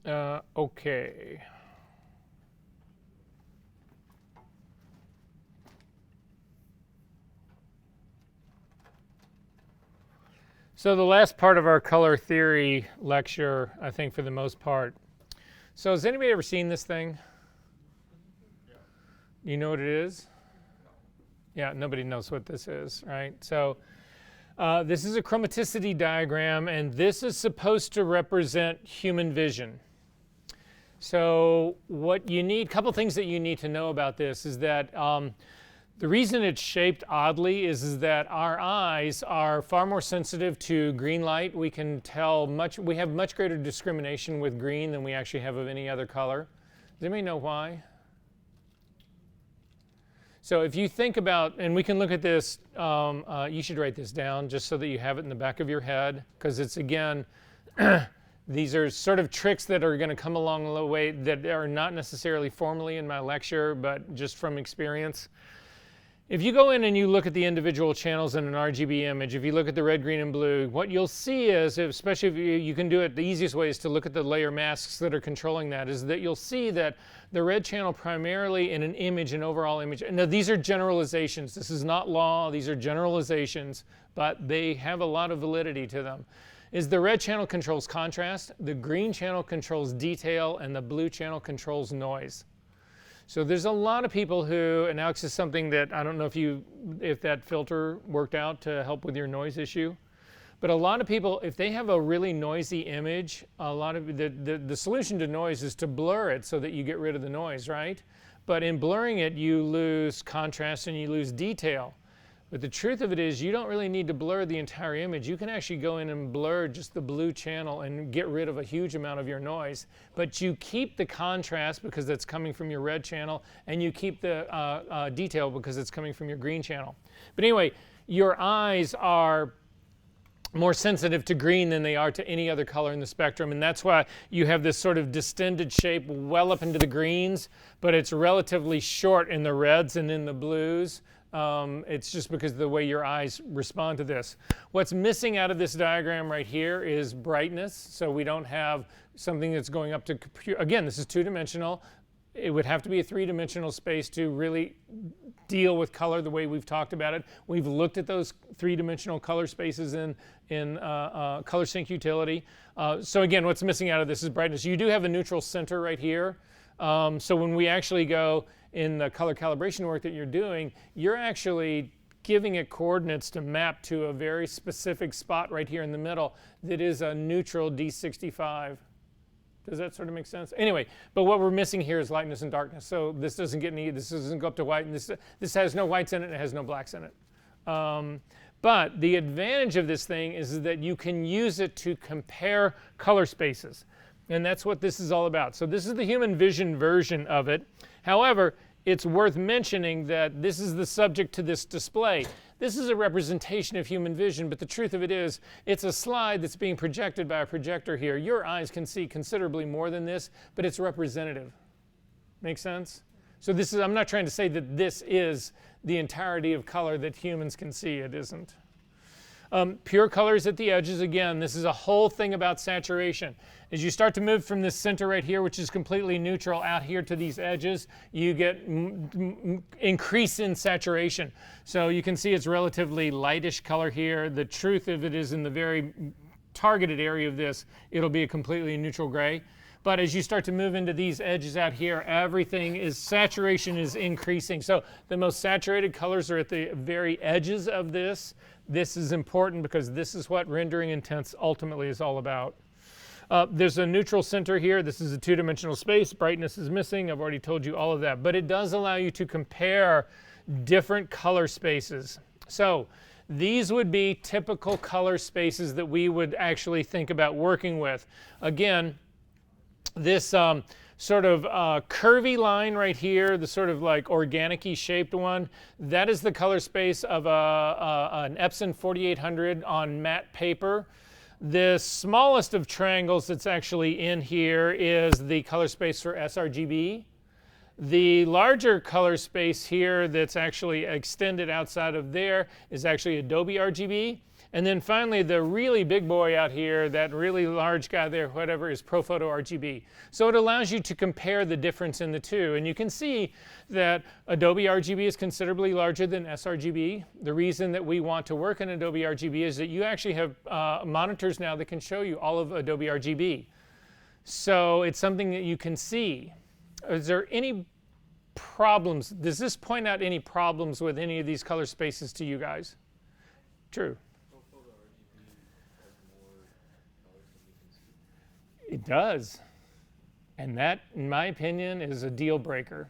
Okay. So the last part of our color theory lecture, I think for the most part. So has anybody ever seen this thing? You know what it is? Yeah, nobody knows what this is, right? So this is a chromaticity diagram, and this is supposed to represent human vision. So what you need, a couple things that you need to know about this is that the reason it's shaped oddly is that our eyes are far more sensitive to green light. We can tell we have much greater discrimination with green than we actually have of any other color. Does anybody know why? So if you think about, and we can look at this, you should write this down just so that you have it in the back of your head, because it's, again, these are sort of tricks that are going to come along the way that are not necessarily formally in my lecture, but just from experience. If you go in and you look at the individual channels in an RGB image, if you look at the red, green, and blue, what you'll see is, especially if you can do it, the easiest way is to look at the layer masks that are controlling that, is that you'll see that the red channel primarily in an image, an overall image, now these are generalizations, this is not law, these are generalizations, but they have a lot of validity to them, is the red channel controls contrast, the green channel controls detail, and the blue channel controls noise. So there's a lot of people who, and Alex is something that I don't know if that filter worked out to help with your noise issue, but a lot of people, if they have a really noisy image, a lot of the solution to noise is to blur it so that you get rid of the noise, right? But in blurring it, you lose contrast and you lose detail. But the truth of it is you don't really need to blur the entire image. You can actually go in and blur just the blue channel and get rid of a huge amount of your noise. But you keep the contrast because that's coming from your red channel, and you keep the detail because it's coming from your green channel. But anyway, your eyes are more sensitive to green than they are to any other color in the spectrum, and that's why you have this sort of distended shape well up into the greens, but it's relatively short in the reds and in the blues. It's just because of the way your eyes respond to this. What's missing out of this diagram right here is brightness, so we don't have something that's going up to, again, this is two-dimensional. It would have to be a three-dimensional space to really deal with color the way we've talked about it. We've looked at those three-dimensional color spaces in color sync utility. So again, what's missing out of this is brightness. You do have a neutral center right here. So when we actually go in the color calibration work that you're doing, you're actually giving it coordinates to map to a very specific spot right here in the middle that is a neutral D65. Does that sort of make sense? Anyway, but what we're missing here is lightness and darkness. So this doesn't get any, this doesn't go up to white, and this has no whites in it, and it has no blacks in it. But the advantage of this thing is that you can use it to compare color spaces. And that's what this is all about. So this is the human vision version of it. However, it's worth mentioning that this is the subject to this display. This is a representation of human vision, but the truth of it is, it's a slide that's being projected by a projector here. Your eyes can see considerably more than this, but it's representative. Make sense? So this is, I'm not trying to say that this is the entirety of color that humans can see. It isn't. Pure colors at the edges, again, this is a whole thing about saturation. As you start to move from this center right here, which is completely neutral, out here to these edges, you get increase in saturation. So you can see it's relatively lightish color here. The truth of it is in the very targeted area of this, it'll be a completely neutral gray. But as you start to move into these edges out here, saturation is increasing. So the most saturated colors are at the very edges of this. This is important because this is what rendering intense ultimately is all about. There's a neutral center here. This is a two-dimensional space. Brightness is missing. I've already told you all of that. But it does allow you to compare different color spaces. So these would be typical color spaces that we would actually think about working with. Again, this sort of curvy line right here, the sort of like organic-y shaped one, that is the color space of an Epson 4800 on matte paper. The smallest of triangles that's actually in here is the color space for sRGB. The larger color space here that's actually extended outside of there is actually Adobe RGB. And then finally, the really big boy out here, that really large guy there, whatever, is ProPhoto RGB. So it allows you to compare the difference in the two. And you can see that Adobe RGB is considerably larger than sRGB. The reason that we want to work in Adobe RGB is that you actually have monitors now that can show you all of Adobe RGB. So it's something that you can see. Is there any problems? Does this point out any problems with any of these color spaces to you guys? True. It does. And that, in my opinion, is a deal breaker.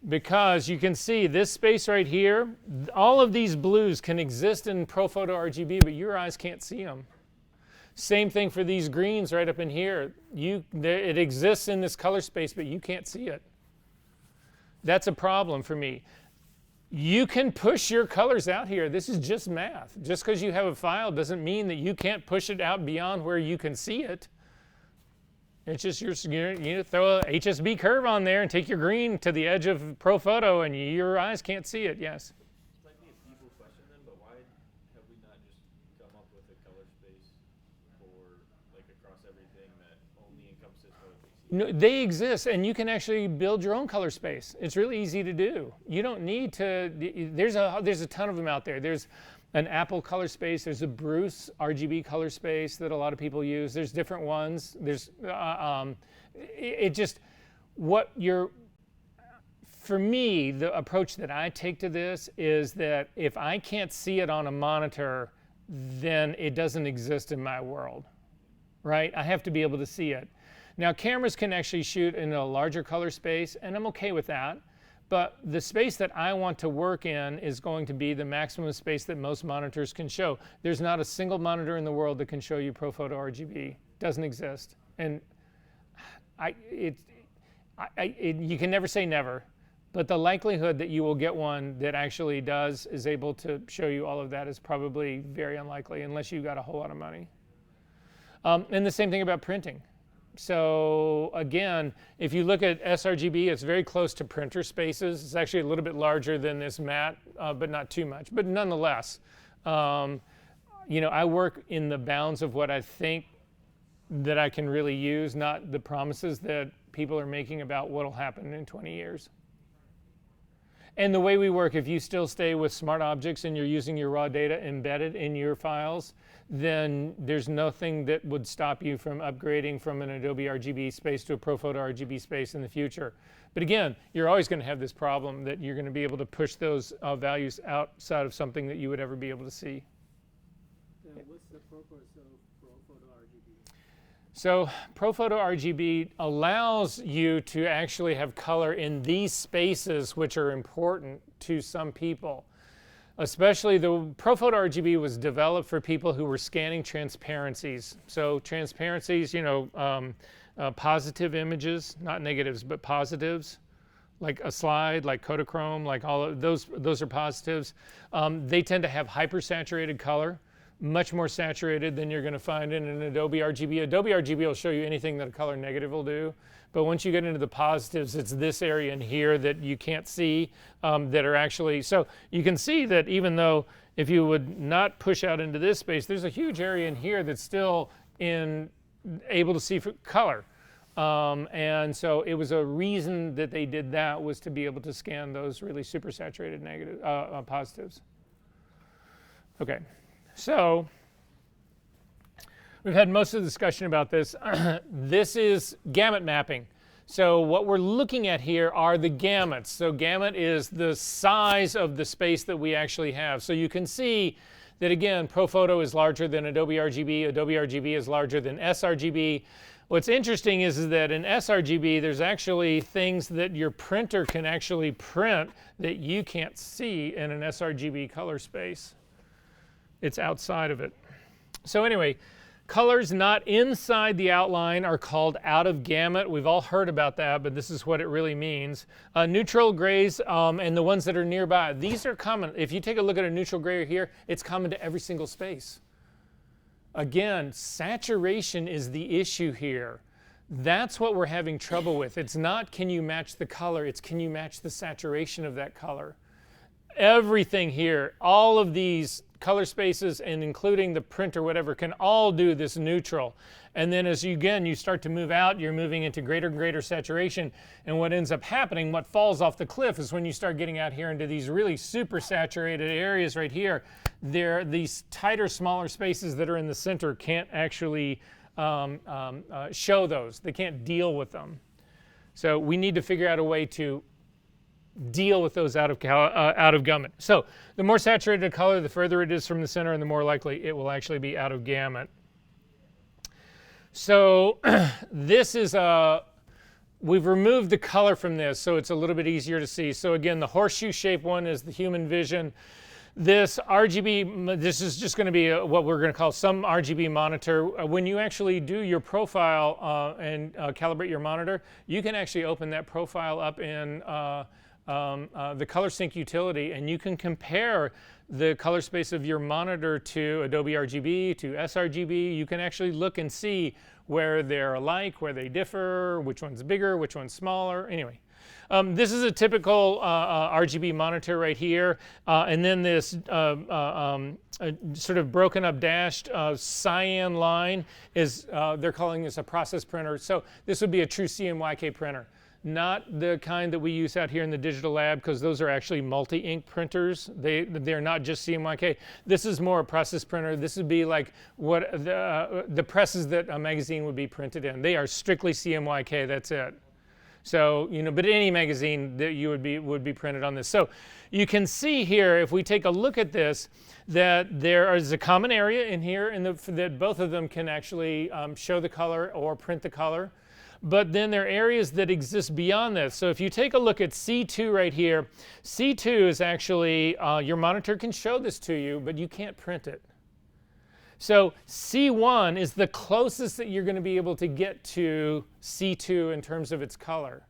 Because you can see this space right here, all of these blues can exist in ProPhoto RGB, but your eyes can't see them. Same thing for these greens right up in here. It exists in this color space, but you can't see it. That's a problem for me. You can push your colors out here. This is just math. Just because you have a file doesn't mean that you can't push it out beyond where you can see it. It's just you throw a HSB curve on there and take your green to the edge of ProPhoto and your eyes can't see it. Yes? This might be a feeble question then, but why have we not just come up with a color space for like across everything that only encompasses what we see? No, they exist, and you can actually build your own color space. It's really easy to do. You don't need to. There's a ton of them out there. There's an Apple color space. There's a Bruce RGB color space that a lot of people use. There's different ones. There's for me, the approach that I take to this is that if I can't see it on a monitor, then it doesn't exist in my world, right? I have to be able to see it. Now, cameras can actually shoot in a larger color space, and I'm okay with that. But the space that I want to work in is going to be the maximum space that most monitors can show. There's not a single monitor in the world that can show you ProPhoto RGB. Doesn't exist. And you can never say never, but the likelihood that you will get one that actually is able to show you all of that is probably very unlikely unless you've got a whole lot of money. And the same thing about printing. So again, if you look at sRGB, it's very close to printer spaces. It's actually a little bit larger than this matte, but not too much. But nonetheless, I work in the bounds of what I think that I can really use, not the promises that people are making about what will happen in 20 years. And the way we work, if you still stay with smart objects and you're using your raw data embedded in your files, then there's nothing that would stop you from upgrading from an Adobe RGB space to a ProPhoto RGB space in the future. But again, you're always going to have this problem that you're going to be able to push those values outside of something that you would ever be able to see. What's the purpose of ProPhoto RGB? So ProPhoto RGB allows you to actually have color in these spaces which are important to some people. Especially the ProPhoto RGB was developed for people who were scanning transparencies. So transparencies, positive images, not negatives, but positives, like a slide, like Kodachrome, like all of those are positives. They tend to have hypersaturated color, much more saturated than you're going to find in an Adobe RGB. Adobe RGB will show you anything that a color negative will do. But once you get into the positives, it's this area in here that you can't see that are actually, so you can see that even though if you would not push out into this space, there's a huge area in here that's still able to see for color. And so it was a reason that they did that was to be able to scan those really super saturated negative positives. Okay, so we've had most of the discussion about this. This is gamut mapping. So what we're looking at here are the gamuts. So gamut is the size of the space that we actually have. So you can see that again, ProPhoto is larger than Adobe RGB. Adobe RGB is larger than sRGB. What's interesting is that in sRGB, there's actually things that your printer can actually print that you can't see in an sRGB color space. It's outside of it. So anyway, colors not inside the outline are called out of gamut. We've all heard about that, but this is what it really means. Neutral grays and the ones that are nearby, these are common. If you take a look at a neutral gray here, it's common to every single space. Again, saturation is the issue here. That's what we're having trouble with. It's not can you match the color, it's can you match the saturation of that color. Everything here, all of these color spaces, and including the print or whatever, can all do this neutral. And then as you, again, you start to move out, you're moving into greater and greater saturation. And what ends up happening, what falls off the cliff, is when you start getting out here into these really super saturated areas right here, these tighter, smaller spaces that are in the center can't actually show those. They can't deal with them. So we need to figure out a way to deal with those out of gamut. So the more saturated color, the further it is from the center, and the more likely it will actually be out of gamut. So this is we've removed the color from this, so it's a little bit easier to see. So again, the horseshoe shaped one is the human vision. This RGB, this is just going to be what we're going to call some RGB monitor. When you actually do your profile and calibrate your monitor, you can actually open that profile up in the color sync utility, and you can compare the color space of your monitor to Adobe RGB, to sRGB. You can actually look and see where they're alike, where they differ, which one's bigger, which one's smaller. Anyway, this is a typical RGB monitor right here, and then this sort of broken up dashed cyan line is, they're calling this a process printer. So this would be a true CMYK printer. Not the kind that we use out here in the digital lab, because those are actually multi-ink printers. They're not just CMYK. This is more a process printer. This would be like what the presses that a magazine would be printed in. They are strictly CMYK, that's it. So, you know, but any magazine that you would be printed on this. So you can see here, if we take a look at this, that there is a common area in here that both of them can actually show the color or print the color. But then there are areas that exist beyond this. So if you take a look at C2 right here, C2 is actually, your monitor can show this to you, but you can't print it. So C1 is the closest that you're going to be able to get to C2 in terms of its color.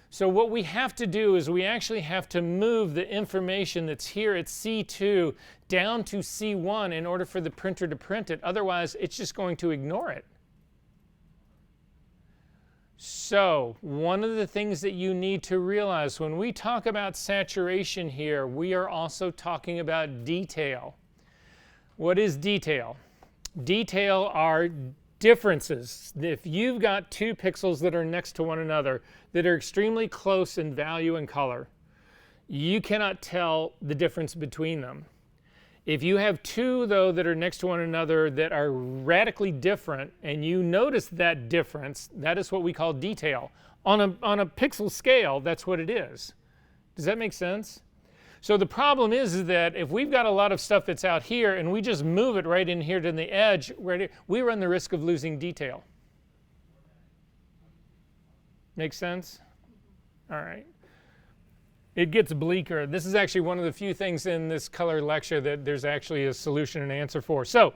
So what we have to do is we actually have to move the information that's here at C2 down to C1 in order for the printer to print it. Otherwise, it's just going to ignore it. So one of the things that you need to realize when we talk about saturation here, we are also talking about detail. What is detail? Detail are differences. If you've got two pixels that are next to one another that are extremely close in value and color, you cannot tell the difference between them. If you have two, though, that are next to one another that are radically different, and you notice that difference, that is what we call detail. On a pixel scale, that's what it is. Does that make sense? So the problem is that if we've got a lot of stuff that's out here and we just move it right in here to the edge, we run the risk of losing detail. Make sense? All right. It gets bleaker. This is actually one of the few things in this color lecture that there's actually a solution and answer for. So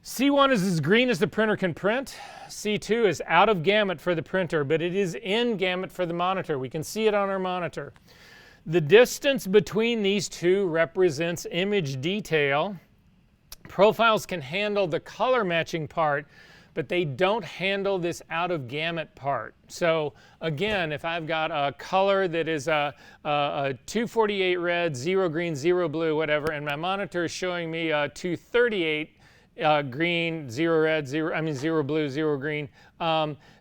C1 is as green as the printer can print. C2 is out of gamut for the printer, but it is in gamut for the monitor. We can see it on our monitor. The distance between these two represents image detail. Profiles can handle the color matching part, but they don't handle this out of gamut part. So again, if I've got a color that is a 248 red, 0 green, 0 blue, whatever, and my monitor is showing me a 238 green, 0 red, 0 blue, 0 green,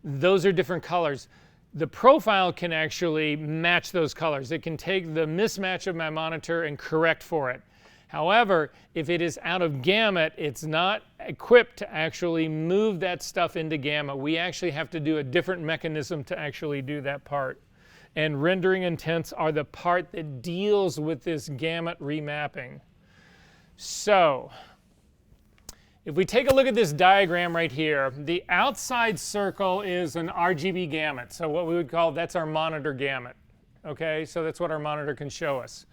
those are different colors. The profile can actually match those colors. It can take the mismatch of my monitor and correct for it. However, if it is out of gamut, it's not equipped to actually move that stuff into gamut. We actually have to do a different mechanism to actually do that part. And rendering intents are the part that deals with this gamut remapping. So if we take a look at this diagram right here, the outside circle is an RGB gamut. So what we would call, that's our monitor gamut. Okay, so that's what our monitor can show us.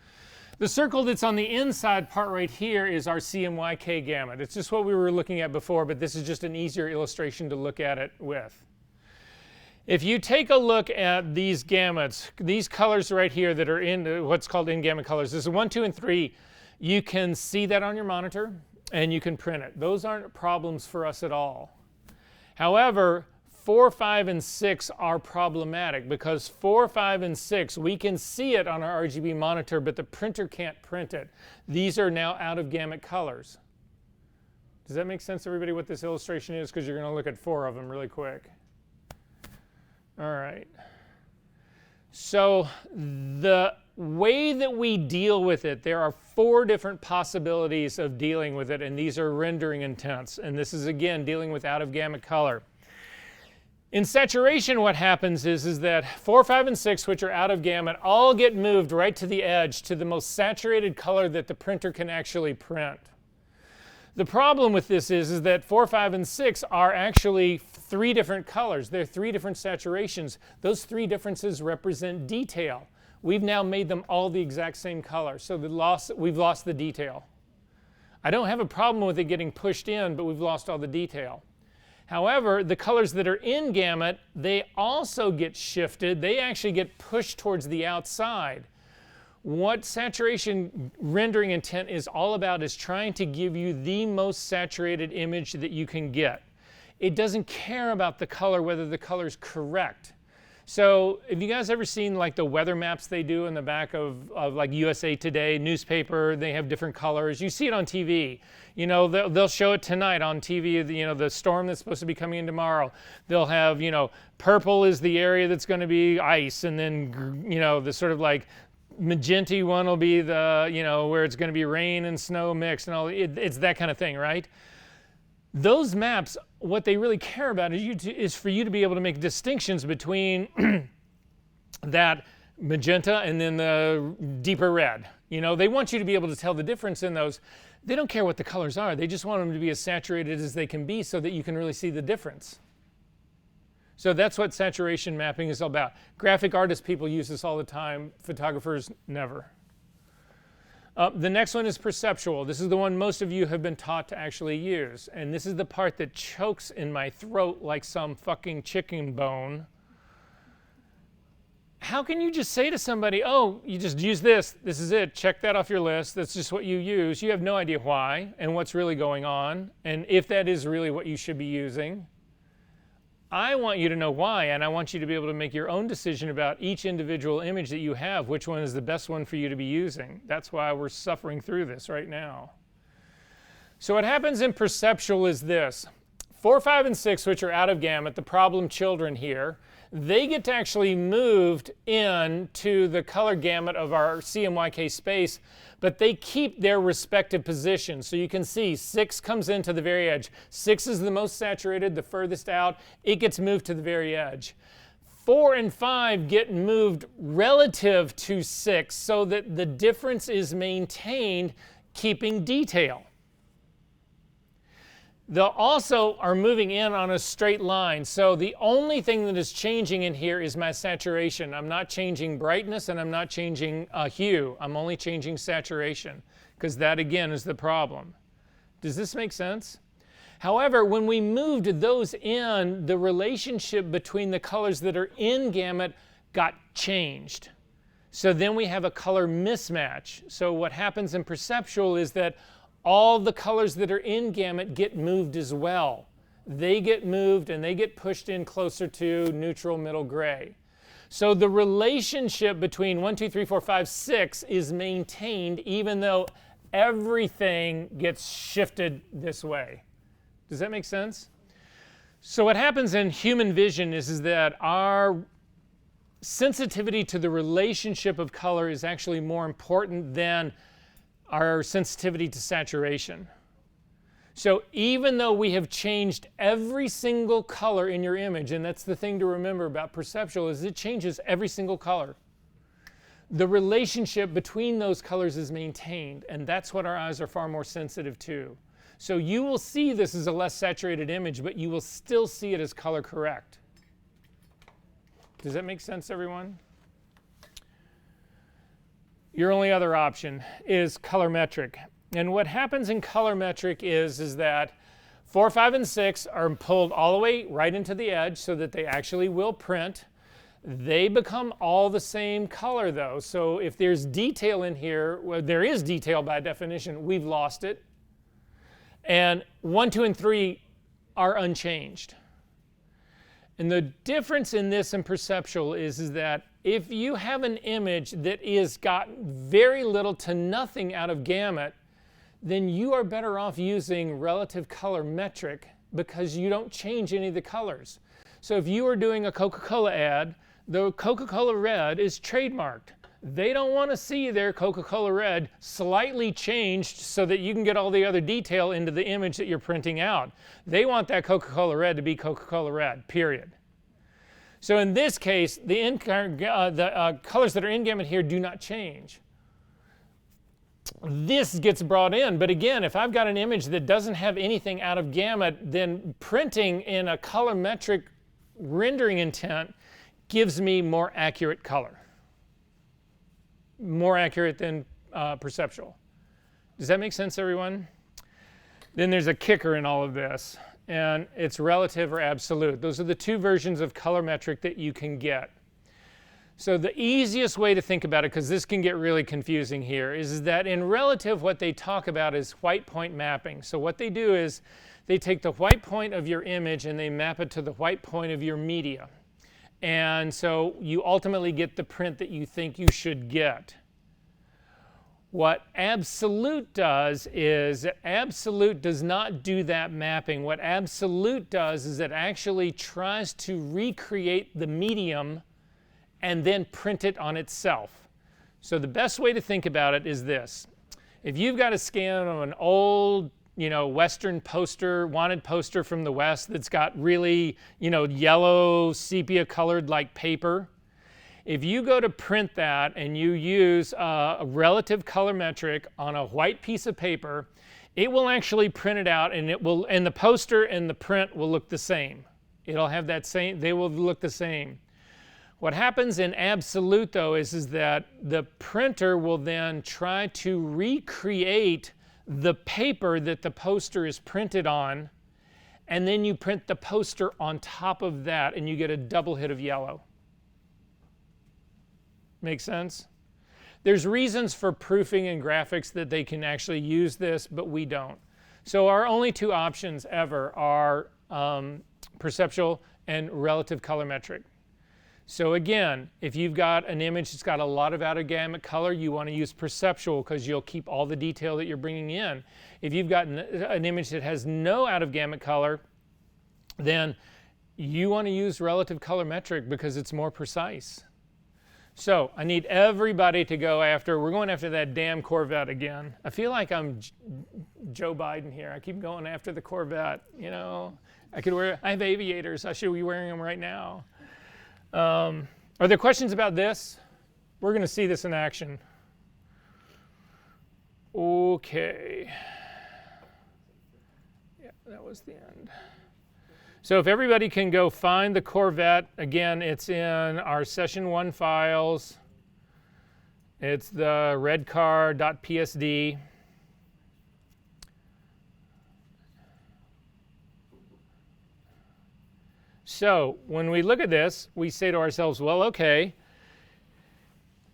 The circle that's on the inside part right here is our CMYK gamut. It's just what we were looking at before, but this is just an easier illustration to look at it with. If you take a look at these gamuts, these colors right here that are in what's called in-gamut colors, this is 1, 2, and 3, you can see that on your monitor and you can print it. Those aren't problems for us at all. However, 4, 5, and 6 are problematic because 4, 5, and 6, we can see it on our RGB monitor, but the printer can't print it. These are now out of gamut colors. Does that make sense, everybody, what this illustration is? Because you're going to look at 4 of them really quick. All right. So the way that we deal with it, there are 4 different possibilities of dealing with it, and these are rendering intents. And this is, again, dealing with out of gamut color. In saturation, what happens is that 4, 5, and 6, which are out of gamut, all get moved right to the edge to the most saturated color that the printer can actually print. The problem with this is that 4, 5, and 6 are actually 3 different colors. They're 3 different saturations. Those 3 differences represent detail. We've now made them all the exact same color, so we've lost the detail. I don't have a problem with it getting pushed in, but we've lost all the detail. However, the colors that are in gamut, they also get shifted. They actually get pushed towards the outside. What saturation rendering intent is all about is trying to give you the most saturated image that you can get. It doesn't care about the color, whether the color is correct. So have you guys ever seen like the weather maps they do in the back of like USA Today newspaper? They have different colors. You see it on TV. You know, they'll show it tonight on TV, you know, the storm that's supposed to be coming in tomorrow. They'll have, you know, purple is the area that's going to be ice, and then, you know, the sort of like magenta one will be the, you know, where it's going to be rain and snow mixed and all. It's that kind of thing, right? Those maps, what they really care about is for you to be able to make distinctions between that magenta and then the deeper red. You know, they want you to be able to tell the difference in those. They don't care what the colors are. They just want them to be as saturated as they can be so that you can really see the difference. So that's what saturation mapping is all about. Graphic artist people use this all the time. Photographers, never. The next one is perceptual. This is the one most of you have been taught to actually use. And this is the part that chokes in my throat like some fucking chicken bone. How can you just say to somebody, oh, you just use this. This is it. Check that off your list. That's just what you use. You have no idea why and what's really going on and if that is really what you should be using. I want you to know why, and I want you to be able to make your own decision about each individual image that you have, which one is the best one for you to be using. That's why we're suffering through this right now. So what happens in perceptual is this. 4, 5, and 6, which are out of gamut, the problem children here, they get to actually moved into the color gamut of our CMYK space, but they keep their respective positions. So you can see 6 comes into the very edge. 6 is the most saturated, the furthest out. It gets moved to the very edge. 4 and 5 get moved relative to 6 so that the difference is maintained, keeping detail. They also are moving in on a straight line. So the only thing that is changing in here is my saturation. I'm not changing brightness and I'm not changing hue. I'm only changing saturation because that again is the problem. Does this make sense? However, when we moved those in, the relationship between the colors that are in gamut got changed. So then we have a color mismatch. So what happens in perceptual is that all the colors that are in gamut get moved as well. They get moved and they get pushed in closer to neutral middle gray. So the relationship between 1, 2, 3, 4, 5, 6 is maintained even though everything gets shifted this way. Does that make sense? So what happens in human vision is that our sensitivity to the relationship of color is actually more important than our sensitivity to saturation. So even though we have changed every single color in your image, and that's the thing to remember about perceptual, is it changes every single color. The relationship between those colors is maintained, and that's what our eyes are far more sensitive to. So you will see this as a less saturated image, but you will still see it as color correct. Does that make sense, everyone? Your only other option is colorimetric. And what happens in colorimetric is that 4, 5, and 6 are pulled all the way right into the edge so that they actually will print. They become all the same color though. So if there's detail in here, well, there is detail by definition, we've lost it. And 1, 2, and 3 are unchanged. And the difference in this and perceptual is that if you have an image that is got very little to nothing out of gamut, then you are better off using relative color metric because you don't change any of the colors. So if you are doing a Coca-Cola ad, the Coca-Cola red is trademarked. They don't want to see their Coca-Cola red slightly changed so that you can get all the other detail into the image that you're printing out. They want that Coca-Cola red to be Coca-Cola red, period. So in this case, the colors that are in gamut here do not change. This gets brought in, but again, if I've got an image that doesn't have anything out of gamut, then printing in a colorimetric rendering intent gives me more accurate color. More accurate than perceptual. Does that make sense, everyone? Then there's a kicker in all of this, and it's relative or absolute. Those are the two versions of colorimetric that you can get. So the easiest way to think about it, because this can get really confusing here, is that in relative what they talk about is white point mapping. So what they do is they take the white point of your image and they map it to the white point of your media. And so you ultimately get the print that you think you should get. What absolute does is that absolute does not do that mapping. What absolute does is it actually tries to recreate the medium and then print it on itself. So the best way to think about it is this. If you've got a scan of an old Western poster, wanted poster from the West that's got really, yellow sepia colored like paper. If you go to print that and you use a relative colorimetric on a white piece of paper, it will actually print it out and and the poster and the print will look the same. It'll have that same, they will look the same. What happens in absolute though is that the printer will then try to recreate the paper that the poster is printed on, and then you print the poster on top of that and you get a double hit of yellow. Make sense? There's reasons for proofing and graphics that they can actually use this, but we don't. So our only two options ever are perceptual and relative colorimetric. So again, if you've got an image that's got a lot of out of gamut color, you want to use perceptual because you'll keep all the detail that you're bringing in. If you've got an image that has no out of gamut color, then you want to use relative colorimetric because it's more precise. So I need everybody to go after, we're going after that damn Corvette again. I feel like I'm Joe Biden here. I keep going after the Corvette, I have aviators. I should be wearing them right now. Are there questions about this? We're going to see this in action. Okay. Yeah, that was the end. So if everybody can go find the Corvette, again, it's in our session 1 files. It's the redcar.psd. So when we look at this, we say to ourselves, well, okay,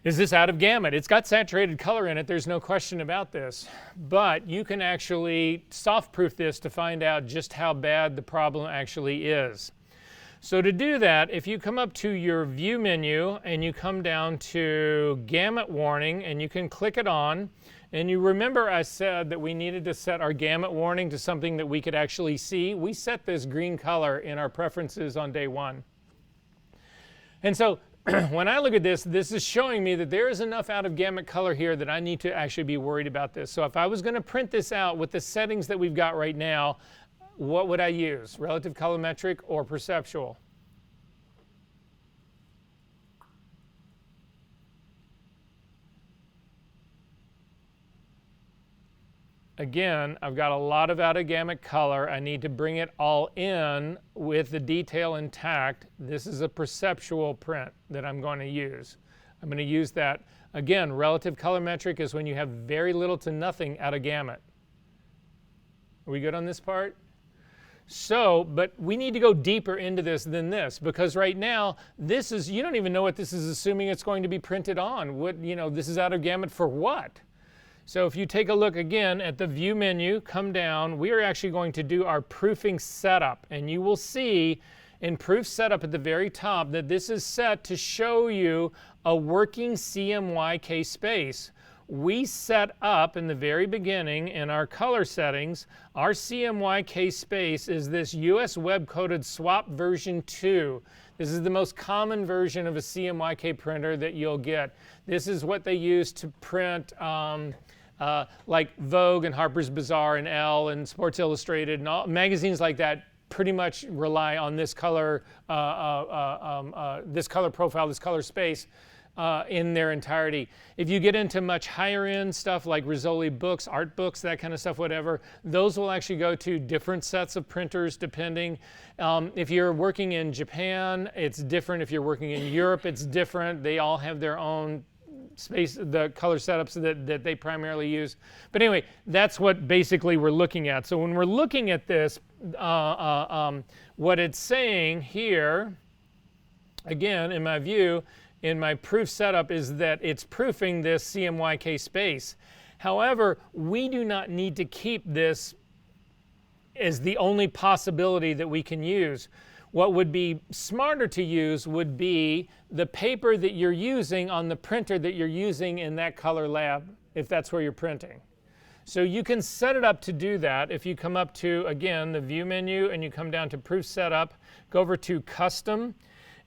is this out of gamut? It's got saturated color in it, there's no question about this. But you can actually soft proof this to find out just how bad the problem actually is. So to do that, if you come up to your view menu and you come down to gamut warning and you can click it on, and you remember I said that we needed to set our gamut warning to something that we could actually see. We set this green color in our preferences on day 1. And so when I look at this, this is showing me that there is enough out of gamut color here that I need to actually be worried about this. So if I was going to print this out with the settings that we've got right now, what would I use? Relative colorimetric or perceptual? Again, I've got a lot of out of gamut color. I need to bring it all in with the detail intact. This is a perceptual print that I'm going to use. I'm going to use that. Again, relative colorimetric is when you have very little to nothing out of gamut. Are we good on this part? So, but we need to go deeper into this than this, because right now, this is, you don't even know what this is assuming it's going to be printed on. What, this is out of gamut for what? So if you take a look again at the view menu, come down, we are actually going to do our proofing setup, and you will see in proof setup at the very top that this is set to show you a working CMYK space. We set up in the very beginning in our color settings, our CMYK space is this US web coded swap version 2. This is the most common version of a CMYK printer that you'll get. This is what they use to print like Vogue and Harper's Bazaar and Elle and Sports Illustrated and all magazines like that pretty much rely on this color profile, this color space in their entirety. If you get into much higher end stuff like Rizzoli books, art books, that kind of stuff, whatever, those will actually go to different sets of printers depending. If you're working in Japan, it's different. If you're working in Europe, it's different. They all have their own space, the color setups that they primarily use. But anyway, that's what basically we're looking at. So when we're looking at this, what it's saying here, again, in my view, in my proof setup is that it's proofing this CMYK space. However, we do not need to keep this as the only possibility that we can use. What would be smarter to use would be the paper that you're using on the printer that you're using in that color lab, if that's where you're printing. So you can set it up to do that. If you come up to, again, the View menu and you come down to Proof Setup, go over to Custom.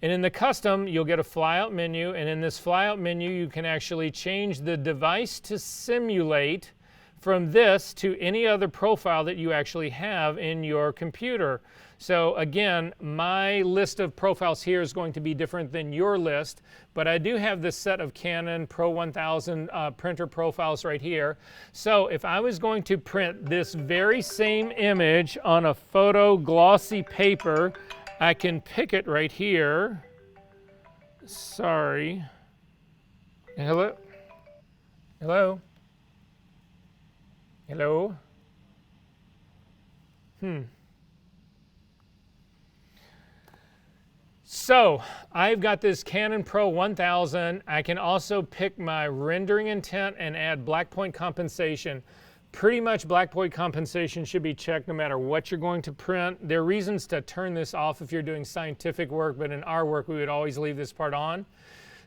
And in the custom, you'll get a flyout menu, and in this flyout menu, you can actually change the device to simulate from this to any other profile that you actually have in your computer. So again, my list of profiles here is going to be different than your list, but I do have this set of Canon Pro 1000 printer profiles right here. So if I was going to print this very same image on a photo glossy paper, I can pick it right here. Sorry. Hello? Hello? Hello? So I've got this Canon Pro 1000. I can also pick my rendering intent and add black point compensation. Pretty much black point compensation should be checked no matter what you're going to print. There are reasons to turn this off if you're doing scientific work, but in our work we would always leave this part on.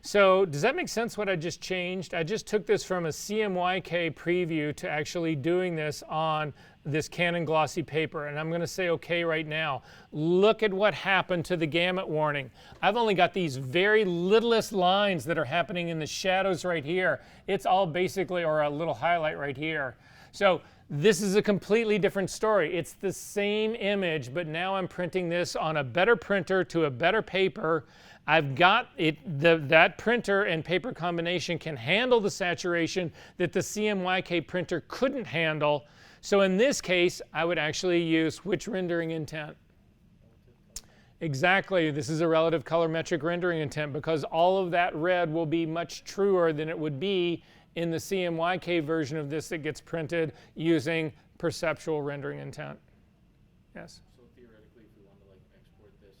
So does that make sense what I just changed? I just took this from a CMYK preview to actually doing this on this Canon glossy paper, and I'm going to say okay right now. Look at what happened to the gamut warning. I've only got these very littlest lines that are happening in the shadows right here. It's all basically, or a little highlight right here. So this is a completely different story. It's the same image, but now I'm printing this on a better printer to a better paper. I've got it, that printer and paper combination can handle the saturation that the CMYK printer couldn't handle. So in this case, I would actually use which rendering intent? Exactly, this is a relative colorimetric rendering intent because all of that red will be much truer than it would be in the CMYK version of this that gets printed using perceptual rendering intent. Yes? So theoretically, if we want to like export this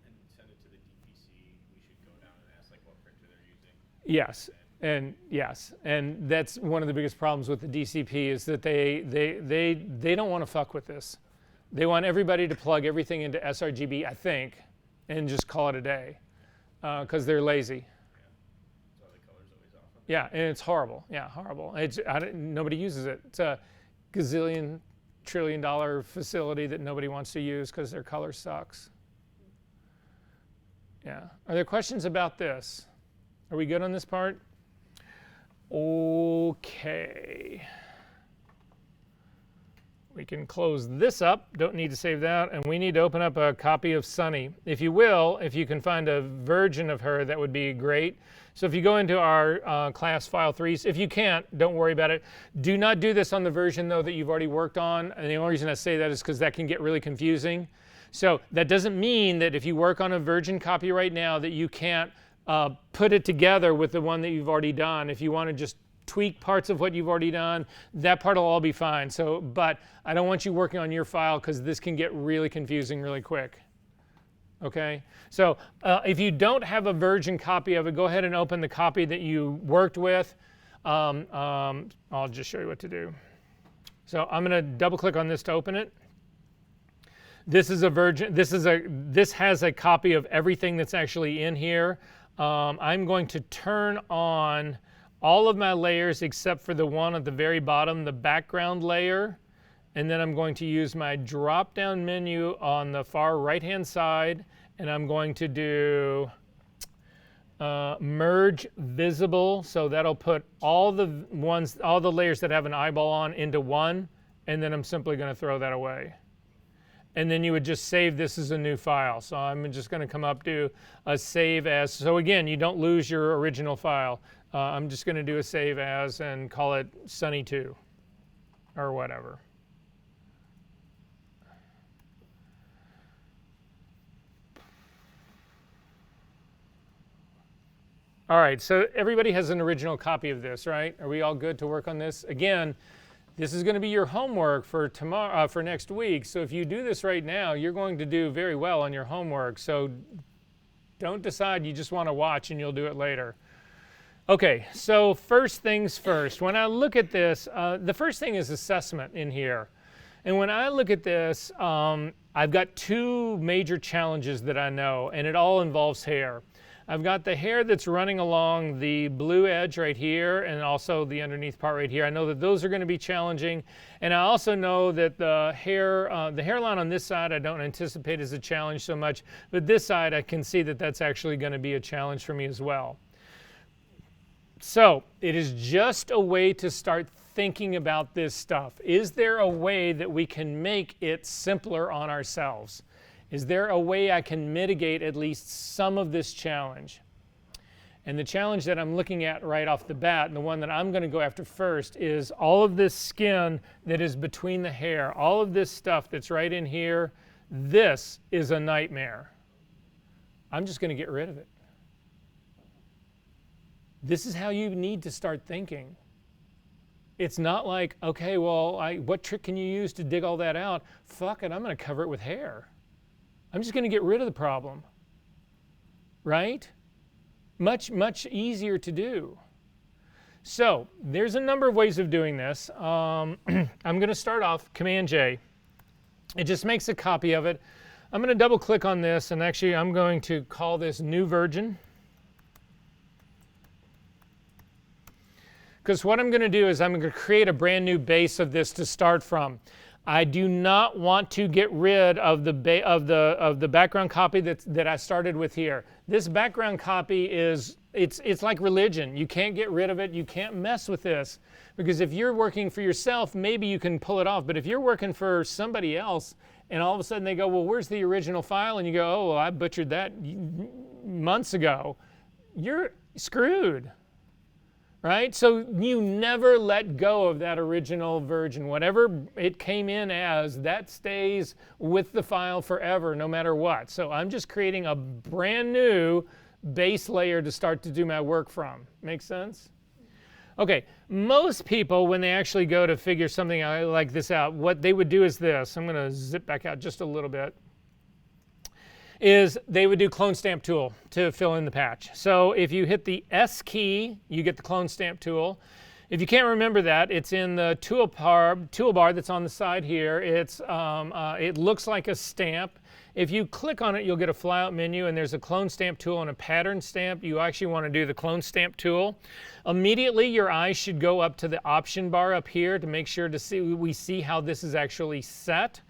and send it to the DPC, we should go down and ask like what printer they're using. Yes, and that's one of the biggest problems with the DCP is that they don't want to fuck with this. They want everybody to plug everything into sRGB, I think, and just call it a day because they're lazy. Yeah, and it's horrible. Yeah, horrible. Nobody uses it. It's a gazillion, trillion-dollar facility that nobody wants to use because their color sucks. Yeah. Are there questions about this? Are we good on this part? Okay. We can close this up. Don't need to save that. And we need to open up a copy of Sunny. If you will, if you can find a version of her, that would be great. So if you go into our class file 3s, if you can't, don't worry about it. Do not do this on the version, though, that you've already worked on. And the only reason I say that is because that can get really confusing. So that doesn't mean that if you work on a virgin copy right now that you can't put it together with the one that you've already done. If you want to just tweak parts of what you've already done, that part will all be fine. So, but I don't want you working on your file because this can get really confusing really quick. Okay, so if you don't have a virgin copy of it, go ahead and open the copy that you worked with. I'll just show you what to do. So I'm going to double click on this to open it. This is a version. This has a copy of everything that's actually in here. I'm going to turn on all of my layers except for the one at the very bottom, the background layer. And then I'm going to use my drop-down menu on the far right-hand side, and I'm going to do merge visible. So that'll put all the layers that have an eyeball on into one, and then I'm simply going to throw that away. And then you would just save this as a new file. So I'm just going to come up to a save as. So again, you don't lose your original file. I'm just going to do a save as and call it Sunny2 or whatever. All right, so everybody has an original copy of this, right? Are we all good to work on this? Again, this is going to be your homework for tomorrow, for next week. So if you do this right now, you're going to do very well on your homework. So don't decide you just want to watch and you'll do it later. Okay, so first things first. When I look at this, the first thing is assessment in here. And when I look at this, I've got two major challenges that I know, and it all involves hair. I've got the hair that's running along the blue edge right here and also the underneath part right here. I know that those are going to be challenging. And I also know that the hairline on this side I don't anticipate as a challenge so much, but this side I can see that that's actually going to be a challenge for me as well. So it is just a way to start thinking about this stuff. Is there a way that we can make it simpler on ourselves? Is there a way I can mitigate at least some of this challenge? And the challenge that I'm looking at right off the bat, and the one that I'm going to go after first, is all of this skin that is between the hair, all of this stuff that's right in here. This is a nightmare. I'm just going to get rid of it. This is how you need to start thinking. It's not like, okay, well, what trick can you use to dig all that out? Fuck it, I'm going to cover it with hair. I'm just going to get rid of the problem, right? Much, much easier to do. So there's a number of ways of doing this. I'm going to start off Command-J. It just makes a copy of it. I'm going to double click on this, and actually I'm going to call this New Version. Because what I'm going to do is I'm going to create a brand new base of this to start from. I do not want to get rid of the background copy that I started with here. This background copy is, it's like religion. You can't get rid of it. You can't mess with this. Because if you're working for yourself, maybe you can pull it off. But if you're working for somebody else and all of a sudden they go, well, where's the original file? And you go, oh, well, I butchered that months ago. You're screwed. Right? So you never let go of that original version. Whatever it came in as, that stays with the file forever, no matter what. So I'm just creating a brand new base layer to start to do my work from. Make sense? Okay, most people, when they actually go to figure something like this out, what they would do is this. I'm going to zip back out just a little bit. Is they would do clone stamp tool to fill in the patch. So if you hit the S key, you get the clone stamp tool. If you can't remember that, it's in the toolbar that's on the side here. It looks like a stamp. If you click on it, you'll get a flyout menu, and there's a clone stamp tool and a pattern stamp. You actually want to do the clone stamp tool. Immediately, your eyes should go up to the option bar up here to make sure we see how this is actually set.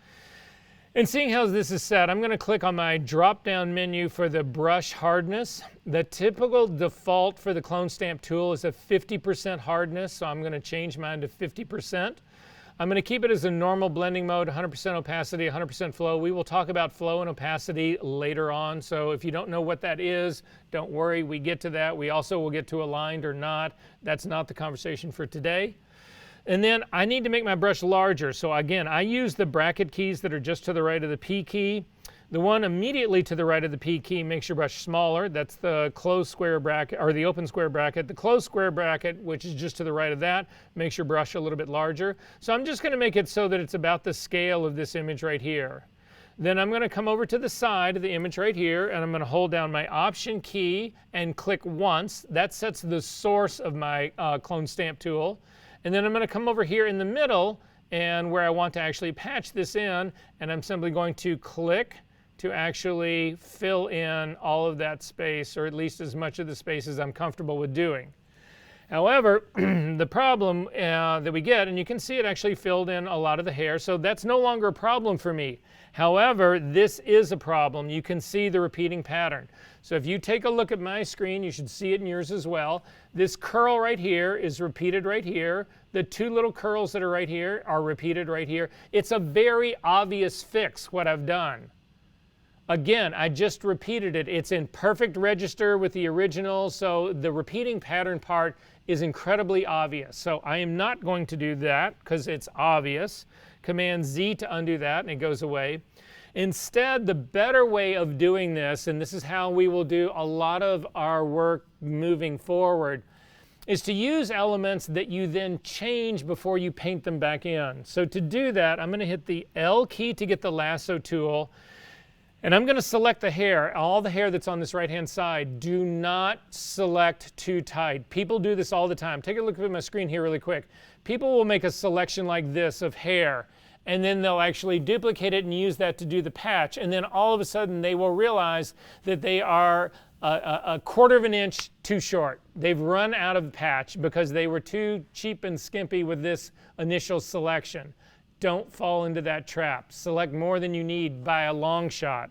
And seeing how this is set, I'm going to click on my drop-down menu for the brush hardness. The typical default for the clone stamp tool is a 50% hardness, so I'm going to change mine to 50%. I'm going to keep it as a normal blending mode, 100% opacity, 100% flow. We will talk about flow and opacity later on, so if you don't know what that is, don't worry, we get to that. We also will get to aligned or not. That's not the conversation for today. And then I need to make my brush larger. So again, I use the bracket keys that are just to the right of the P key. The one immediately to the right of the P key makes your brush smaller. That's the closed square bracket, or the open square bracket. The closed square bracket, which is just to the right of that, makes your brush a little bit larger. So I'm just going to make it so that it's about the scale of this image right here. Then I'm going to come over to the side of the image right here, and I'm going to hold down my Option key and click once. That sets the source of my clone stamp tool. And then I'm going to come over here in the middle and where I want to actually patch this in, and I'm simply going to click to actually fill in all of that space, or at least as much of the space as I'm comfortable with doing. However, the problem that we get, and you can see it actually filled in a lot of the hair, so that's no longer a problem for me. However, this is a problem. You can see the repeating pattern. So if you take a look at my screen, you should see it in yours as well. This curl right here is repeated right here. The two little curls that are right here are repeated right here. It's a very obvious fix what I've done. Again, I just repeated it. It's in perfect register with the original, so the repeating pattern part is incredibly obvious. So I am not going to do that because it's obvious. Command Z to undo that and it goes away. Instead, the better way of doing this, and this is how we will do a lot of our work moving forward, is to use elements that you then change before you paint them back in. So to do that, I'm going to hit the L key to get the lasso tool. And I'm going to select the hair, all the hair that's on this right-hand side. Do not select too tight. People do this all the time. Take a look at my screen here really quick. People will make a selection like this of hair, and then they'll actually duplicate it and use that to do the patch. And then all of a sudden they will realize that they are a quarter of an inch too short. They've run out of patch because they were too cheap and skimpy with this initial selection. Don't fall into that trap. Select more than you need by a long shot.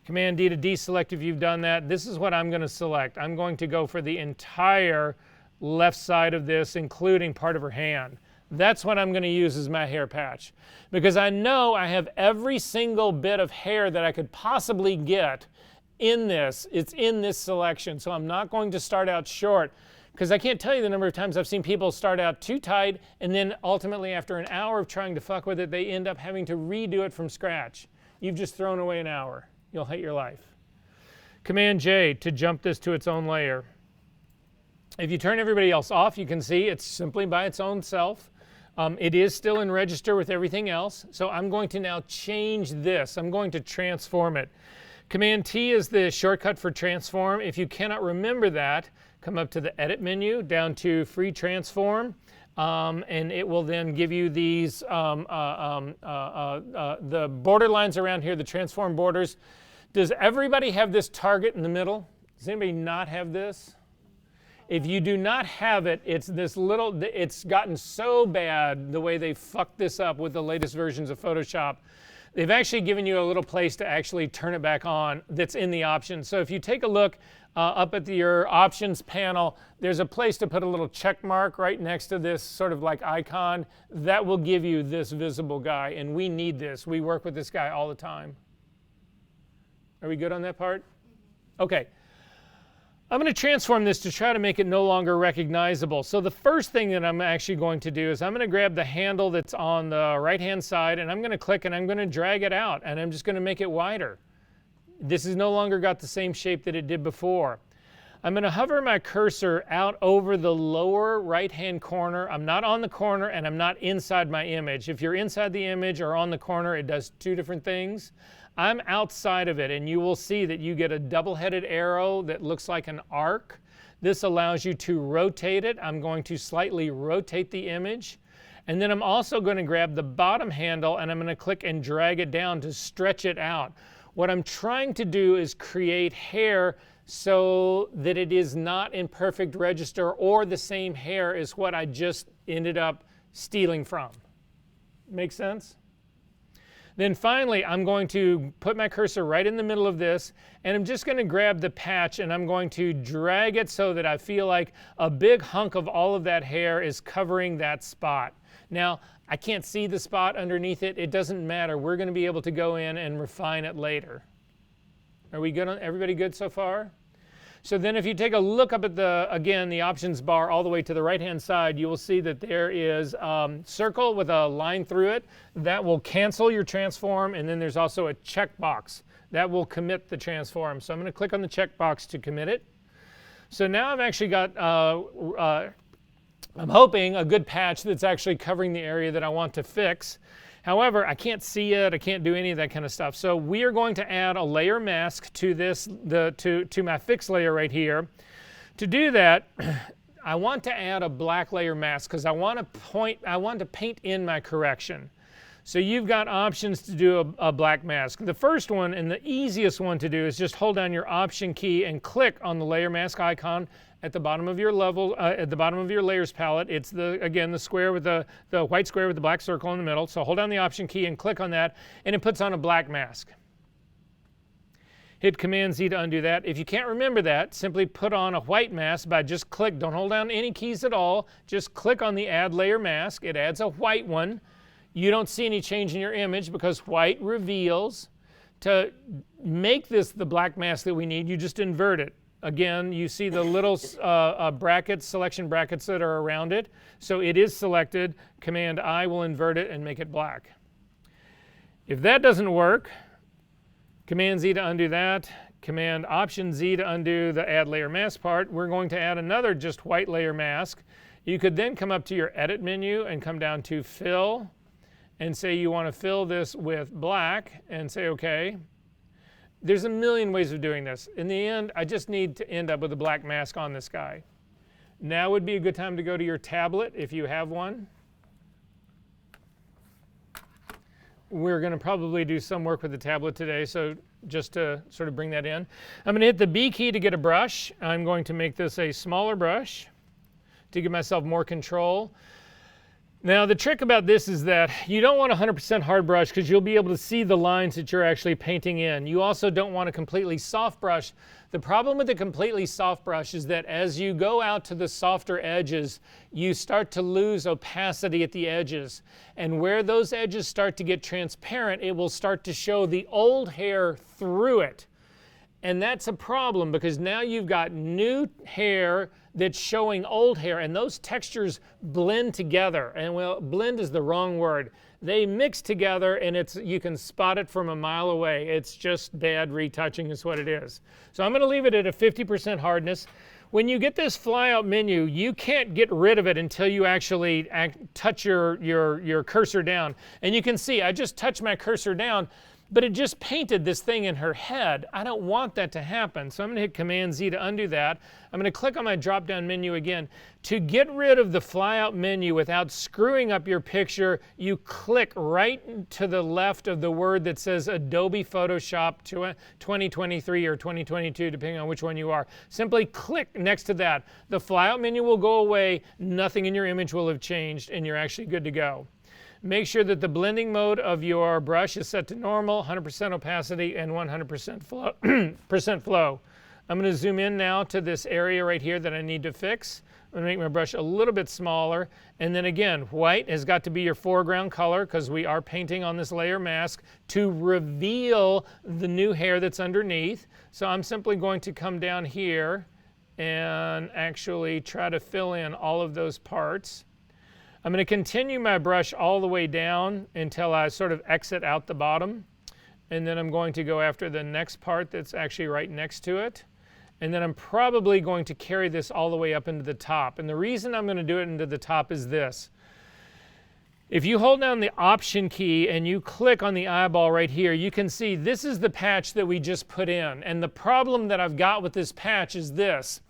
Command D to deselect if you've done that. This is what I'm going to select. I'm going to go for the entire left side of this, including part of her hand. That's what I'm going to use as my hair patch. Because I know I have every single bit of hair that I could possibly get in this. It's in this selection. So I'm not going to start out short. Because I can't tell you the number of times I've seen people start out too tight, and then ultimately after an hour of trying to fuck with it, they end up having to redo it from scratch. You've just thrown away an hour. You'll hate your life. Command J to jump this to its own layer. If you turn everybody else off, you can see it's simply by its own self. It is still in register with everything else. So I'm going to now change this. I'm going to transform it. Command T is the shortcut for transform. If you cannot remember that, come up to the edit menu, down to free transform, and it will then give you these, the border lines around here, the transform borders. Does everybody have this target in the middle? Does anybody not have this? If you do not have it, it's this little, it's gotten so bad the way they fucked this up with the latest versions of Photoshop. They've actually given you a little place to actually turn it back on that's in the options. So if you take a look up at your options panel, there's a place to put a little check mark right next to this sort of like icon. That will give you this visible guy, and we need this. We work with this guy all the time. Are we good on that part? Okay. I'm going to transform this to try to make it no longer recognizable. So the first thing that I'm actually going to do is I'm going to grab the handle that's on the right-hand side, and I'm going to click and I'm going to drag it out, and I'm just going to make it wider. This has no longer got the same shape that it did before. I'm going to hover my cursor out over the lower right-hand corner. I'm not on the corner, and I'm not inside my image. If you're inside the image or on the corner, it does two different things. I'm outside of it, and you will see that you get a double-headed arrow that looks like an arc. This allows you to rotate it. I'm going to slightly rotate the image. And then I'm also going to grab the bottom handle, and I'm going to click and drag it down to stretch it out. What I'm trying to do is create hair so that it is not in perfect register or the same hair as what I just ended up stealing from. Make sense? Then finally, I'm going to put my cursor right in the middle of this, and I'm just going to grab the patch and I'm going to drag it so that I feel like a big hunk of all of that hair is covering that spot. Now, I can't see the spot underneath it. It doesn't matter. We're going to be able to go in and refine it later. Are we good? Everybody good so far? So then if you take a look up at the options bar all the way to the right-hand side, you will see that there is circle with a line through it. That will cancel your transform, and then there's also a checkbox. That will commit the transform. So I'm going to click on the checkbox to commit it. So now I've actually got, I'm hoping, a good patch that's actually covering the area that I want to fix. However, I can't see it, I can't do any of that kind of stuff. So we are going to add a layer mask to this, to my fix layer right here. To do that, I want to add a black layer mask because I want to paint in my correction. So you've got options to do a black mask. The first one and the easiest one to do is just hold down your Option key and click on the layer mask icon at the bottom of your level, at the bottom of your layers palette. It's again the square with the white square with the black circle in the middle. So hold down the Option key and click on that, and it puts on a black mask. Hit Command Z to undo that. If you can't remember that, simply put on a white mask by just click. Don't hold down any keys at all. Just click on the Add Layer Mask. It adds a white one. You don't see any change in your image because white reveals. To make this the black mask that we need, you just invert it. Again, you see the little brackets, selection brackets that are around it. So it is selected. Command I will invert it and make it black. If that doesn't work, Command Z to undo that. Command Option Z to undo the Add Layer Mask part. We're going to add another just white layer mask. You could then come up to your Edit menu and come down to Fill and say you want to fill this with black and say OK. There's a million ways of doing this. In the end, I just need to end up with a black mask on this guy. Now would be a good time to go to your tablet if you have one. We're going to probably do some work with the tablet today, so just to sort of bring that in. I'm going to hit the B key to get a brush. I'm going to make this a smaller brush to give myself more control. Now the trick about this is that you don't want a 100% hard brush because you'll be able to see the lines that you're actually painting in. You also don't want a completely soft brush. The problem with a completely soft brush is that as you go out to the softer edges, you start to lose opacity at the edges. And where those edges start to get transparent, it will start to show the old hair through it. And that's a problem because now you've got new hair that's showing old hair, and those textures blend together. And well, blend is the wrong word. They mix together, and you can spot it from a mile away. It's just bad retouching is what it is. So I'm going to leave it at a 50% hardness. When you get this flyout menu, you can't get rid of it until you actually touch your cursor down. And you can see I just touched my cursor down, but it just painted this thing in her head. I don't want that to happen, so I'm going to hit Command Z to undo that. I'm going to click on my drop-down menu again. To get rid of the flyout menu without screwing up your picture, you click right to the left of the word that says Adobe Photoshop 2023 or 2022, depending on which one you are. Simply click next to that. The flyout menu will go away, nothing in your image will have changed, and you're actually good to go. Make sure that the blending mode of your brush is set to normal, 100% opacity, and 100% flow. I'm going to zoom in now to this area right here that I need to fix. I'm going to make my brush a little bit smaller. And then again, white has got to be your foreground color because we are painting on this layer mask to reveal the new hair that's underneath. So I'm simply going to come down here and actually try to fill in all of those parts. I'm going to continue my brush all the way down until I sort of exit out the bottom. And then I'm going to go after the next part that's actually right next to it. And then I'm probably going to carry this all the way up into the top. And the reason I'm going to do it into the top is this. If you hold down the Option key and you click on the eyeball right here, you can see this is the patch that we just put in. And the problem that I've got with this patch is this.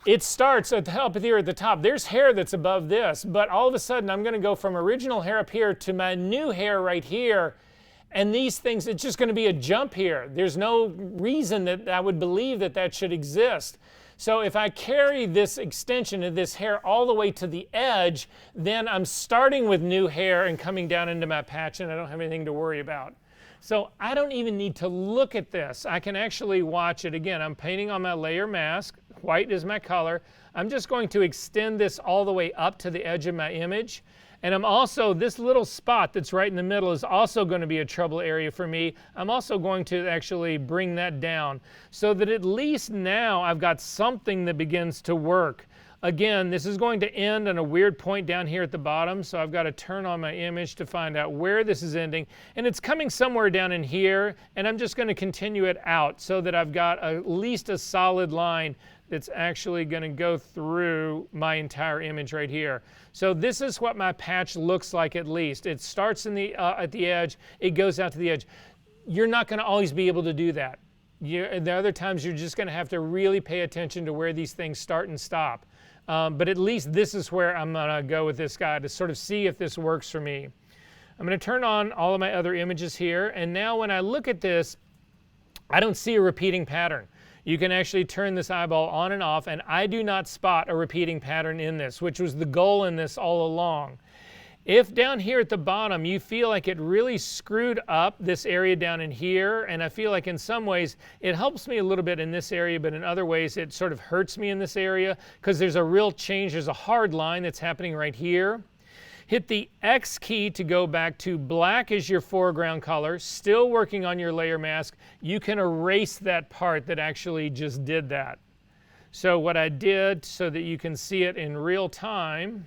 It starts up here at the top. There's hair that's above this, but all of a sudden I'm going to go from original hair up here to my new hair right here. And these things, it's just going to be a jump here. There's no reason that I would believe that that should exist. So if I carry this extension of this hair all the way to the edge, then I'm starting with new hair and coming down into my patch, and I don't have anything to worry about. So I don't even need to look at this. I can actually watch it. Again, I'm painting on my layer mask. White is my color. I'm just going to extend this all the way up to the edge of my image. And I'm also, this little spot that's right in the middle is also going to be a trouble area for me. I'm also going to actually bring that down so that at least now I've got something that begins to work. Again, this is going to end on a weird point down here at the bottom, so I've got to turn on my image to find out where this is ending. And it's coming somewhere down in here, and I'm just going to continue it out so that I've got at least a solid line that's actually going to go through my entire image right here. So this is what my patch looks like at least. It starts in at the edge, it goes out to the edge. You're not going to always be able to do that. The other times you're just going to have to really pay attention to where these things start and stop. But at least this is where I'm going to go with this guy to sort of see if this works for me. I'm going to turn on all of my other images here, and now when I look at this, I don't see a repeating pattern. You can actually turn this eyeball on and off, and I do not spot a repeating pattern in this, which was the goal in this all along. If down here at the bottom you feel like it really screwed up this area down in here, and I feel like in some ways it helps me a little bit in this area, but in other ways it sort of hurts me in this area because there's a real change, there's a hard line that's happening right here. Hit the X key to go back to black as your foreground color, still working on your layer mask. You can erase that part that actually just did that. So what I did, so that you can see it in real time,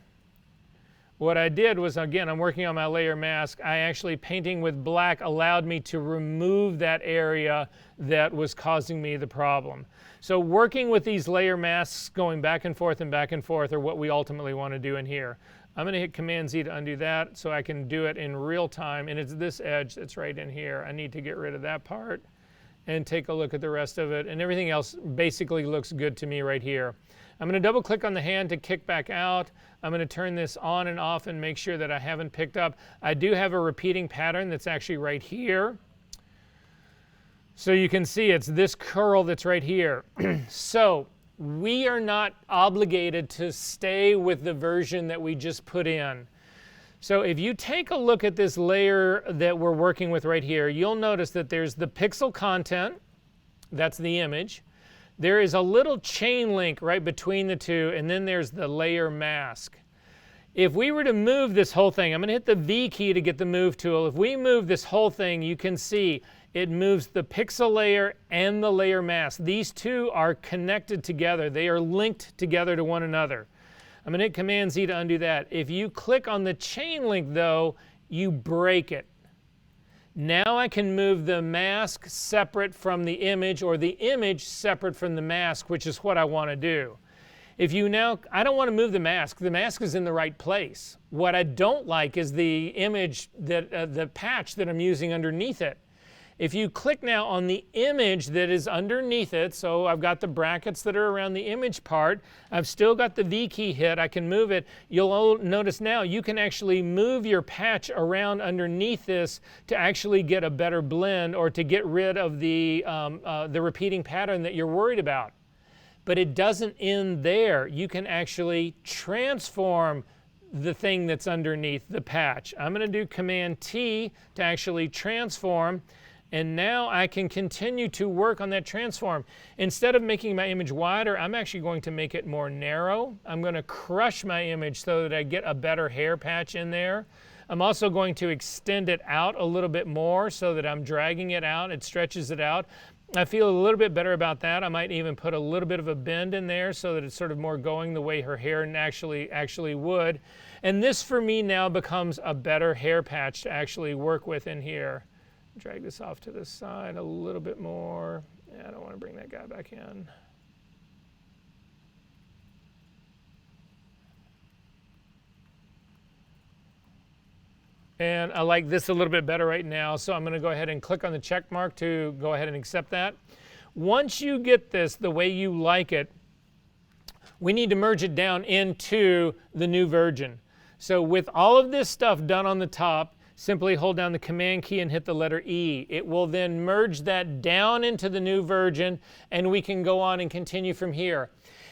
what I did was, again, I'm working on my layer mask. I actually, painting with black allowed me to remove that area that was causing me the problem. So working with these layer masks, going back and forth are what we ultimately want to do in here. I'm going to hit Command Z to undo that so I can do it in real time, and it's this edge that's right in here. I need to get rid of that part and take a look at the rest of it, and everything else basically looks good to me right here. I'm going to double click on the hand to kick back out. I'm going to turn this on and off and make sure that I haven't picked up. I do have a repeating pattern that's actually right here. So you can see it's this curl that's right here. So we are not obligated to stay with the version that we just put in. So if you take a look at this layer that we're working with right here, you'll notice that there's the pixel content, that's the image. There is a little chain link right between the two, and then there's the layer mask. If we were to move this whole thing, I'm going to hit the V key to get the move tool. If we move this whole thing, you can see it moves the pixel layer and the layer mask. These two are connected together. They are linked together to one another. I'm going to hit Command Z to undo that. If you click on the chain link, though, you break it. Now I can move the mask separate from the image, or the image separate from the mask, which is what I want to do. If you now, I don't want to move the mask. The mask is in the right place. What I don't like is the image, that the patch that I'm using underneath it. If you click now on the image that is underneath it, so I've got the brackets that are around the image part, I've still got the V key hit, I can move it. You'll notice now you can actually move your patch around underneath this to actually get a better blend, or to get rid of the repeating pattern that you're worried about. But it doesn't end there. You can actually transform the thing that's underneath the patch. I'm going to do Command T to actually transform. And now I can continue to work on that transform. Instead of making my image wider, I'm actually going to make it more narrow. I'm going to crush my image so that I get a better hair patch in there. I'm also going to extend it out a little bit more so that I'm dragging it out. It stretches it out. I feel a little bit better about that. I might even put a little bit of a bend in there so that it's sort of more going the way her hair actually would. And this for me now becomes a better hair patch to actually work with in here. Drag this off to the side a little bit more. Yeah, I don't want to bring that guy back in. And I like this a little bit better right now, so I'm going to go ahead and click on the check mark to go ahead and accept that. Once you get this the way you like it, we need to merge it down into the new version. So with all of this stuff done on the top, simply hold down the Command key and hit the letter E. It will then merge that down into the new version, and we can go on and continue from here.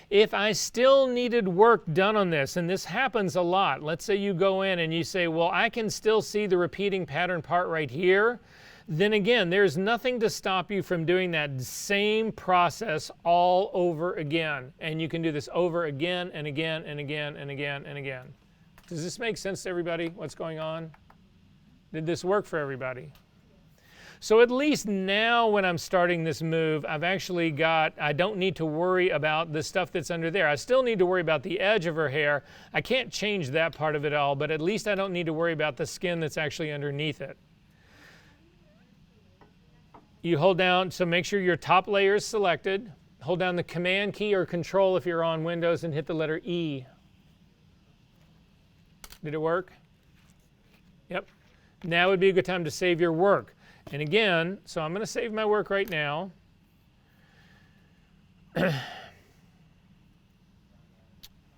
If I still needed work done on this, and this happens a lot, let's say you go in and you say, well, I can still see the repeating pattern part right here, then again, there's nothing to stop you from doing that same process all over again. And you can do this over again and again and again and again and again. Does this make sense to everybody, what's going on? Did this work for everybody? So at least now when I'm starting this move, I've actually got, I don't need to worry about the stuff that's under there. I still need to worry about the edge of her hair. I can't change that part of it all, but at least I don't need to worry about the skin that's actually underneath it. You hold down, so make sure your top layer is selected. Hold down the Command key or Control if you're on Windows and hit the letter E. Did it work? Yep. Now would be a good time to save your work. And again, so I'm going to save my work right now.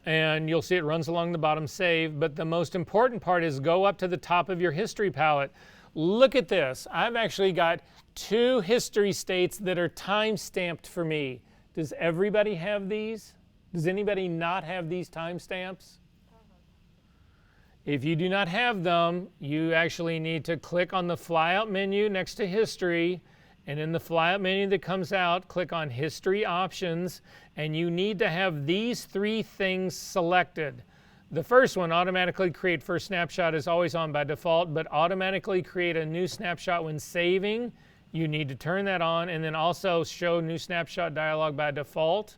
And you'll see it runs along the bottom, save. But the most important part is go up to the top of your history palette. Look at this. I've actually got 2 history states that are time stamped for me. Does everybody have these? Does anybody not have these timestamps? If you do not have them, you actually need to click on the flyout menu next to history, and in the flyout menu that comes out, click on history options, and you need to have these 3 things selected. The first one, automatically create first snapshot, is always on by default, but automatically create a new snapshot when saving, you need to turn that on, and then also show new snapshot dialog by default.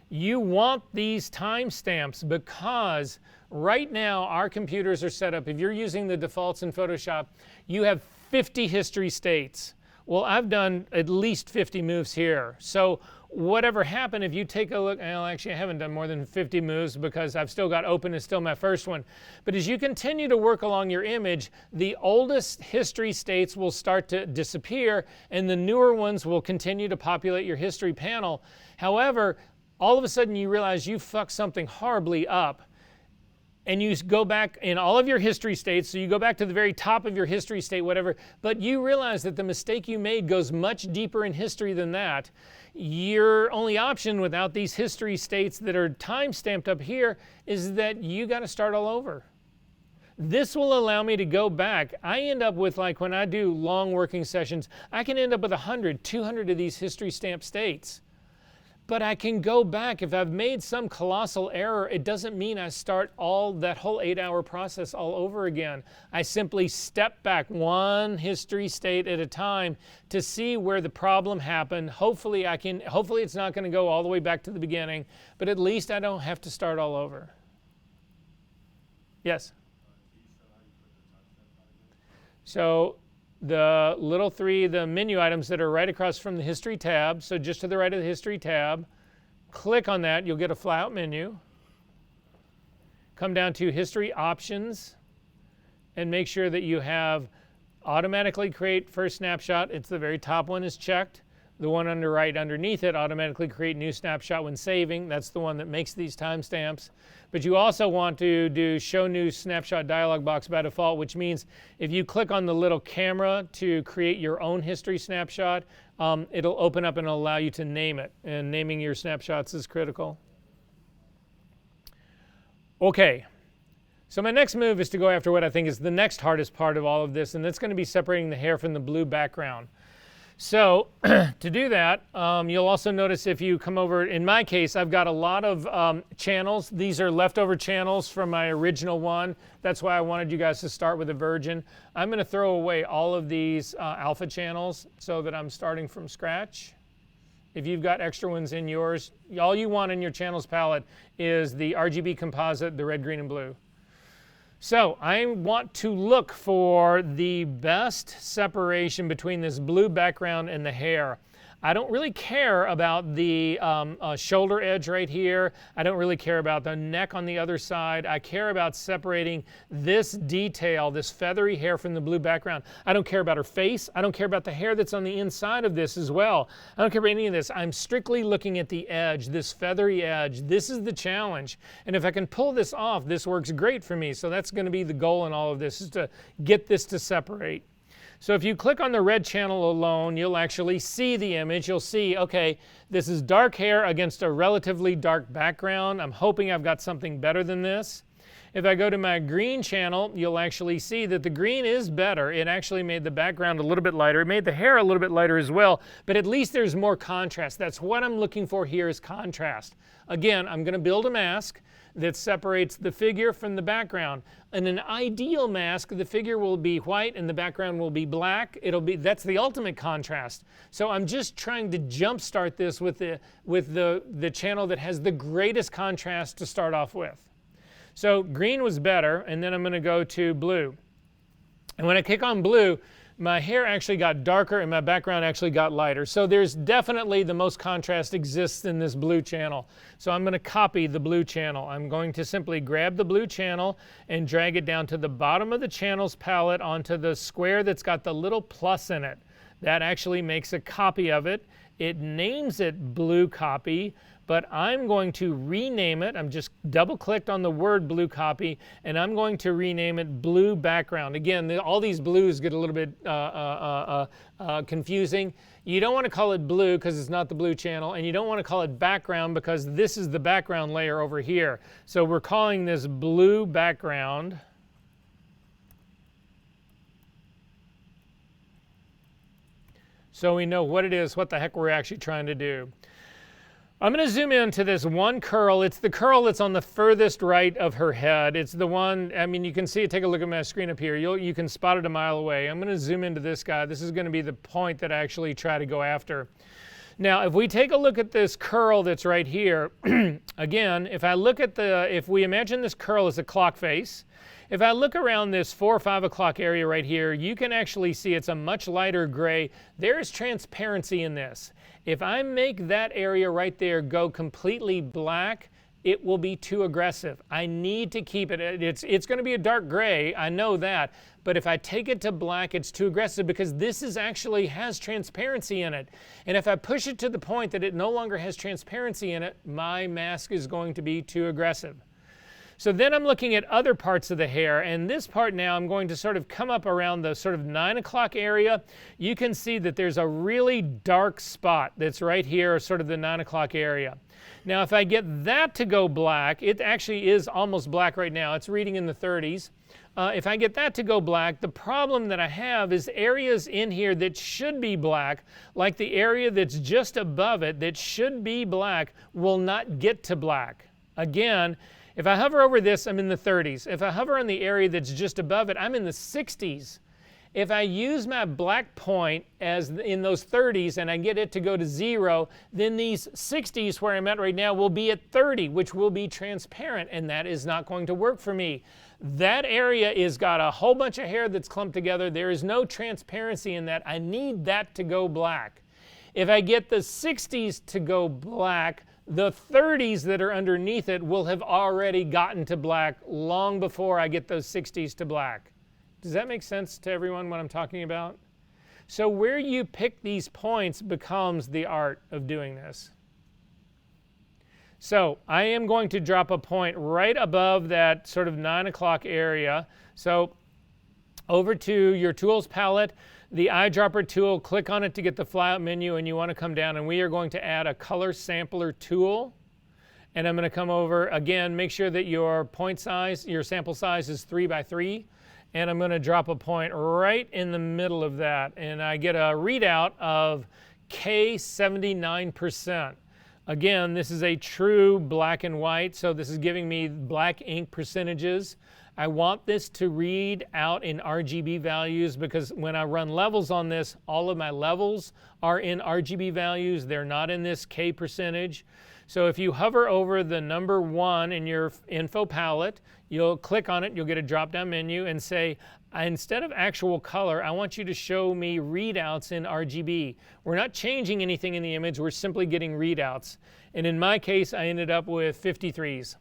You want these timestamps because right now our computers are set up, if you're using the defaults in Photoshop, you have 50 history states. Well, I've done at least 50 moves here. So whatever happened, if you take a look, well, actually I haven't done more than 50 moves because I've still got open, is still my first one. But as you continue to work along your image, the oldest history states will start to disappear and the newer ones will continue to populate your history panel. However, all of a sudden you realize you fucked something horribly up. And you go back in all of your history states, so you go back to the very top of your history state, whatever, but you realize that the mistake you made goes much deeper in history than that. Your only option without these history states that are time stamped up here is that you got to start all over. This will allow me to go back. I end up with, like when I do long working sessions, I can end up with 100, 200 of these history stamped states. But I can go back. If I've made some colossal error, it doesn't mean I start that whole 8-hour process all over again. I simply step back one history state at a time to see where the problem happened. Hopefully it's not going to go all the way back to the beginning, but at least I don't have to start all over. Yes? So the little 3, the menu items that are right across from the history tab, so just to the right of the history tab, click on that, you'll get a flyout menu. Come down to history options and make sure that you have automatically create first snapshot. It's the very top one is checked. The one right underneath it, automatically create new snapshot when saving. That's the one that makes these timestamps. But you also want to do show new snapshot dialog box by default, which means if you click on the little camera to create your own history snapshot, it'll open up and it'll allow you to name it. And naming your snapshots is critical. Okay. So my next move is to go after what I think is the next hardest part of all of this, and that's going to be separating the hair from the blue background. So to do that, you'll also notice if you come over, in my case, I've got a lot of channels. These are leftover channels from my original one. That's why I wanted you guys to start with a virgin. I'm going to throw away all of these alpha channels so that I'm starting from scratch. If you've got extra ones in yours, all you want in your channels palette is the RGB composite, the red, green, and blue. So I want to look for the best separation between this blue background and the hair. I don't really care about the shoulder edge right here. I don't really care about the neck on the other side. I care about separating this detail, this feathery hair from the blue background. I don't care about her face. I don't care about the hair that's on the inside of this as well. I don't care about any of this. I'm strictly looking at the edge, this feathery edge. This is the challenge. And if I can pull this off, this works great for me. So that's going to be the goal in all of this, is to get this to separate. So if you click on the red channel alone, you'll actually see the image. You'll see, okay, this is dark hair against a relatively dark background. I'm hoping I've got something better than this. If I go to my green channel, you'll actually see that the green is better. It actually made the background a little bit lighter. It made the hair a little bit lighter as well, but at least there's more contrast. That's what I'm looking for here, is contrast. Again, I'm going to build a mask that separates the figure from the background. In an ideal mask, the figure will be white and the background will be black. That's the ultimate contrast. So I'm just trying to jumpstart this with the channel that has the greatest contrast to start off with. So green was better, and then I'm going to go to blue. And when I click on blue, my hair actually got darker and my background actually got lighter. So there's definitely the most contrast exists in this blue channel. So I'm going to copy the blue channel. I'm going to simply grab the blue channel and drag it down to the bottom of the channels palette onto the square that's got the little plus in it. That actually makes a copy of it. It names it blue copy, but I'm going to rename it. I'm just double clicked on the word blue copy, and I'm going to rename it blue background. Again, all these blues get a little bit confusing. You don't want to call it blue because it's not the blue channel, and you don't want to call it background because this is the background layer over here. So we're calling this blue background. So we know what it is, what the heck we're actually trying to do. I'm going to zoom in to this one curl. It's the curl that's on the furthest right of her head. It's the one, I mean, you can see it. Take a look at my screen up here. You can spot it a mile away. I'm going to zoom into this guy. This is going to be the point that I actually try to go after. Now, if we take a look at this curl that's right here, again, if we imagine this curl as a clock face, if I look around this 4 or 5 o'clock area right here, you can actually see it's a much lighter gray. There is transparency in this. If I make that area right there go completely black, it will be too aggressive. I need to keep it. It's going to be a dark gray, I know that. But if I take it to black, it's too aggressive because this is actually has transparency in it. And if I push it to the point that it no longer has transparency in it, my mask is going to be too aggressive. So then I'm looking at other parts of the hair, and this part now I'm going to sort of come up around the sort of 9 o'clock area. You can see that there's a really dark spot that's right here, sort of the 9 o'clock area. Now if I get that to go black, it actually is almost black right now. It's reading in the 30s. If I get that to go black, the problem that I have is areas in here that should be black, like the area that's just above it that should be black, will not get to black. Again, if I hover over this, I'm in the 30s. If I hover on the area that's just above it, I'm in the 60s. If I use my black point as in those 30s and I get it to go to 0, then these 60s where I'm at right now will be at 30, which will be transparent, and that is not going to work for me. That area is got a whole bunch of hair that's clumped together. There is no transparency in that. I need that to go black. If I get the 60s to go black, the 30s that are underneath it will have already gotten to black long before I get those 60s to black. Does that make sense to everyone what I'm talking about? So where you pick these points becomes the art of doing this. So I am going to drop a point right above that sort of 9 o'clock area. So over to your tools palette, the eyedropper tool, click on it to get the flyout menu, and you want to come down, and we are going to add a color sampler tool. And I'm going to come over again, make sure that your point size, your sample size is 3 by 3. And I'm going to drop a point right in the middle of that. And I get a readout of K 79%. Again, this is a true black and white, so this is giving me black ink percentages. I want this to read out in RGB values because when I run levels on this, all of my levels are in RGB values. They're not in this K percentage. So if you hover over the number 1 in your info palette, you'll click on it, you'll get a drop-down menu and say, instead of actual color, I want you to show me readouts in RGB. We're not changing anything in the image, we're simply getting readouts. And in my case, I ended up with 53s.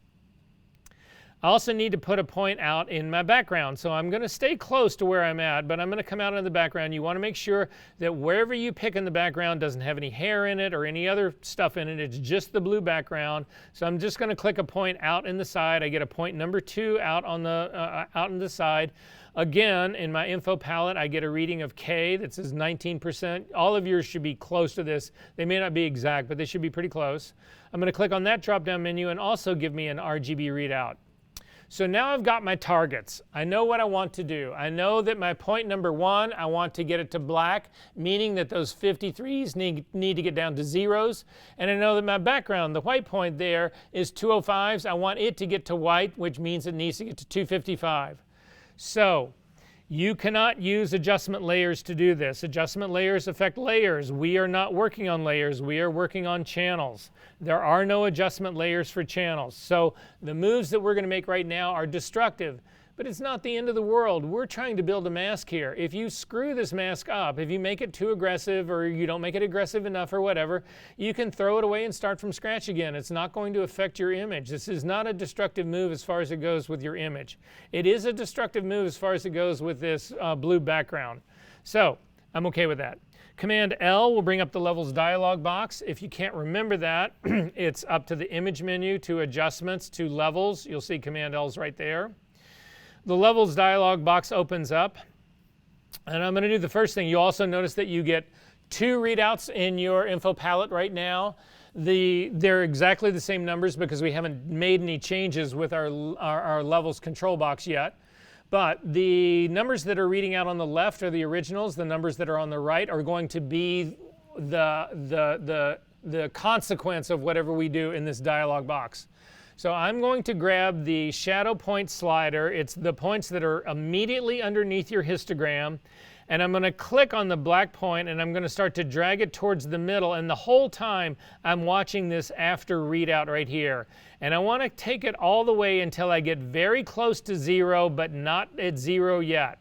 I also need to put a point out in my background. So I'm going to stay close to where I'm at, but I'm going to come out in the background. You want to make sure that wherever you pick in the background doesn't have any hair in it or any other stuff in it. It's just the blue background. So I'm just going to click a point out in the side. I get a point number 2 out on the out in the side. Again, in my info palette, I get a reading of K that says 19%. All of yours should be close to this. They may not be exact, but they should be pretty close. I'm going to click on that drop-down menu and also give me an RGB readout. So now I've got my targets. I know what I want to do. I know that my point number 1, I want to get it to black, meaning that those 53s need to get down to 0s. And I know that my background, the white point there, is 205s. I want it to get to white, which means it needs to get to 255. So you cannot use adjustment layers to do this. Adjustment layers affect layers. We are not working on layers. We are working on channels. There are no adjustment layers for channels. So the moves that we're going to make right now are destructive, but it's not the end of the world. We're trying to build a mask here. If you screw this mask up, if you make it too aggressive or you don't make it aggressive enough or whatever, you can throw it away and start from scratch again. It's not going to affect your image. This is not a destructive move as far as it goes with your image. It is a destructive move as far as it goes with this blue background. So I'm okay with that. Command L will bring up the levels dialog box. If you can't remember that, it's up to the image menu, to adjustments, to levels. You'll see Command L's right there. The levels dialog box opens up, and I'm going to do the first thing. You also notice that you get 2 readouts in your info palette right now. They're exactly the same numbers because we haven't made any changes with our levels control box yet. But the numbers that are reading out on the left are the originals. The numbers that are on the right are going to be the consequence of whatever we do in this dialog box. So I'm going to grab the shadow point slider. It's the points that are immediately underneath your histogram. And I'm going to click on the black point and I'm going to start to drag it towards the middle. And the whole time I'm watching this after readout right here. And I want to take it all the way until I get very close to 0, but not at 0 yet.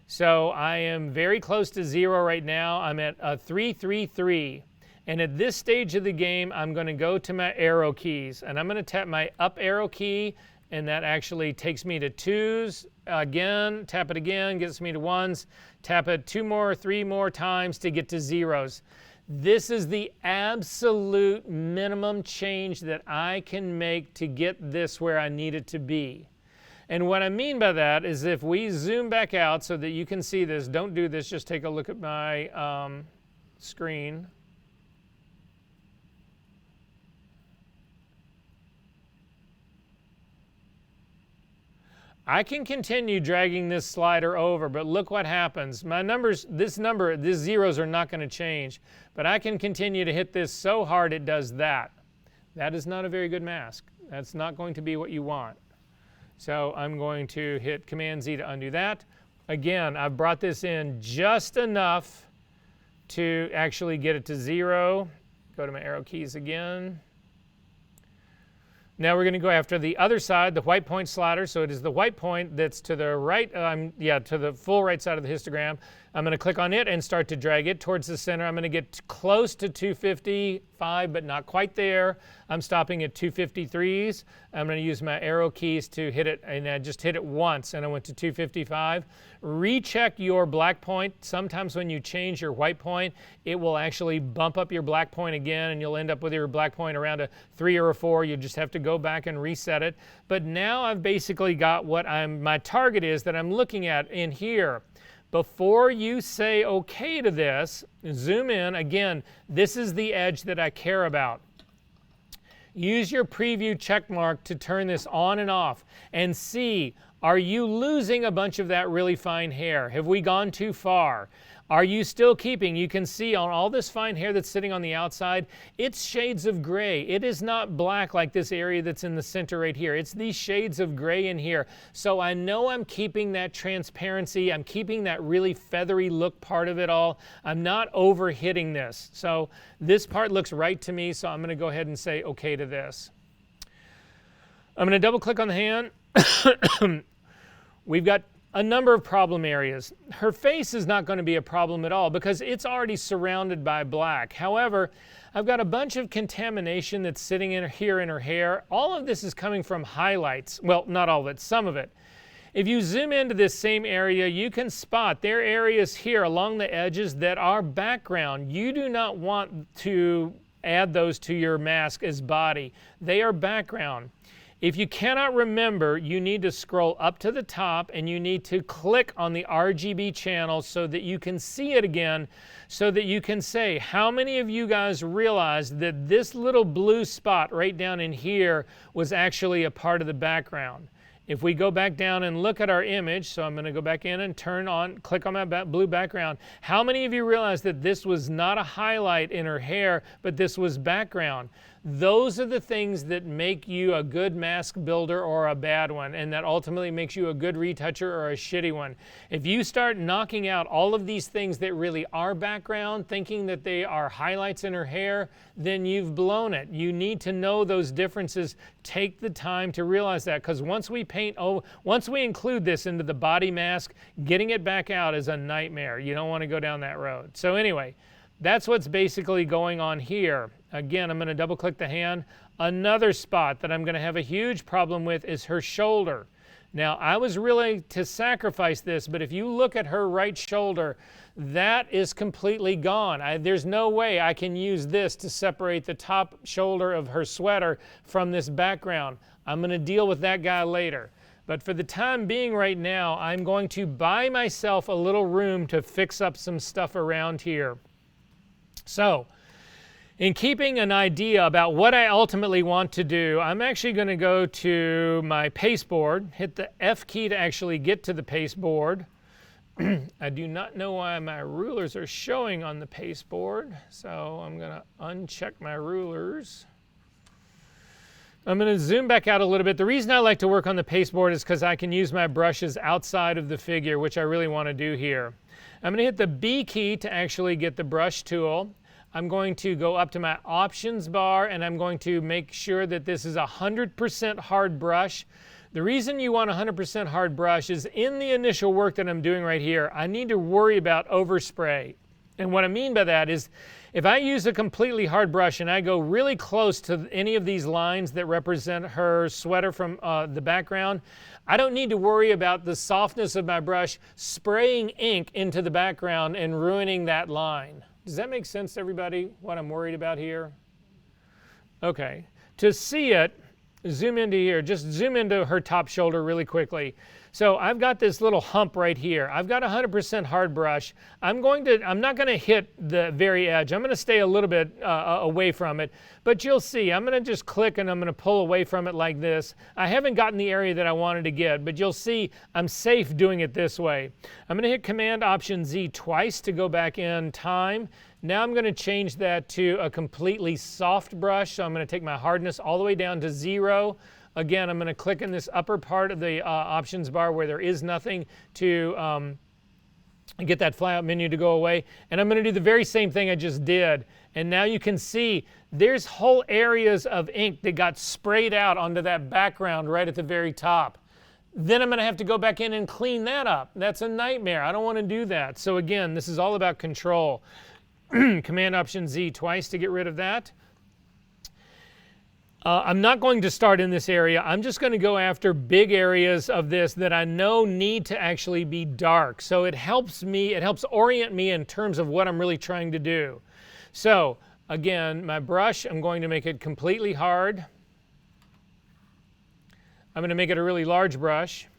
So I am very close to 0 right now. I'm at 333. And at this stage of the game, I'm going to go to my arrow keys. And I'm going to tap my up arrow key, and that actually takes me to 2s. Again, tap it again, gets me to 1s. Tap it 2 more, 3 more times to get to 0s. This is the absolute minimum change that I can make to get this where I need it to be. And what I mean by that is if we zoom back out so that you can see this, don't do this, just take a look at my screen. I can continue dragging this slider over, but look what happens. My numbers, these zeros are not going to change, but I can continue to hit this so hard it does that. That is not a very good mask. That's not going to be what you want. So I'm going to hit Command Z to undo that. Again, I've brought this in just enough to actually get it to 0. Go to my arrow keys again. Now we're going to go after the other side, the white point slider. So it is the white point that's to the right, to the full right side of the histogram. I'm going to click on it and start to drag it towards the center. I'm going to get close to 255, but not quite there. I'm stopping at 253s. I'm going to use my arrow keys to hit it, and I just hit it once, and I went to 255. Recheck your black point. Sometimes when you change your white point, it will actually bump up your black point again, and you'll end up with your black point around a 3 or a 4. You just have to go back and reset it. But now I've basically got what my target is that I'm looking at in here. Before you say OK to this, zoom in. Again, this is the edge that I care about. Use your preview check mark to turn this on and off and see, are you losing a bunch of that really fine hair? Have we gone too far? Are you still keeping? You can see on all this fine hair that's sitting on the outside, it's shades of gray. It is not black like this area that's in the center right here. It's these shades of gray in here. So I know I'm keeping that transparency. I'm keeping that really feathery look part of it all. I'm not overhitting this. So this part looks right to me, so I'm going to go ahead and say OK to this. I'm going to double click on the hand. We've got a number of problem areas. Her face is not going to be a problem at all because it's already surrounded by black. However, I've got a bunch of contamination that's sitting in here in her hair. All of this is coming from highlights. Well, not all of it, some of it. If you zoom into this same area, you can spot there are areas here along the edges that are background. You do not want to add those to your mask as body. They are background. If you cannot remember, you need to scroll up to the top and you need to click on the RGB channel so that you can see it again, so that you can say, how many of you guys realized that this little blue spot right down in here was actually a part of the background? If we go back down and look at our image, so I'm going to go back in and click on my blue background. How many of you realized that this was not a highlight in her hair, but this was background? Those are the things that make you a good mask builder or a bad one, and that ultimately makes you a good retoucher or a shitty one. If you start knocking out all of these things that really are background, thinking that they are highlights in her hair, then you've blown it. You need to know those differences. Take the time to realize that, because once we include this into the body mask, getting it back out is a nightmare. You don't want to go down that road. So anyway, that's what's basically going on here. Again, I'm going to double click the hand. Another spot that I'm going to have a huge problem with is her shoulder. Now, I was willing to sacrifice this, but if you look at her right shoulder, that is completely gone. There's no way I can use this to separate the top shoulder of her sweater from this background. I'm going to deal with that guy later. But for the time being right now, I'm going to buy myself a little room to fix up some stuff around here. So, in keeping an idea about what I ultimately want to do, I'm actually going to go to my pasteboard, hit the F key to actually get to the pasteboard. I do not know why my rulers are showing on the pasteboard, so I'm going to uncheck my rulers. I'm going to zoom back out a little bit. The reason I like to work on the pasteboard is because I can use my brushes outside of the figure, which I really want to do here. I'm going to hit the B key to actually get the brush tool. I'm going to go up to my options bar and I'm going to make sure that this is 100% hard brush. The reason you want 100% hard brush is in the initial work that I'm doing right here, I need to worry about overspray. And what I mean by that is if I use a completely hard brush and I go really close to any of these lines that represent her sweater from the background, I don't need to worry about the softness of my brush spraying ink into the background and ruining that line. Does that make sense to everybody, what I'm worried about here? Okay, to see it, zoom into here, just zoom into her top shoulder really quickly. So I've got this little hump right here. I've got 100% hard brush. I'm not going to hit the very edge. I'm going to stay a little bit away from it. But you'll see, I'm going to just click and I'm going to pull away from it like this. I haven't gotten the area that I wanted to get, but you'll see I'm safe doing it this way. I'm going to hit Command Option Z twice to go back in time. Now I'm going to change that to a completely soft brush. So I'm going to take my hardness all the way down to 0. Again, I'm going to click in this upper part of the options bar where there is nothing to get that flyout menu to go away. And I'm going to do the very same thing I just did. And now you can see there's whole areas of ink that got sprayed out onto that background right at the very top. Then I'm going to have to go back in and clean that up. That's a nightmare. I don't want to do that. So again, this is all about control. Command Option Z twice to get rid of that. I'm not going to start in this area. I'm just going to go after big areas of this that I know need to actually be dark. So it helps orient me in terms of what I'm really trying to do. So again, my brush, I'm going to make it completely hard. I'm going to make it a really large brush,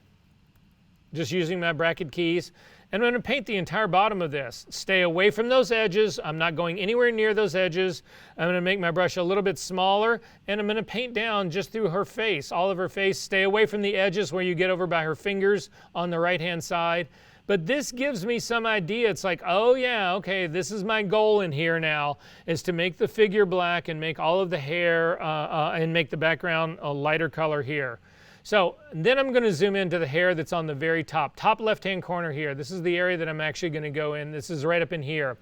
just using my bracket keys. And I'm going to paint the entire bottom of this. Stay away from those edges. I'm not going anywhere near those edges. I'm going to make my brush a little bit smaller, and I'm going to paint down just through her face, all of her face. Stay away from the edges where you get over by her fingers on the right-hand side. But this gives me some idea. It's like, oh yeah, okay, this is my goal in here now, is to make the figure black and make all of the hair and make the background a lighter color here. So then I'm going to zoom into the hair that's on the very top left-hand corner here. This is the area that I'm actually going to go in. This is right up in here.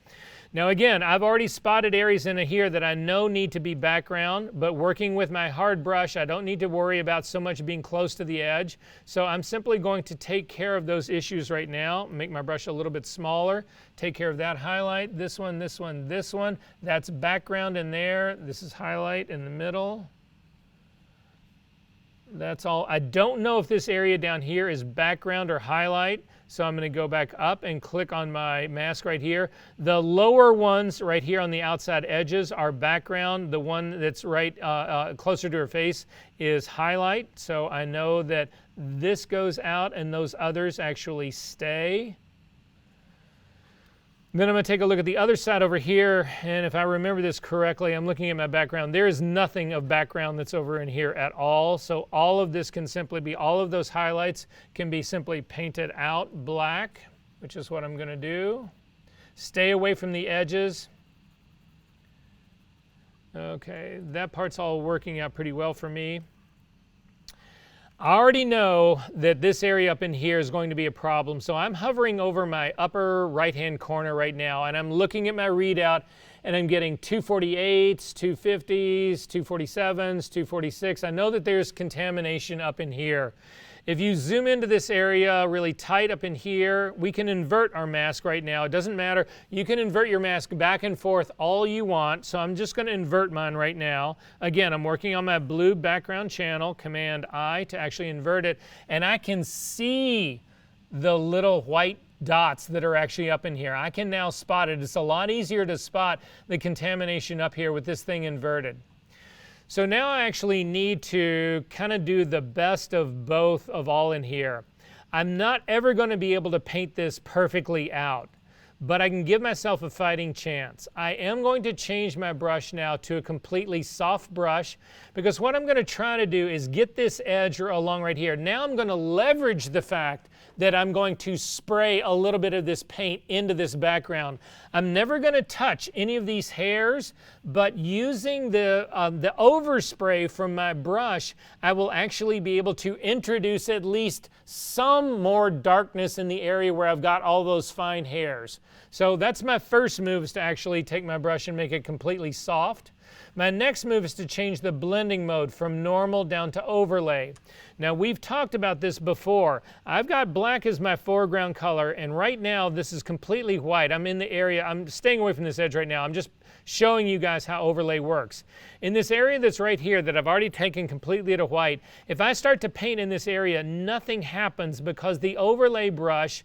Now again, I've already spotted areas in here that I know need to be background, but working with my hard brush, I don't need to worry about so much being close to the edge. So I'm simply going to take care of those issues right now, make my brush a little bit smaller, take care of that highlight, this one, this one, this one. That's background in there. This is highlight in the middle. That's all. I don't know if this area down here is background or highlight, so I'm going to go back up and click on my mask right here. The lower ones right here on the outside edges are background. The one that's right closer to her face is highlight, so I know that this goes out and those others actually stay. Then I'm going to take a look at the other side over here, and if I remember this correctly, I'm looking at my background. There is nothing of background that's over in here at all, so all of this can simply be, all of those highlights can be simply painted out black, which is what I'm going to do. Stay away from the edges. Okay, that part's all working out pretty well for me. I already know that this area up in here is going to be a problem, so I'm hovering over my upper right-hand corner right now, and I'm looking at my readout, and I'm getting 248s, 250s, 247s, 246. I know that there's contamination up in here. If you zoom into this area really tight up in here, we can invert our mask right now. It doesn't matter. You can invert your mask back and forth all you want. So I'm just going to invert mine right now. Again, I'm working on my blue background channel, Command I to actually invert it. And I can see the little white dots that are actually up in here. I can now spot it. It's a lot easier to spot the contamination up here with this thing inverted. So now I actually need to kind of do the best of both of all in here. I'm not ever going to be able to paint this perfectly out, but I can give myself a fighting chance. I am going to change my brush now to a completely soft brush, because what I'm going to try to do is get this edge along right here. Now I'm going to leverage the fact that I'm going to spray a little bit of this paint into this background. I'm never going to touch any of these hairs, but using the overspray from my brush, I will actually be able to introduce at least some more darkness in the area where I've got all those fine hairs. So that's my first move, is to actually take my brush and make it completely soft. My next move is to change the blending mode from normal down to overlay. Now, we've talked about this before. I've got black as my foreground color, and right now this is completely white. I'm in the area, I'm staying away from this edge right now. I'm just showing you guys how overlay works. In this area that's right here that I've already taken completely to white, if I start to paint in this area, nothing happens, because the overlay brush,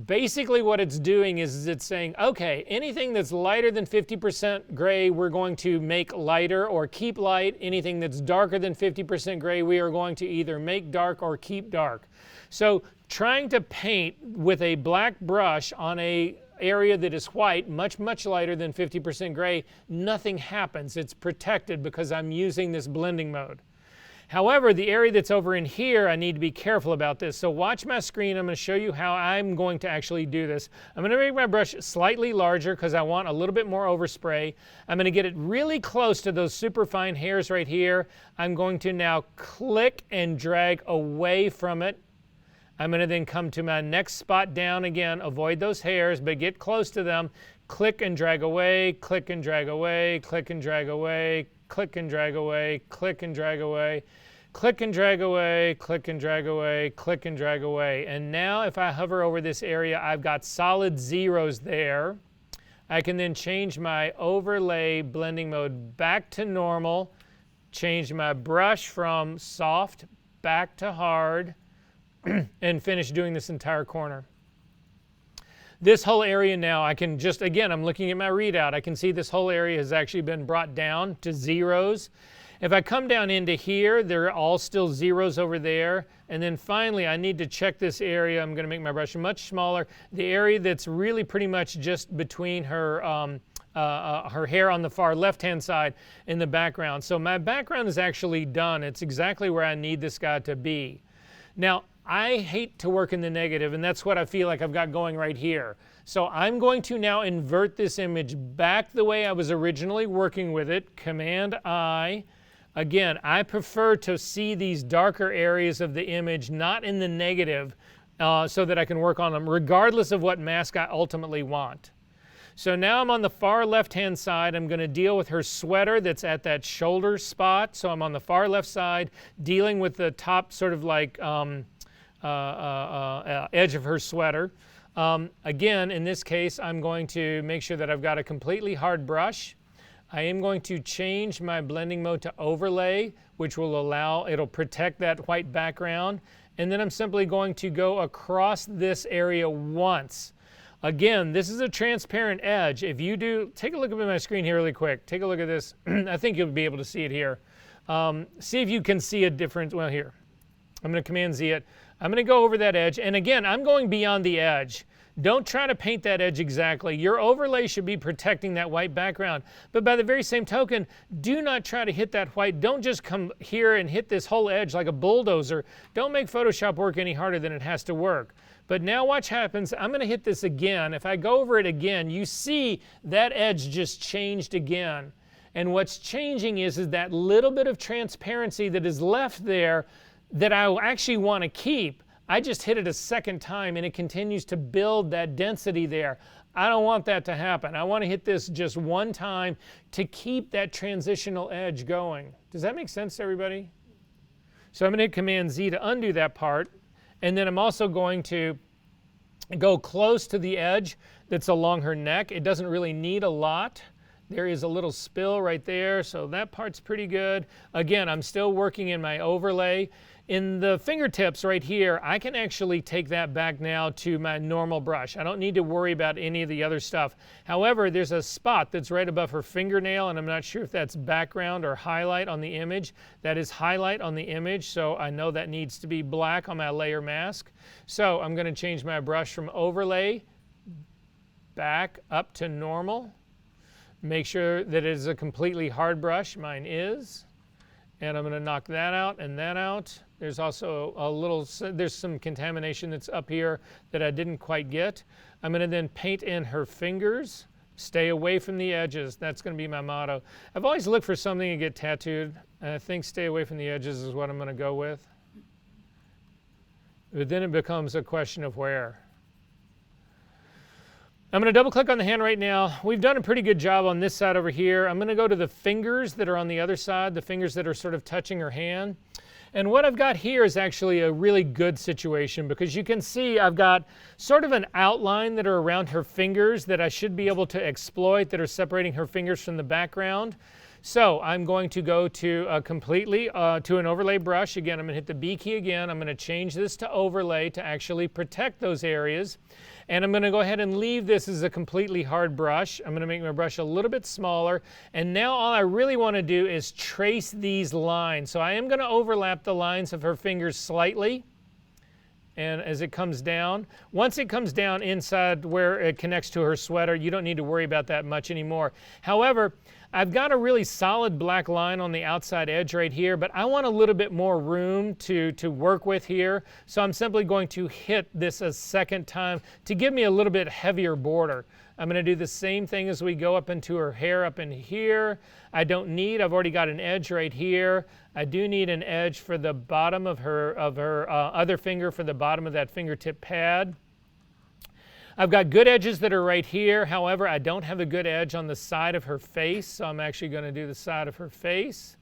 basically what it's doing is it's saying, okay, anything that's lighter than 50% gray, we're going to make lighter or keep light. Anything that's darker than 50% gray, we are going to either make dark or keep dark. So trying to paint with a black brush on a area that is white, much, much lighter than 50% gray, nothing happens. It's protected because I'm using this blending mode. However, the area that's over in here, I need to be careful about this. So watch my screen. I'm going to show you how I'm going to actually do this. I'm going to make my brush slightly larger because I want a little bit more overspray. I'm going to get it really close to those super fine hairs right here. I'm going to now click and drag away from it. I'm going to then come to my next spot down again, avoid those hairs, but get close to them. Click and drag away, click and drag away, click and drag away, click and drag away, click and drag away, click and drag away, click and drag away, click and drag away. And now if I hover over this area, I've got solid zeros there. I can then change my overlay blending mode back to normal, change my brush from soft back to hard, and finish doing this entire corner. This whole area now, I can just, again, I'm looking at my readout. I can see this whole area has actually been brought down to zeros. If I come down into here, they're all still zeros over there. And then finally, I need to check this area. I'm going to make my brush much smaller. The area that's really pretty much just between her hair on the far left-hand side in the background. So my background is actually done. It's exactly where I need this guy to be. Now, I hate to work in the negative, and that's what I feel like I've got going right here. So I'm going to now invert this image back the way I was originally working with it, Command I. Again, I prefer to see these darker areas of the image not in the negative so that I can work on them regardless of what mask I ultimately want. So now I'm on the far left-hand side. I'm going to deal with her sweater that's at that shoulder spot. So I'm on the far left side dealing with the top sort of like edge of her sweater. Again, in this case, I'm going to make sure that I've got a completely hard brush. I am going to change my blending mode to overlay, which will allow, it'll protect that white background. And then I'm simply going to go across this area once. Again, this is a transparent edge. If you do, take a look at my screen here really quick. Take a look at this. I think you'll be able to see it here. See if you can see a difference. Well, here. I'm going to Command Z it. I'm going to go over that edge. And again, I'm going beyond the edge. Don't try to paint that edge exactly. Your overlay should be protecting that white background. But by the very same token, do not try to hit that white. Don't just come here and hit this whole edge like a bulldozer. Don't make Photoshop work any harder than it has to work. But now watch what happens. I'm going to hit this again. If I go over it again, you see that edge just changed again. And what's changing is that little bit of transparency that is left there that I actually want to keep. I just hit it a second time and it continues to build that density there. I don't want that to happen. I want to hit this just one time to keep that transitional edge going. Does that make sense to everybody? So I'm going to hit Command Z to undo that part. And then I'm also going to go close to the edge that's along her neck. It doesn't really need a lot. There is a little spill right there, so that part's pretty good. Again, I'm still working in my overlay. In the fingertips right here, I can actually take that back now to my normal brush. I don't need to worry about any of the other stuff. However, there's a spot that's right above her fingernail, and I'm not sure if that's background or highlight on the image. That is highlight on the image, so I know that needs to be black on my layer mask. So I'm going to change my brush from overlay back up to normal. Make sure that it is a completely hard brush. Mine is. And I'm going to knock that out and that out. There's also a little, there's some contamination that's up here that I didn't quite get. I'm going to then paint in her fingers. Stay away from the edges. That's going to be my motto. I've always looked for something to get tattooed, and I think stay away from the edges is what I'm going to go with. But then it becomes a question of where. I'm going to double click on the hand right now. We've done a pretty good job on this side over here. I'm going to go to the fingers that are on the other side, the fingers that are sort of touching her hand. And what I've got here is actually a really good situation because you can see I've got sort of an outline that are around her fingers that I should be able to exploit that are separating her fingers from the background. So I'm going to go to completely to an overlay brush. Again, I'm going to hit the B key again. I'm going to change this to overlay to actually protect those areas. And I'm going to go ahead and leave this as a completely hard brush. I'm going to make my brush a little bit smaller. And now all I really want to do is trace these lines. So I am going to overlap the lines of her fingers slightly. And as it comes down, once it comes down inside where it connects to her sweater, you don't need to worry about that much anymore. However, I've got a really solid black line on the outside edge right here, but I want a little bit more room to work with here. So I'm simply going to hit this a second time to give me a little bit heavier border. I'm going to do the same thing as we go up into her hair up in here. I've already got an edge right here. I do need an edge for the bottom of her other finger for the bottom of that fingertip pad. I've got good edges that are right here. However, I don't have a good edge on the side of her face, so I'm actually going to do the side of her face,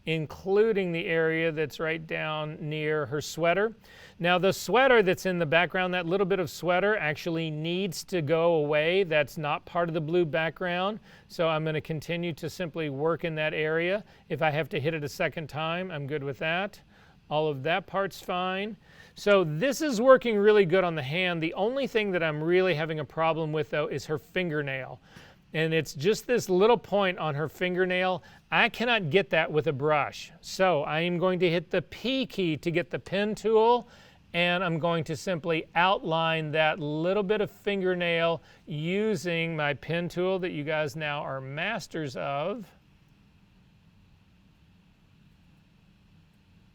including the area that's right down near her sweater. Now the sweater that's in the background, that little bit of sweater actually needs to go away. That's not part of the blue background. So I'm going to continue to simply work in that area. If I have to hit it a second time, I'm good with that. All of that part's fine. So this is working really good on the hand. The only thing that I'm really having a problem with though is her fingernail. And it's just this little point on her fingernail. I cannot get that with a brush. So I am going to hit the P key to get the pen tool, and I'm going to simply outline that little bit of fingernail using my pen tool that you guys now are masters of.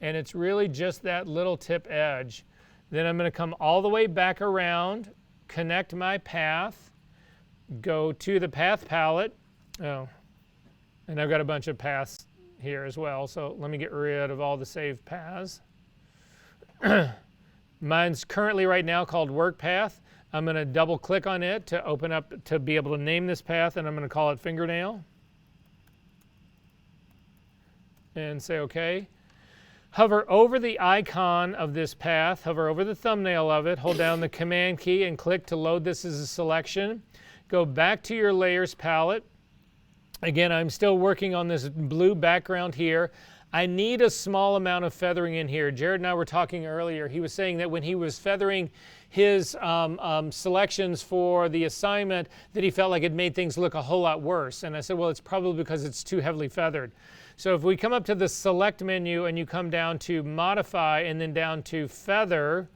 And it's really just that little tip edge. Then I'm going to come all the way back around, connect my path, go to the path palette. Oh, and I've got a bunch of paths here as well, so let me get rid of all the saved paths. Mine's currently right now called work path. I'm going to double click on it to open up to be able to name this path, and I'm going to call it fingernail. And say OK. Hover over the icon of this path, hover over the thumbnail of it, hold down the Command key and click to load this as a selection. Go back to your layers palette. Again, I'm still working on this blue background here. I need a small amount of feathering in here. Jared and I were talking earlier. He was saying that when he was feathering his selections for the assignment, that he felt like it made things look a whole lot worse. And I said, well, it's probably because it's too heavily feathered. So if we come up to the Select menu and you come down to Modify and then down to Feather,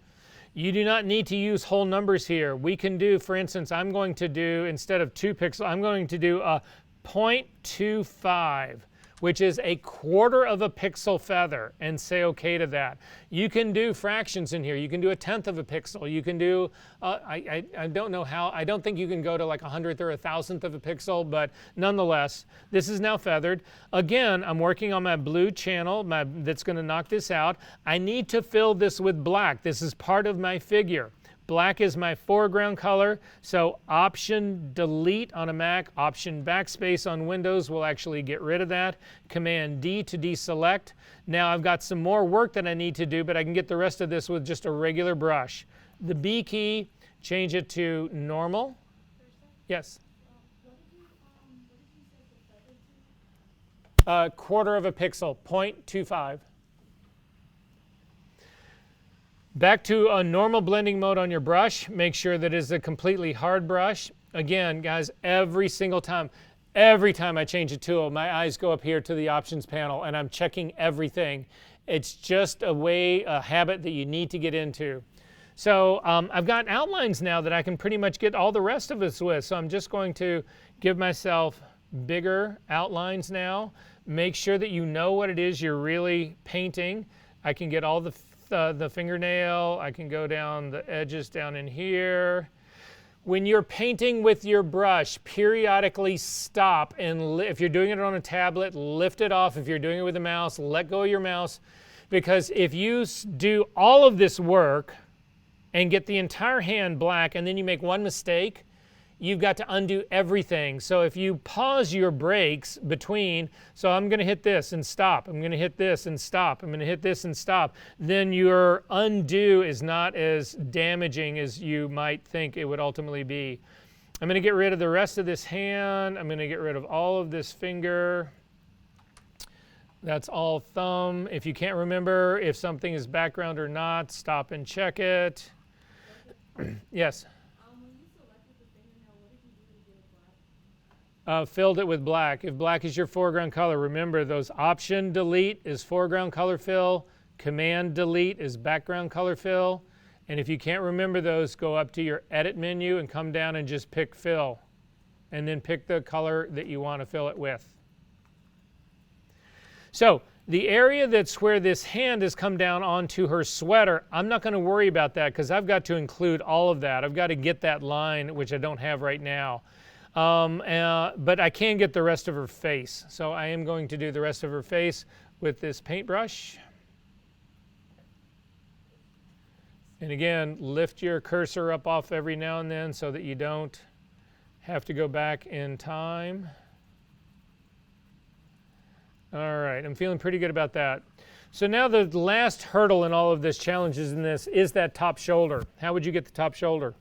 you do not need to use whole numbers here. We can do, for instance, I'm going to do, instead of 2 pixels, I'm going to do a 0.25, which is 1/4 of a pixel feather, and say OK to that. You can do fractions in here. You can do 1/10 of a pixel. You can do, I don't know how, I don't think you can go to like 100th or 1,000th of a pixel, but nonetheless, this is now feathered. Again, I'm working on my blue channel that's going to knock this out. I need to fill this with black. This is part of my figure. Black is my foreground color, so Option Delete on a Mac, Option Backspace on Windows will actually get rid of that. Command D to deselect. Now I've got some more work that I need to do, but I can get the rest of this with just a regular brush. The B key, change it to normal. Yes? Quarter of a pixel, 0.25. Back to a normal blending mode on your brush. Make sure that it is a completely hard brush. Again, guys, every time I change a tool, my eyes go up here to the options panel and I'm checking everything. It's just a habit that you need to get into. So I've got outlines now that I can pretty much get all the rest of this with. So I'm just going to give myself bigger outlines now. Make sure that you know what it is you're really painting. I can get all the fingernail. I can go down the edges down in here. When you're painting with your brush, periodically stop and if you're doing it on a tablet, lift it off. If you're doing it with a mouse, let go of your mouse. Because if you do all of this work and get the entire hand black and then you make one mistake, you've got to undo everything. So if you pause your breaks between, so I'm going to hit this and stop, I'm going to hit this and stop, I'm going to hit this and stop, then your undo is not as damaging as you might think it would ultimately be. I'm going to get rid of the rest of this hand. I'm going to get rid of all of this finger. That's all thumb. If you can't remember if something is background or not, stop and check it. Yes? Filled it with black. If black is your foreground color, remember those Option Delete is foreground color fill, Command Delete is background color fill, and if you can't remember those, go up to your Edit menu and come down and just pick Fill, and then pick the color that you want to fill it with. So the area that's where this hand has come down onto her sweater, I'm not going to worry about that because I've got to include all of that. I've got to get that line, which I don't have right now. But I can get the rest of her face. So I am going to do the rest of her face with this paintbrush. And again, lift your cursor up off every now and then so that you don't have to go back in time. All right, I'm feeling pretty good about that. So now the last hurdle in all of this challenges in this is that top shoulder. How would you get the top shoulder?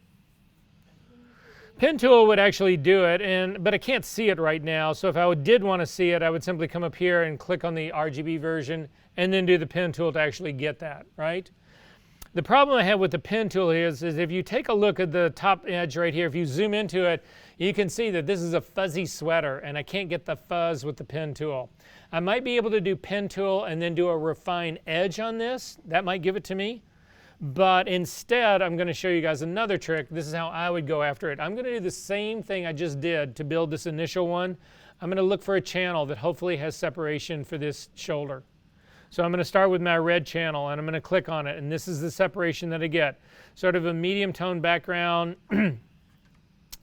Pen tool would actually do it, but I can't see it right now. So if I did want to see it, I would simply come up here and click on the RGB version and then do the pen tool to actually get that, right? The problem I have with the pen tool is if you take a look at the top edge right here, if you zoom into it, you can see that this is a fuzzy sweater and I can't get the fuzz with the pen tool. I might be able to do pen tool and then do a refine edge on this. That might give it to me. But instead, I'm going to show you guys another trick. This is how I would go after it. I'm going to do the same thing I just did to build this initial one. I'm going to look for a channel that hopefully has separation for this shoulder. So I'm going to start with my red channel and I'm going to click on it. And this is the separation that I get. Sort of a medium tone background, a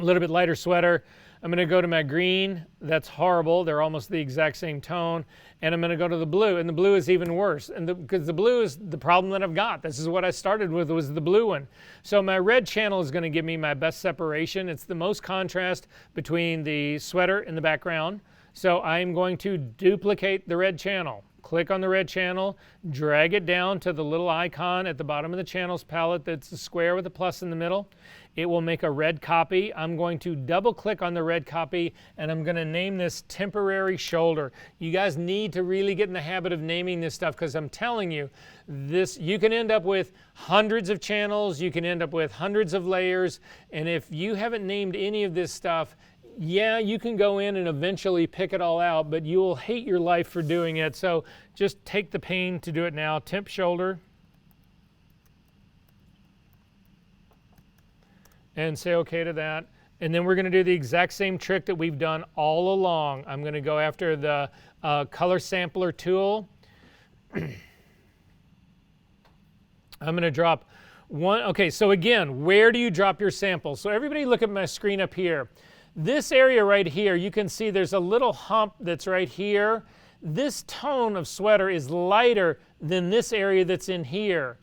little bit lighter sweater. I'm going to go to my green. That's horrible. They're almost the exact same tone. And I'm going to go to the blue. And the blue is even worse. And because the blue is the problem that I've got. This is what I started with, was the blue one. So my red channel is going to give me my best separation. It's the most contrast between the sweater and the background. So I'm going to duplicate the red channel. Click on the red channel, drag it down to the little icon at the bottom of the channels palette that's a square with a plus in the middle. It will make a red copy. I'm going to double click on the red copy and I'm going to name this temporary shoulder. You guys need to really get in the habit of naming this stuff because I'm telling you, you can end up with hundreds of channels, you can end up with hundreds of layers, and if you haven't named any of this stuff, yeah, you can go in and eventually pick it all out, but you will hate your life for doing it. So just take the pain to do it now. Temp shoulder. And say okay to that. And then we're going to do the exact same trick that we've done all along. I'm going to go after the color sampler tool. I'm going to drop one. Okay, so again, where do you drop your sample? So everybody look at my screen up here. This area right here, you can see there's a little hump that's right here. This tone of sweater is lighter than this area that's in here.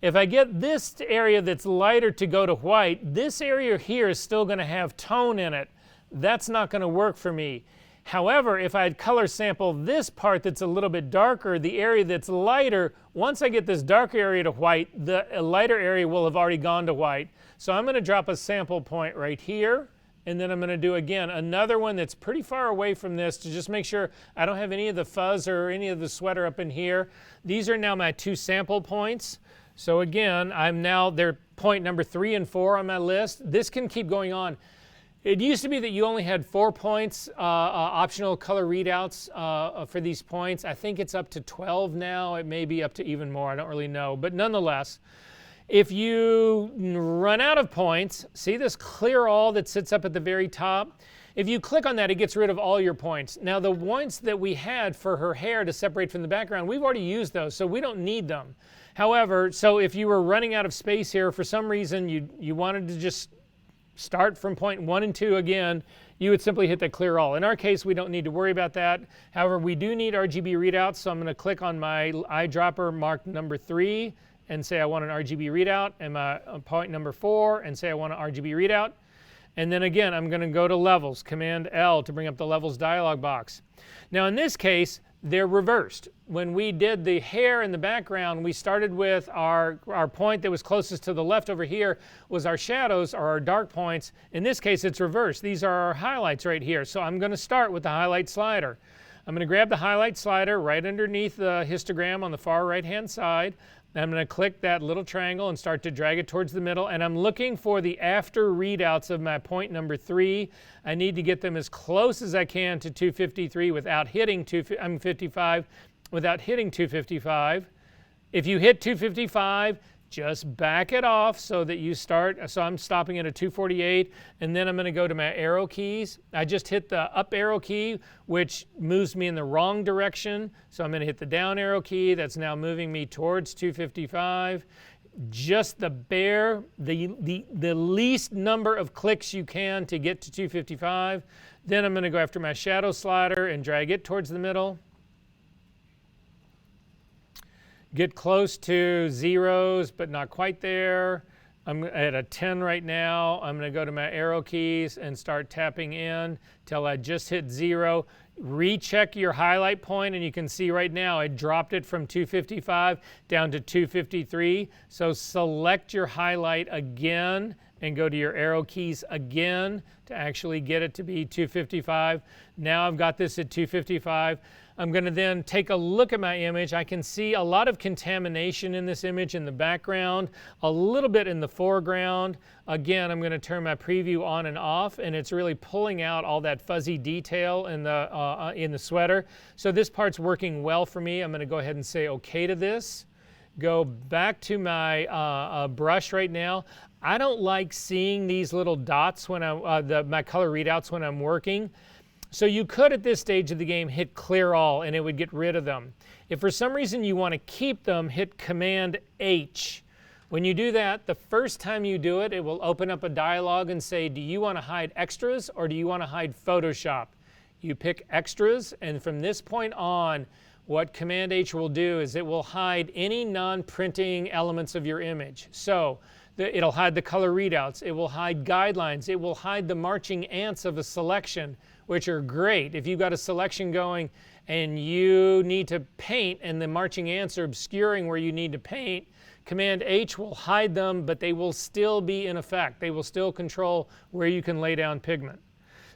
If I get this area that's lighter to go to white, this area here is still going to have tone in it. That's not going to work for me. However, if I color sample this part that's a little bit darker, the area that's lighter, once I get this darker area to white, the lighter area will have already gone to white. So I'm going to drop a sample point right here, and then I'm going to do again another one that's pretty far away from this to just make sure I don't have any of the fuzz or any of the sweater up in here. These are now my 2 sample points. So again, they're point number 3 and 4 on my list. This can keep going on. It used to be that you only had 4 points, optional color readouts for these points. I think it's up to 12 now. It may be up to even more. I don't really know. But nonetheless, if you run out of points, see this clear all that sits up at the very top? If you click on that, it gets rid of all your points. Now, the points that we had for her hair to separate from the background, we've already used those, so we don't need them. However, so if you were running out of space here, for some reason you wanted to just start from point 1 and 2 again, you would simply hit the clear all. In our case, we don't need to worry about that. However, we do need RGB readouts, so I'm going to click on my eyedropper marked number 3 and say I want an RGB readout, and my point number 4 and say I want an RGB readout. And then again, I'm going to go to levels, Command L to bring up the levels dialog box. Now in this case, they're reversed. When we did the hair in the background, we started with our point that was closest to the left over here was our shadows or our dark points. In this case, it's reversed. These are our highlights right here. So I'm going to start with the highlight slider. I'm going to grab the highlight slider right underneath the histogram on the far right-hand side. I'm going to click that little triangle and start to drag it towards the middle, and I'm looking for the after readouts of my point number 3. I need to get them as close as I can to 253 without hitting 55 without hitting 255. If you hit 255, just back it off so that you start. So I'm stopping at a 248, and then I'm going to go to my arrow keys. I just hit the up arrow key, which moves me in the wrong direction. So I'm going to hit the down arrow key. That's now moving me towards 255. Just the least number of clicks you can to get to 255. Then I'm going to go after my shadow slider and drag it towards the middle. Get close to zeros, but not quite there. I'm at a 10 right now. I'm going to go to my arrow keys and start tapping in till I just hit 0. Recheck your highlight point, and you can see right now it dropped it from 255 down to 253. So select your highlight again and go to your arrow keys again to actually get it to be 255. Now I've got this at 255. I'm going to then take a look at my image. I can see a lot of contamination in this image in the background, a little bit in the foreground. Again, I'm going to turn my preview on and off, and it's really pulling out all that fuzzy detail in the sweater. So this part's working well for me. I'm going to go ahead and say OK to this. Go back to my brush right now. I don't like seeing these little dots when my color readouts when I'm working. So you could at this stage of the game hit clear all and it would get rid of them. If for some reason you want to keep them, hit Command H. When you do that, the first time you do it, it will open up a dialog and say, do you want to hide extras or do you want to hide Photoshop? You pick extras, and from this point on, what Command H will do is it will hide any non-printing elements of your image. So it'll hide the color readouts, it will hide guidelines, it will hide the marching ants of a selection, which are great. If you've got a selection going and you need to paint and the marching ants are obscuring where you need to paint, Command H will hide them, but they will still be in effect. They will still control where you can lay down pigment.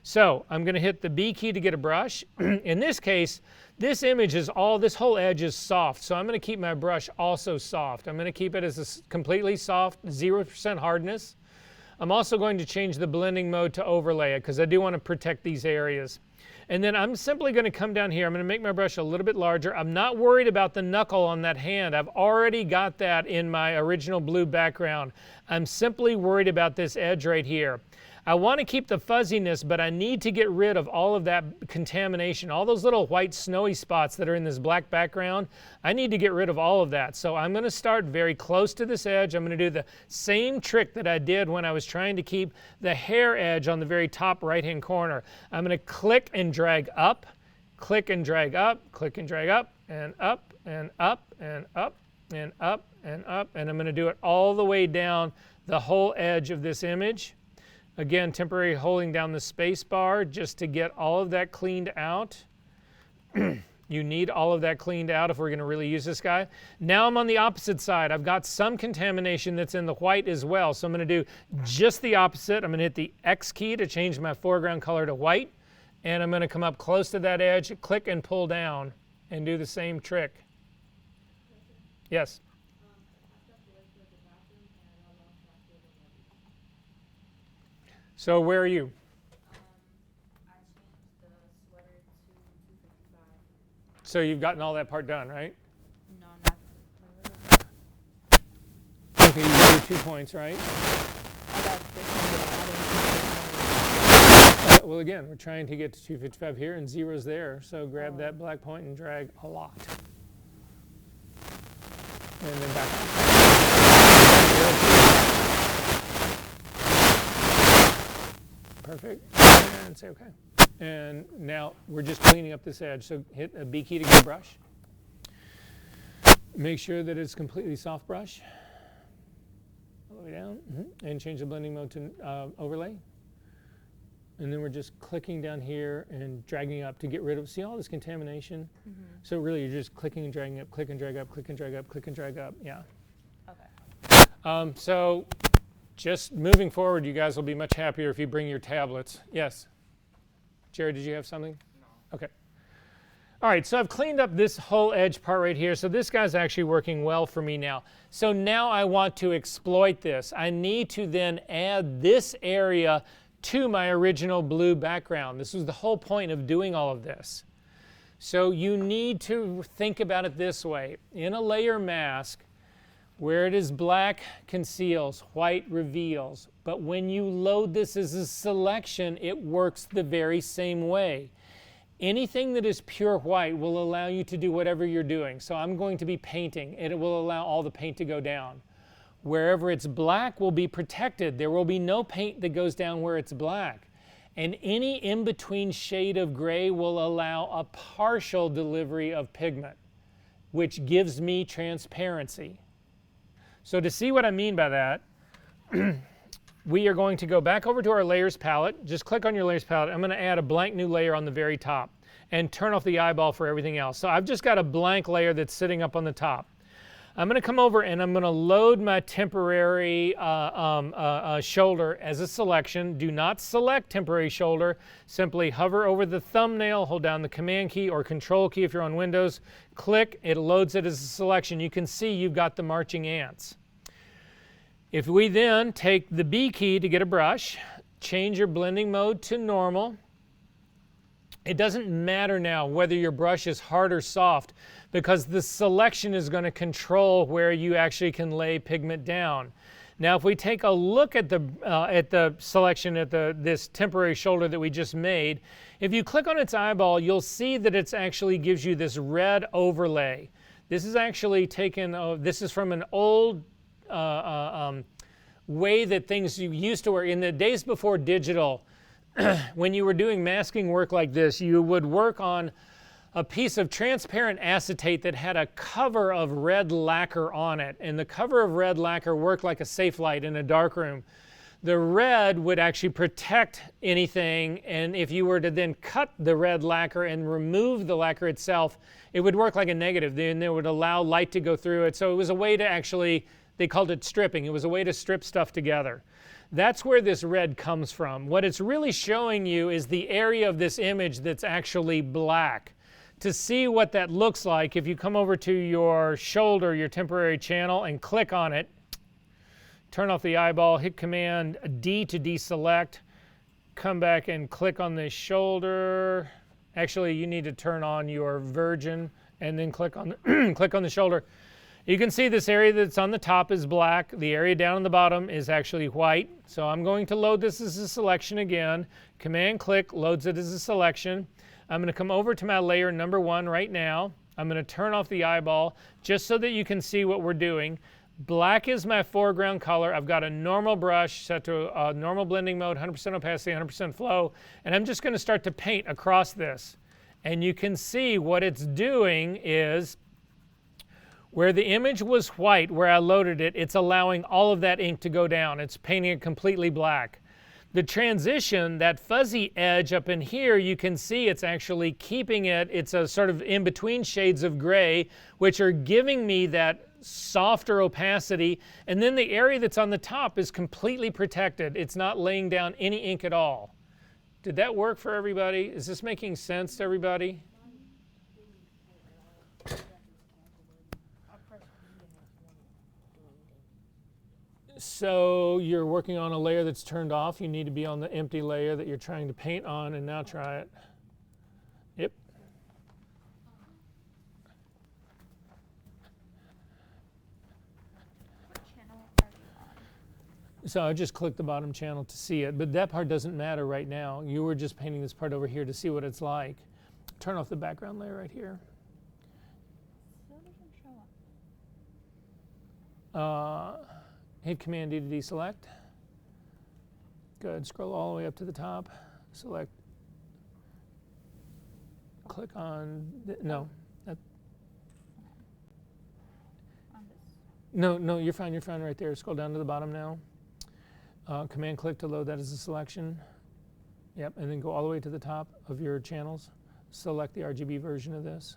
So I'm going to hit the B key to get a brush. In this case, this image is this whole edge is soft, so I'm going to keep my brush also soft. I'm going to keep it as a completely soft, 0% hardness. I'm also going to change the blending mode to overlay it because I do want to protect these areas. And then I'm simply going to come down here. I'm going to make my brush a little bit larger. I'm not worried about the knuckle on that hand. I've already got that in my original blue background. I'm simply worried about this edge right here. I want to keep the fuzziness, but I need to get rid of all of that contamination, all those little white snowy spots that are in this black background. I need to get rid of all of that. So I'm going to start very close to this edge. I'm going to do the same trick that I did when I was trying to keep the hair edge on the very top right-hand corner. I'm going to click and drag up, click and drag up, click and drag up, and up, and up, and up. and up, and up, and I'm going to do it all the way down the whole edge of this image. Again, temporarily holding down the space bar just to get all of that cleaned out. You need all of that cleaned out if we're going to really use this guy. Now I'm on the opposite side. I've got some contamination that's in the white as well. So I'm going to do just the opposite. I'm going to hit the X key to change my foreground color to white. And I'm going to come up close to that edge, click and pull down, and do the same trick. Yes? So where are you? I changed the sweater to 255. So you've gotten all that part done, right? No, not. Okay, you got your 2 points, right? I got this. Well, again, we're trying to get to 255 here, and 0's there. So grab that black point and drag a lot. And then back up. Perfect. And say OK. And now we're just cleaning up this edge. So hit a B key to get a brush. Make sure that it's completely soft brush. All the way down. And change the blending mode to overlay. And then we're just clicking down here and dragging up to get rid of, see all this contamination? So really you're just clicking and dragging up, click and drag up, click and drag up, click and drag up, yeah. Okay. So just moving forward, you guys will be much happier if you bring your tablets. Yes? Jared, did you have something? No. Okay. All right, so I've cleaned up this whole edge part right here. So this guy's actually working well for me now. So now I want to exploit this. I need to then add this area to my original blue background. This was the whole point of doing all of this. So you need to think about it this way. In a layer mask, where it is black conceals, white reveals. But when you load this as a selection, it works the very same way. Anything that is pure white will allow you to do whatever you're doing. So I'm going to be painting, and it will allow all the paint to go down. Wherever it's black will be protected. There will be no paint that goes down where it's black. And any in-between shade of gray will allow a partial delivery of pigment, which gives me transparency. So to see what I mean by that, we are going to go back over to our layers palette. Just click on your layers palette. I'm going to add a blank new layer on the very top and turn off the eyeball for everything else. So I've just got a blank layer that's sitting up on the top. I'm going to come over and I'm going to load my temporary shoulder as a selection. Do not select temporary shoulder. Simply hover over the thumbnail, hold down the Command key or Control key if you're on Windows. Click, it loads it as a selection. You can see you've got the marching ants. If we then take the B key to get a brush, change your blending mode to normal. It doesn't matter now whether your brush is hard or soft, because the selection is going to control where you actually can lay pigment down. Now if we take a look at the selection at this temporary shoulder that we just made, if you click on its eyeball, you'll see that it actually gives you this red overlay. This is actually taken, this is from an old way that things you used to work. In the days before digital, when you were doing masking work like this, you would work on a piece of transparent acetate that had a cover of red lacquer on it. And the cover of red lacquer worked like a safe light in a dark room. The red would actually protect anything, and if you were to then cut the red lacquer and remove the lacquer itself, it would work like a negative. Then it would allow light to go through it. So it was a way to actually, they called it stripping. It was a way to strip stuff together. That's where this red comes from. What it's really showing you is the area of this image that's actually black. To see what that looks like, if you come over to your shoulder, your temporary channel, and click on it, turn off the eyeball, hit Command D to deselect, come back and click on the shoulder. Actually, you need to turn on your virgin and then click on the, click on the shoulder. You can see this area that's on the top is black. The area down on the bottom is actually white. So I'm going to load this as a selection again. Command click loads it as a selection. I'm going to come over to my layer number 1 right now. I'm going to turn off the eyeball just so that you can see what we're doing. Black is my foreground color. I've got a normal brush set to a normal blending mode, 100% opacity, 100% flow, and I'm just going to start to paint across this. And you can see what it's doing is Where the image was white, where I loaded it, it's allowing all of that ink to go down. It's painting it completely black. The transition, that fuzzy edge up in here, you can see it's actually keeping it, it's a sort of in-between shades of gray, which are giving me that softer opacity. And then the area that's on the top is completely protected. It's not laying down any ink at all. Did that work for everybody? Is this making sense to everybody? So you're working on a layer that's turned off. You need to be on the empty layer that you're trying to paint on, and now try it. Yep. What channel are you on? So I just clicked the bottom channel to see it, but that part doesn't matter right now. You were just painting this part over here to see what it's like. Turn off the background layer right here. Still doesn't show up. Hit Command D to deselect. Good. Scroll all the way up to the top. Select. Click on. No. On this. No, you're fine. You're fine right there. Scroll down to the bottom now. Command click to load that as a selection. Yep. And then go all the way to the top of your channels. Select the RGB version of this.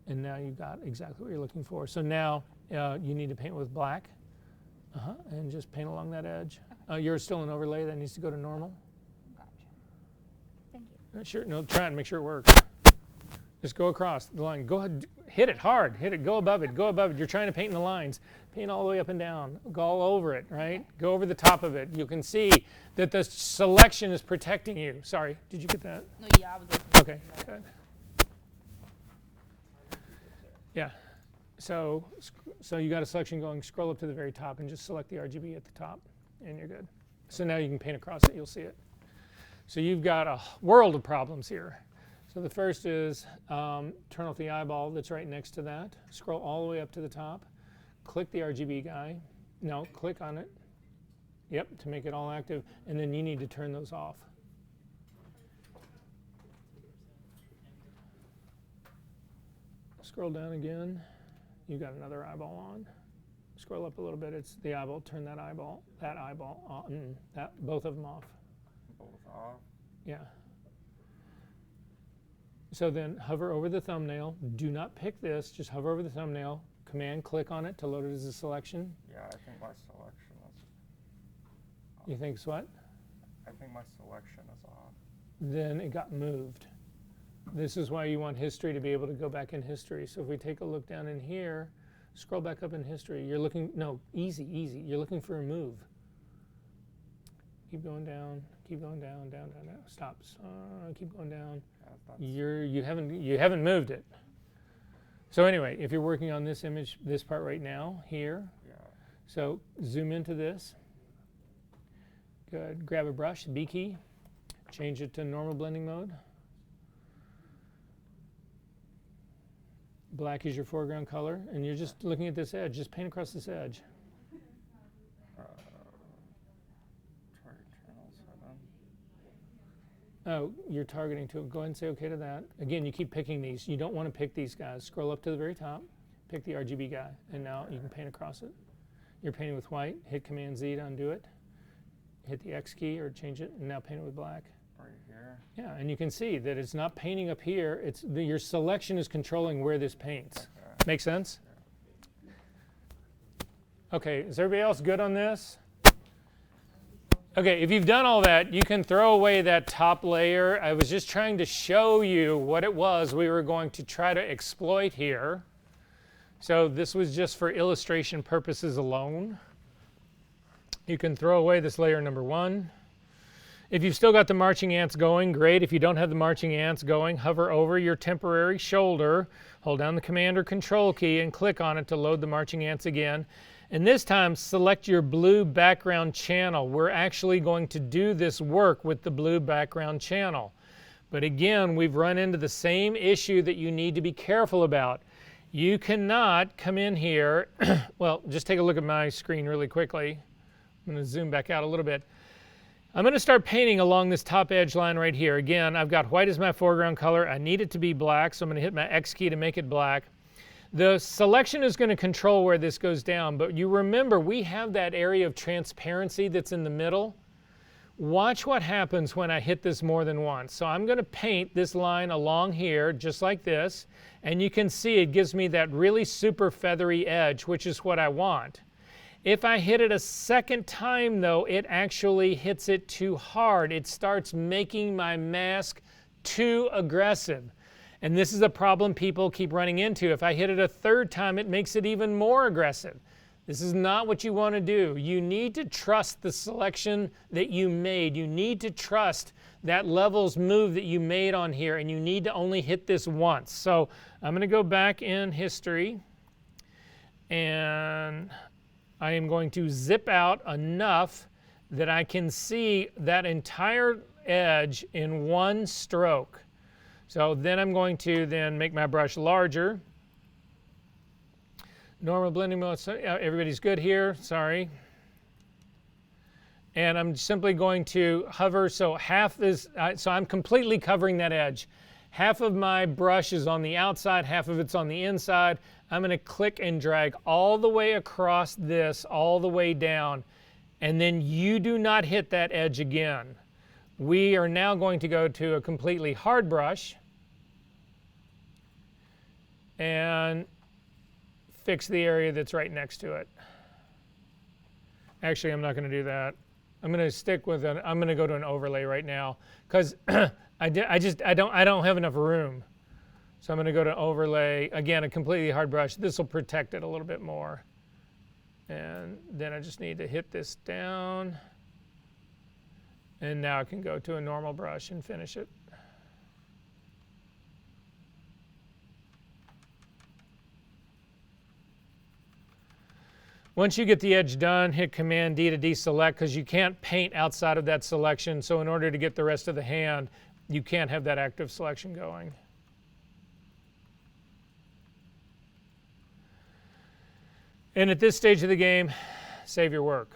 And now you've got exactly what you're looking for. So now you need to paint with black. And just paint along that edge. You're still an overlay. That needs to go to normal. Gotcha. Thank you. Sure. No, try it and make sure it works. Just go across the line. Go ahead. Hit it hard. Hit it. Go above it. Go above it. You're trying to paint in the lines. Paint all the way up and down. Go all over it, right? Go over the top of it. You can see that the selection is protecting you. Sorry. Did you get that? No, yeah, I was listening. Okay. Good. Yeah. So you got a selection going, scroll up to the very top and just select the RGB at the top, and you're good. So now you can paint across it, you'll see it. So you've got a world of problems here. So the first is turn off the eyeball that's right next to that. Scroll all the way up to the top. Click the RGB guy. No, click on it. Yep, to make it all active. And then you need to turn those off. Scroll down again. You've got another eyeball on. Scroll up a little bit. It's the eyeball. Turn that eyeball on. Both of them off. Both off. Yeah. So then hover over the thumbnail. Do not pick this. Just hover over the thumbnail. Command click on it to load it as a selection. Yeah, I think my selection is. You think it's what? I think my selection is off. Then it got moved. This is why you want history to be able to go back in history. So if we take a look down in here, scroll back up in history. You're looking, no, easy. You're looking for a move. Keep going down, down. Stop. Keep going down. You haven't moved it. So anyway, if you're working on this image, this part right now, here. Yeah. So zoom into this. Good. Grab a brush, B key, change it to normal blending mode. Black is your foreground color, and you're just looking at this edge. Just paint across this edge. Target channel 7. Oh, you're targeting to it. Go ahead and say OK to that. Again, you keep picking these. You don't want to pick these guys. Scroll up to the very top, pick the RGB guy, and now you can paint across it. You're painting with white. Hit Command Z to undo it. Hit the X key or change it, and now paint it with black. Right here. Yeah, and you can see that it's not painting up here. It's your selection is controlling where this paints. Okay. Make sense? Okay, is everybody else good on this? Okay, if you've done all that, you can throw away that top layer. I was just trying to show you what it was we were going to try to exploit here. So this was just for illustration purposes alone. You can throw away this layer number 1. If you've still got the marching ants going, great. If you don't have the marching ants going, hover over your temporary shoulder, hold down the Command or Control key, and click on it to load the marching ants again. And this time, select your blue background channel. We're actually going to do this work with the blue background channel. But again, we've run into the same issue that you need to be careful about. You cannot come in here. Well, just take a look at my screen really quickly. I'm going to zoom back out a little bit. I'm going to start painting along this top edge line right here. Again, I've got white as my foreground color. I need it to be black, so I'm going to hit my X key to make it black. The selection is going to control where this goes down, but you remember we have that area of transparency that's in the middle. Watch what happens when I hit this more than once. So I'm going to paint this line along here just like this, and you can see it gives me that really super feathery edge, which is what I want. If I hit it a second time though, it actually hits it too hard. It starts making my mask too aggressive. And this is a problem people keep running into. If I hit it a third time, it makes it even more aggressive. This is not what you want to do. You need to trust the selection that you made. You need to trust that levels move that you made on here, and you need to only hit this once. So I'm going to go back in history, and I am going to zip out enough that I can see that entire edge in one stroke. So then I'm going to then make my brush larger. Normal blending mode, so everybody's good here, sorry. And I'm simply going to hover, so half is, so I'm completely covering that edge. Half of my brush is on the outside, half of it's on the inside. I'm going to click and drag all the way across this, all the way down. And then you do not hit that edge again. We are now going to go to a completely hard brush and fix the area that's right next to it. Actually, I'm not going to do that. I'm going to stick with an, I'm going to go to an overlay right now because I don't have enough room. So I'm going to go to overlay, again, a completely hard brush. This will protect it a little bit more. And then I just need to hit this down. And now I can go to a normal brush and finish it. Once you get the edge done, hit Command D to deselect because you can't paint outside of that selection. So in order to get the rest of the hand, you can't have that active selection going. And at this stage of the game, save your work.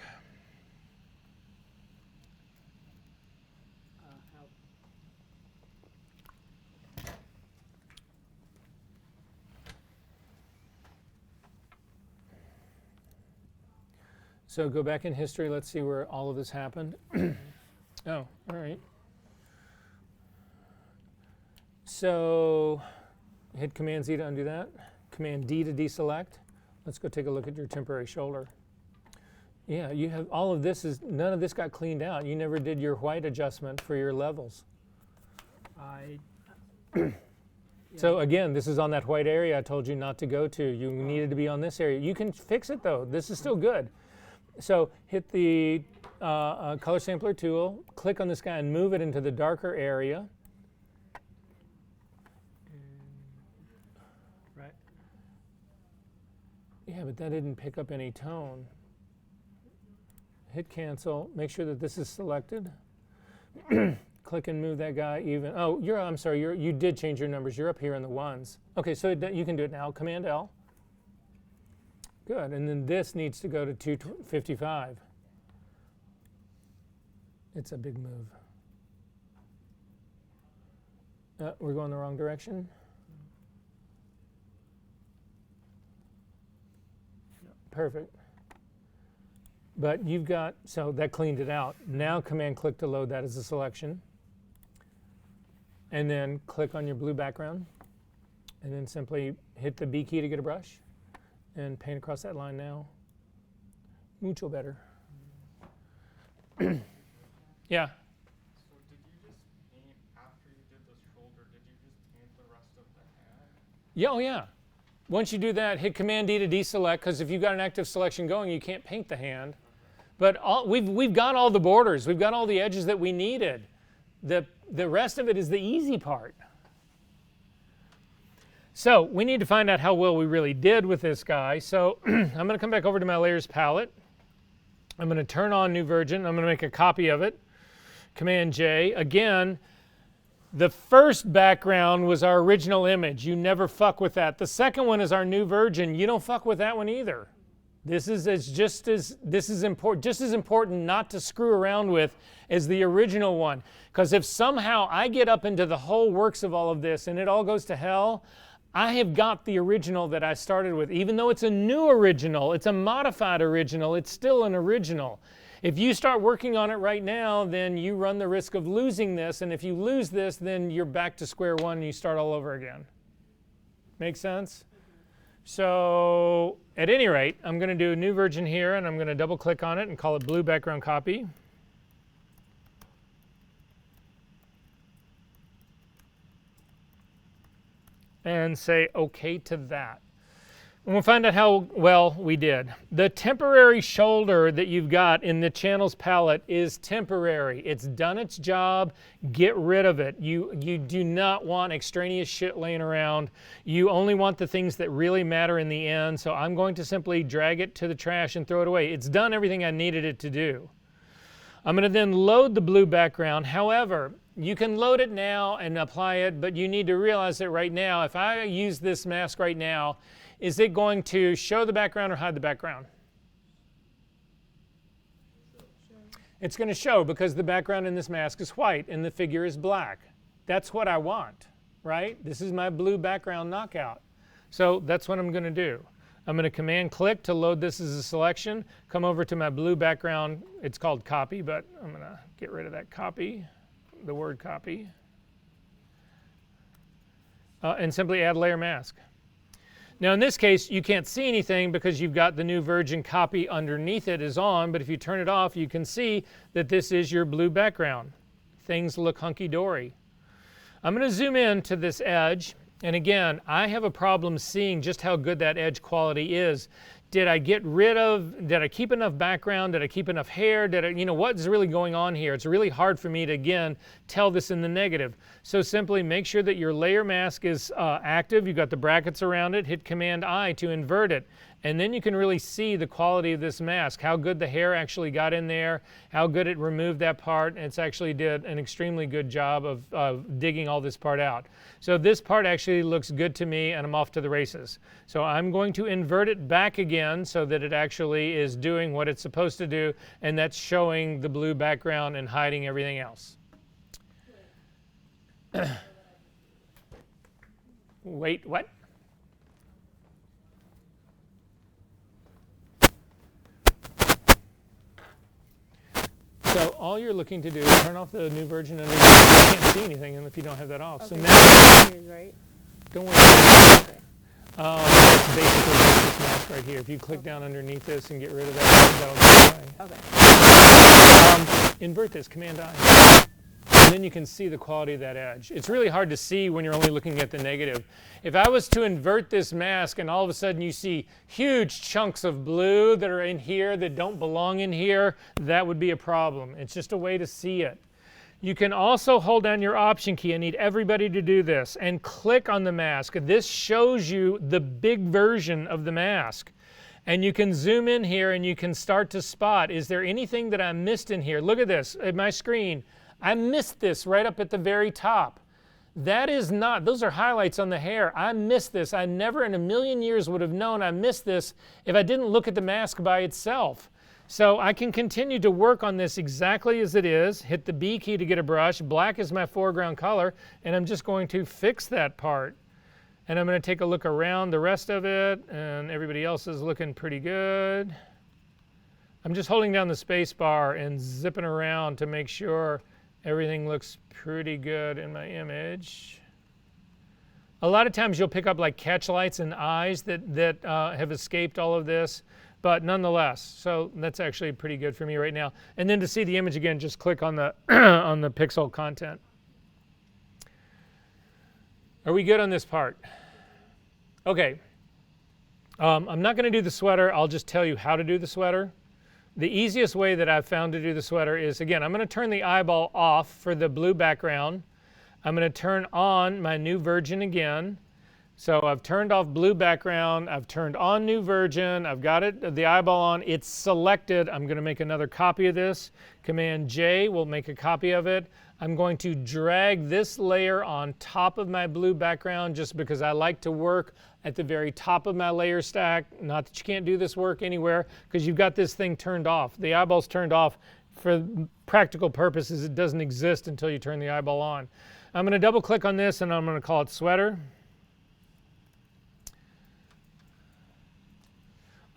So go back in history, let's see where all of this happened. Oh, all right. So hit Command Z to undo that. Command D to deselect. Let's go take a look at your temporary shoulder. Yeah, you have all of this, none of this got cleaned out. You never did your white adjustment for your levels. So again, this is on that white area I told you not to go to. You needed to be on this area. You can fix it though. This is still good. So hit the color sampler tool, click on this guy and move it into the darker area. Right. Yeah, but that didn't pick up any tone. Hit cancel, make sure that this is selected. Click and move that guy even. Oh, I'm sorry, you did change your numbers. You're up here in the ones. Okay, so you can do it now. Command L. Good, and then this needs to go to 255. It's a big move. We're going the wrong direction. Perfect. But you've got, so that cleaned it out. Now Command click to load that as a selection. And then click on your blue background. And then simply hit the B key to get a brush. And paint across that line now. Mucho better. Yeah. So did you just paint, after you did the shoulder, did you just paint the rest of the hand? Yeah, oh yeah. Once you do that, hit Command D to deselect, because if you've got an active selection going, you can't paint the hand. But we've got all the borders. We've got all the edges that we needed. The rest of it is the easy part. So we need to find out how well we really did with this guy. So I'm going to come back over to my layers palette. I'm going to turn on New Virgin. I'm going to make a copy of it. Command J. Again, the first background was our original image. You never fuck with that. The second one is our New Virgin. You don't fuck with that one either. This is just as important not to screw around with as the original one. Because if somehow I get up into the whole works of all of this and it all goes to hell, I have got the original that I started with. Even though it's a new original, it's a modified original, it's still an original. If you start working on it right now, then you run the risk of losing this, and if you lose this, then you're back to square one and you start all over again. Make sense? So at any rate, I'm going to do a new version here, and I'm going to double click on it and call it blue background copy. And say OK to that. And we'll find out how well we did. The temporary shoulder that you've got in the channels palette is temporary. It's done its job. Get rid of it. You do not want extraneous shit laying around. You only want the things that really matter in the end. So I'm going to simply drag it to the trash and throw it away. It's done everything I needed it to do. I'm going to then load the blue background. However, you can load it now and apply it, but you need to realize that right now, if I use this mask right now, is it going to show the background or hide the background? It's going to show because the background in this mask is white and the figure is black. That's what I want, right? This is my blue background knockout. So that's what I'm going to do. I'm going to command click to load this as a selection, come over to my blue background. It's called copy, but I'm going to get rid of that copy, the word copy, and simply add layer mask. Now in this case, you can't see anything because you've got the new version copy underneath it is on, but if you turn it off, you can see that this is your blue background. Things look hunky-dory. I'm going to zoom in to this edge, and again, I have a problem seeing just how good that edge quality is. Did I keep enough background? Did I keep enough hair? What's really going on here? It's really hard for me to, again, tell this in the negative. So simply make sure that your layer mask is active. You've got the brackets around it. Hit Command-I to invert it. And then you can really see the quality of this mask, how good the hair actually got in there, how good it removed that part. And it's actually did an extremely good job of digging all this part out. So this part actually looks good to me, and I'm off to the races. So I'm going to invert it back again so that it actually is doing what it's supposed to do, and that's showing the blue background and hiding everything else. Wait, what? So all you're looking to do is turn off the new version underneath. You can't see anything if you don't have that off. Okay. So now, Right? don't worry about it. It's basically just this mask right here. If you click down underneath this and get rid of that, that'll go away. Okay. Invert this, Command-I. And then you can see the quality of that edge. It's really hard to see when you're only looking at the negative. If I was to invert this mask and all of a sudden you see huge chunks of blue that are in here that don't belong in here, that would be a problem. It's just a way to see it. You can also hold down your Option key. I need everybody to do this and click on the mask. This shows you the big version of the mask. And you can zoom in here and you can start to spot, is there anything that I missed in here? Look at this, at my screen. I missed this right up at the very top. That is not, those are highlights on the hair. I missed this. I never in a million years would have known I missed this if I didn't look at the mask by itself. So I can continue to work on this exactly as it is, hit the B key to get a brush. Black is my foreground color, and I'm just going to fix that part. And I'm going to take a look around the rest of it, and everybody else is looking pretty good. I'm just holding down the space bar and zipping around to make sure everything looks pretty good in my image. A lot of times you'll pick up like catch lights and eyes that have escaped all of this, but nonetheless, so that's actually pretty good for me right now. And then to see the image again, just click on the on the pixel content. Are we good on this part? Okay. I'm not going to do the sweater. I'll just tell you how to do the sweater. The easiest way that I've found to do the sweater is, again, I'm going to turn the eyeball off for the blue background. I'm going to turn on my new version again. So I've turned off blue background. I've turned on new version. I've got it, the eyeball on. It's selected. I'm going to make another copy of this. Command J will make a copy of it. I'm going to drag this layer on top of my blue background just because I like to work at the very top of my layer stack. Not that you can't do this work anywhere because you've got this thing turned off. The eyeball's turned off. For practical purposes, it doesn't exist until you turn the eyeball on. I'm going to double click on this and I'm going to call it sweater.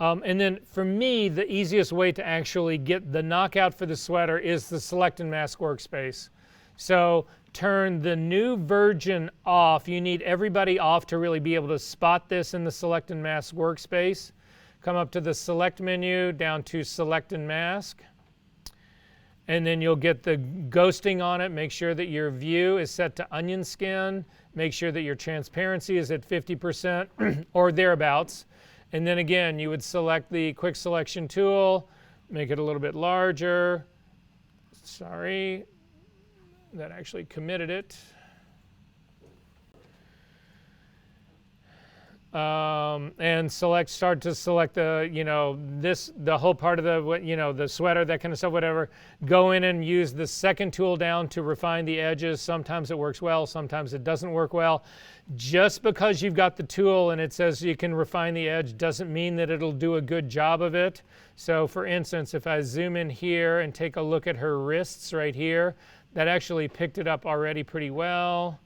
And then for me, the easiest way to actually get the knockout for the sweater is the Select and Mask workspace. So turn the new version off. You need everybody off to really be able to spot this in the Select and Mask workspace. Come up to the Select menu, down to Select and Mask. And then you'll get the ghosting on it. Make sure that your view is set to onion skin. Make sure that your transparency is at 50% or thereabouts. And then again, you would select the quick selection tool, make it a little bit larger. Sorry, that actually committed it. And start to select the, the whole part of the, the sweater, that kind of stuff, whatever. Go in and use the second tool down to refine the edges. Sometimes it works well, sometimes it doesn't work well. Just because you've got the tool and it says you can refine the edge doesn't mean that it'll do a good job of it. So for instance, if I zoom in here and take a look at her wrists right here, that actually picked it up already pretty well.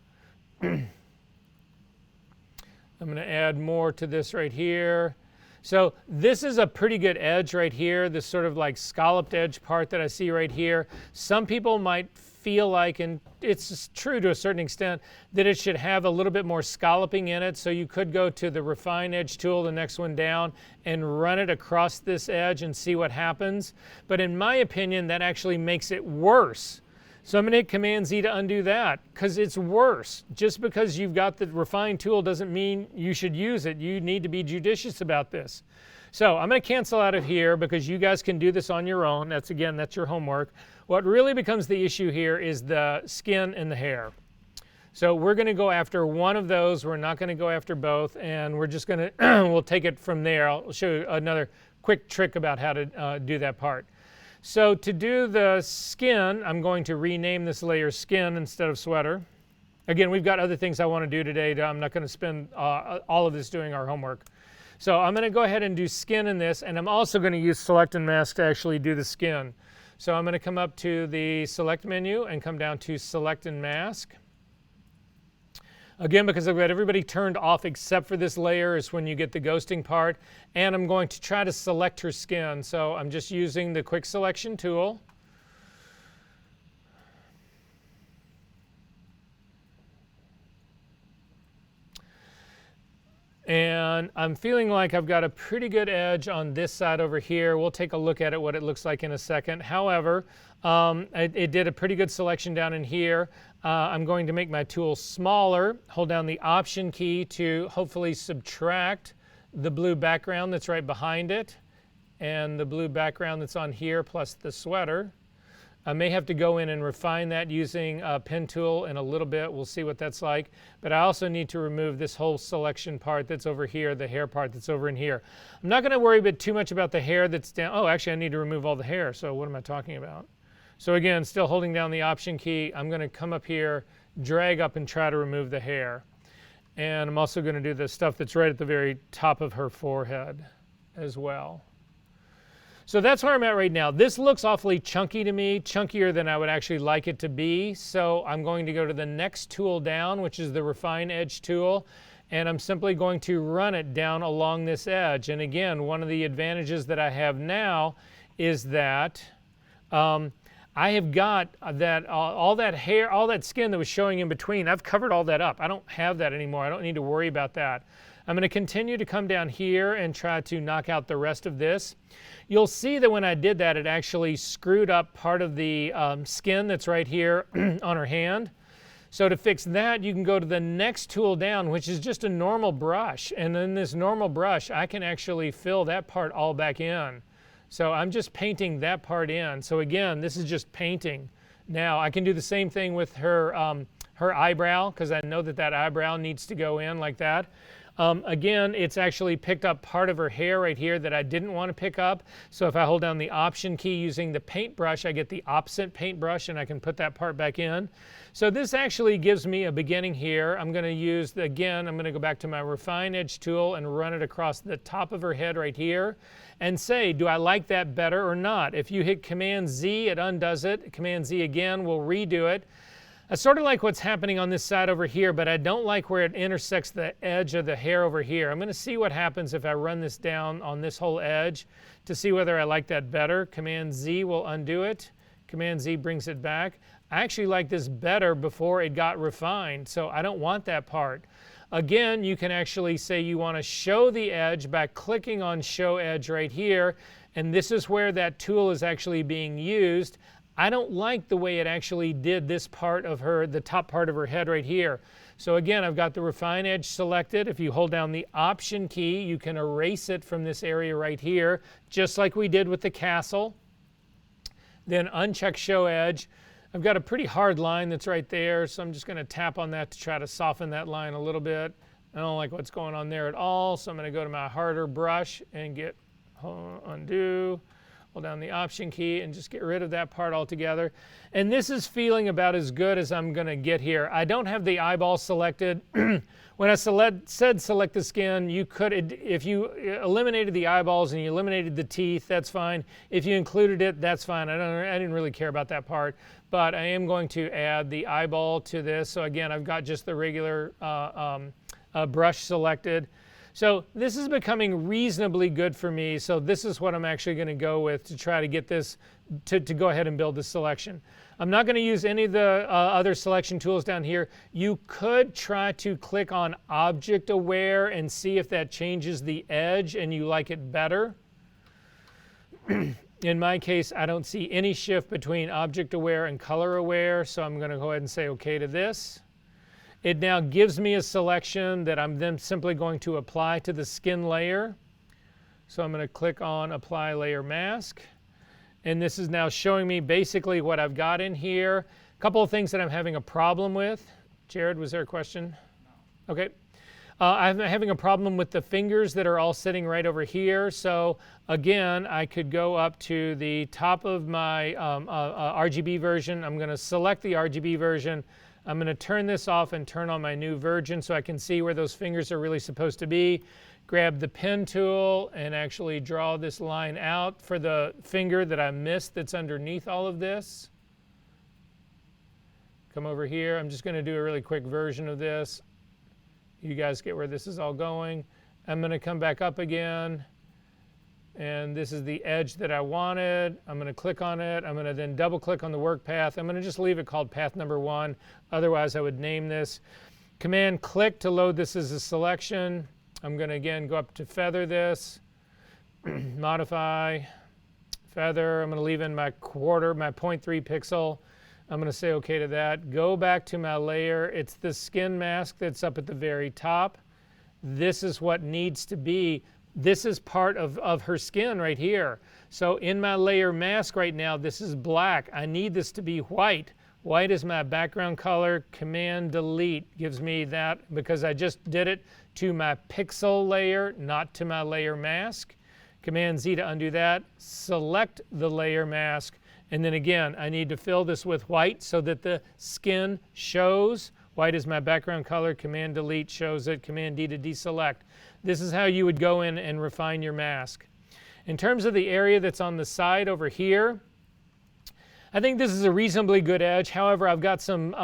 I'm going to add more to this right here. So this is a pretty good edge right here, this sort of like scalloped edge part that I see right here. Some people might feel like, and it's true to a certain extent, that it should have a little bit more scalloping in it. So you could go to the Refine Edge tool, the next one down, and run it across this edge and see what happens. But in my opinion, that actually makes it worse. So I'm going to hit Command Z to undo that because it's worse. Just because you've got the Refine tool doesn't mean you should use it. You need to be judicious about this. So I'm going to cancel out of here because you guys can do this on your own. That's your homework. What really becomes the issue here is the skin and the hair. So we're going to go after one of those. We're not going to go after both, and we're just going to, we'll take it from there. I'll show you another quick trick about how to do that part. So to do the skin, I'm going to rename this layer skin instead of sweater. Again, we've got other things I want to do today. I'm not going to spend all of this doing our homework. So I'm going to go ahead and do skin in this, and I'm also going to use Select and Mask to actually do the skin. So I'm going to come up to the Select menu and come down to Select and Mask. Again, because I've got everybody turned off except for this layer is when you get the ghosting part. And I'm going to try to select her skin. So I'm just using the quick selection tool. And I'm feeling like I've got a pretty good edge on this side over here. We'll take a look at it, what it looks like in a second. However, it did a pretty good selection down in here. I'm going to make my tool smaller, hold down the Option key to hopefully subtract the blue background that's right behind it and the blue background that's on here plus the sweater. I may have to go in and refine that using a pen tool in a little bit. We'll see what that's like. But I also need to remove this whole selection part that's over here, the hair part that's over in here. I'm not going to worry too much about the hair that's down. Oh, actually, I need to remove all the hair. So what am I talking about? So again, still holding down the Option key, I'm going to come up here, drag up, and try to remove the hair. And I'm also going to do the stuff that's right at the very top of her forehead as well. So that's where I'm at right now. This looks awfully chunky to me, chunkier than I would actually like it to be. So I'm going to go to the next tool down, which is the Refine Edge tool. And I'm simply going to run it down along this edge. And again, one of the advantages that I have now is that I have got that all that hair, all that skin that was showing in between, I've covered all that up. I don't have that anymore. I don't need to worry about that. I'm going to continue to come down here and try to knock out the rest of this. You'll see that when I did that, it actually screwed up part of the skin that's right here on her hand. So to fix that, you can go to the next tool down, which is just a normal brush. And in this normal brush, I can actually fill that part all back in. So I'm just painting that part in. So again, this is just painting. Now I can do the same thing with her, her eyebrow, because I know that that eyebrow needs to go in like that. Again, it's actually picked up part of her hair right here that I didn't want to pick up. So if I hold down the Option key using the paintbrush, I get the opposite paintbrush and I can put that part back in. So this actually gives me a beginning here. I'm going to use, again, I'm going to go back to my Refine Edge tool and run it across the top of her head right here and say, do I like that better or not? If you hit Command Z, it undoes it. Command Z again will redo it. I sort of like what's happening on this side over here, but I don't like where it intersects the edge of the hair over here. I'm going to see what happens if I run this down on this whole edge to see whether I like that better. Command Z will undo it. Command Z brings it back. I actually like this better before it got refined, so I don't want that part. Again, you can actually say you want to show the edge by clicking on Show Edge right here, and this is where that tool is actually being used. I don't like the way it actually did this part of her, the top part of her head right here. So again, I've got the Refine Edge selected. If you hold down the Option key, you can erase it from this area right here, just like we did with the castle. Then uncheck Show Edge. I've got a pretty hard line that's right there, so I'm just going to tap on that to try to soften that line a little bit. I don't like what's going on there at all, so I'm going to go to my harder brush and get undo. Hold down the Option key and just get rid of that part altogether. And this is feeling about as good as I'm going to get here. I don't have the eyeball selected. When I said select the skin, you could, if you eliminated the eyeballs and you eliminated the teeth, that's fine. If you included it, that's fine. I didn't really care about that part. But I am going to add the eyeball to this. So again, I've got just the regular brush selected. So this is becoming reasonably good for me. So this is what I'm actually going to go with to try to get this, to go ahead and build this selection. I'm not going to use any of the other selection tools down here. You could try to click on Object Aware and see if that changes the edge and you like it better. In my case, I don't see any shift between Object Aware and Color Aware, so I'm going to go ahead and say OK to this. It now gives me a selection that I'm then simply going to apply to the skin layer. So I'm going to click on Apply Layer Mask. And this is now showing me basically what I've got in here. A couple of things that I'm having a problem with. Jared, was there a question? No. OK. I'm having a problem with the fingers that are all sitting right over here. So again, I could go up to the top of my RGB version. I'm going to select the RGB version. I'm going to turn this off and turn on my new version so I can see where those fingers are really supposed to be. Grab the pen tool and actually draw this line out for the finger that I missed that's underneath all of this. Come over here. I'm just going to do a really quick version of this. You guys get where this is all going. I'm going to come back up again. And this is the edge that I wanted. I'm going to click on it. I'm going to then double click on the work path. I'm going to just leave it called path number 1. Otherwise, I would name this. Command click to load this as a selection. I'm going to again go up to feather this, modify, feather. I'm going to leave in my quarter, my 0.3 pixel. I'm going to say OK to that. Go back to my layer. It's the skin mask that's up at the very top. This is what needs to be. This is part of her skin right here. So in my layer mask right now, this is black. I need this to be white. White is my background color. Command delete gives me that because I just did it to my pixel layer, not to my layer mask. Command Z to undo that. Select the layer mask. And then again, I need to fill this with white so that the skin shows. White is my background color. Command delete shows it. Command D to deselect. This is how you would go in and refine your mask. In terms of the area that's on the side over here, I think this is a reasonably good edge. However, I've got some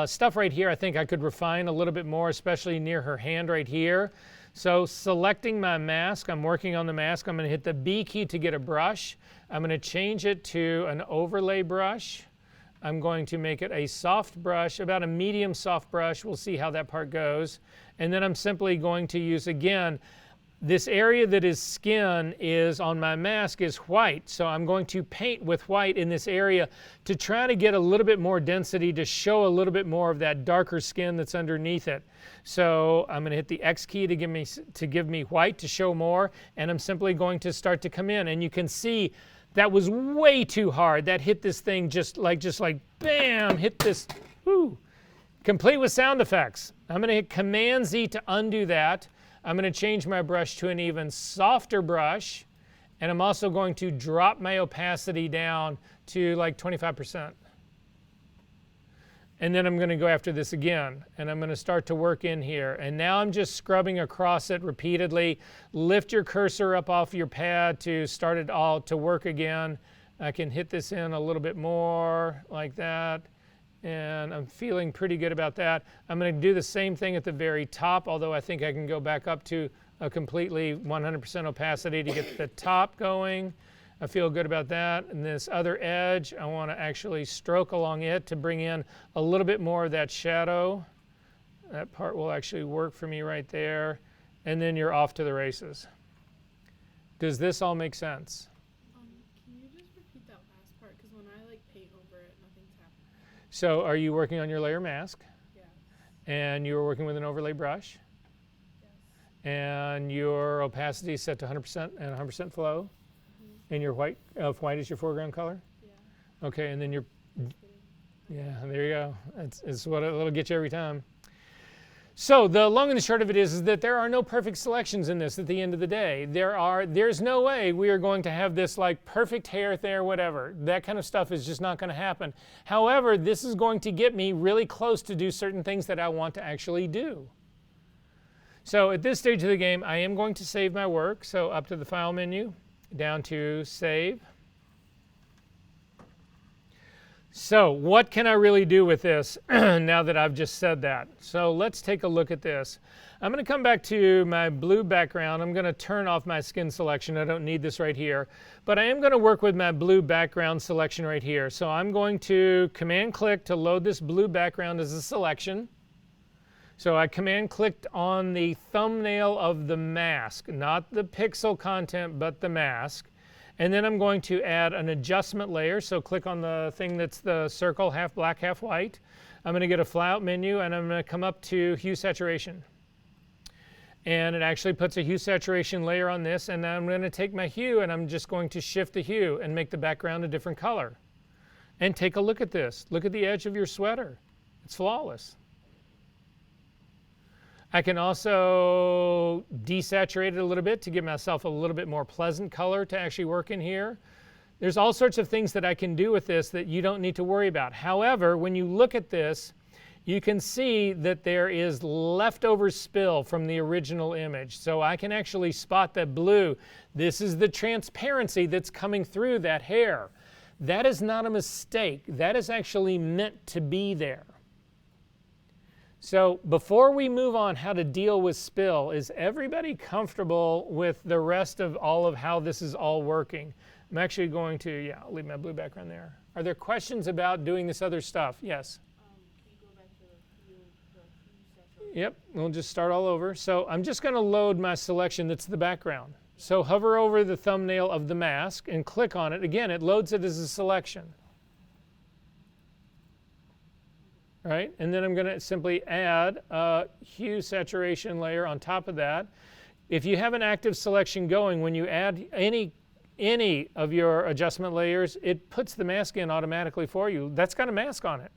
stuff right here I think I could refine a little bit more, especially near her hand right here. So selecting my mask, I'm working on the mask. I'm going to hit the B key to get a brush. I'm going to change it to an overlay brush. I'm going to make it a soft brush, about a medium soft brush. We'll see how that part goes. And then I'm simply going to use, again, this area that is skin is on my mask is white. So I'm going to paint with white in this area to try to get a little bit more density to show a little bit more of that darker skin that's underneath it. So I'm going to hit the X key to give me white to show more. And I'm simply going to start to come in. And you can see that was way too hard. That hit this thing just like bam, hit this, whoo, complete with sound effects. I'm going to hit Command Z to undo that. I'm going to change my brush to an even softer brush. And I'm also going to drop my opacity down to like 25%. And then I'm going to go after this again. And I'm going to start to work in here. And now I'm just scrubbing across it repeatedly. Lift your cursor up off your pad to start it all to work again. I can hit this in a little bit more like that. and I'm feeling pretty good about that. I'm going to do the same thing at the very top, although I think I can go back up to a completely 100% opacity to get the top going. I feel good about that. And this other edge, I want to actually stroke along it to bring in a little bit more of that shadow. That part will actually work for me right there. And then you're off to the races. Does this all make sense? Can you just repeat that last part? Because when I like paint over it, nothing's happening. So are you working on your layer mask? Yes. And you're working with an overlay brush? Yes. And your opacity is set to 100% and 100% flow? And your white is your foreground color? Yeah. Okay, and then your, yeah, there you go. It's what it'll get you every time. So the long and the short of it is that there are no perfect selections in this at the end of the day. There's no way we are going to have this like perfect hair there, whatever. That kind of stuff is just not going to happen. However, this is going to get me really close to do certain things that I want to actually do. So at this stage of the game, I am going to save my work. So up to the File menu, down to Save. So what can I really do with this now that I've just said that? So let's take a look at this. I'm going to come back to my blue background. I'm going to turn off my skin selection. I don't need this right here. But I am going to work with my blue background selection right here. So I'm going to Command-click to load this blue background as a selection. So I Command-clicked on the thumbnail of the mask, not the pixel content, but the mask. And then I'm going to add an adjustment layer. So click on the thing that's the circle, half black, half white. I'm going to get a flyout menu, and I'm going to come up to Hue Saturation. And it actually puts a Hue Saturation layer on this. And now I'm going to take my hue, and I'm just going to shift the hue and make the background a different color. And take a look at this. Look at the edge of your sweater. It's flawless. I can also desaturate it a little bit to give myself a little bit more pleasant color to actually work in here. There's all sorts of things that I can do with this that you don't need to worry about. However, when you look at this, you can see that there is leftover spill from the original image. So I can actually spot that blue. This is the transparency that's coming through that hair. That is not a mistake. That is actually meant to be there. So before we move on how to deal with spill, is everybody comfortable with the rest of all of how this is all working? I'm actually going to, yeah, I'll leave my blue background there. Are there questions about doing this other stuff? Yes? Can you go back to the hue saturation? Yep, we'll just start all over. So I'm just going to load my selection that's the background. So hover over the thumbnail of the mask and click on it. Again, it loads it as a selection. Right? And then I'm going to simply add a hue saturation layer on top of that. If you have an active selection going, when you add any of your adjustment layers, it puts the mask in automatically for you. That's got a mask on it.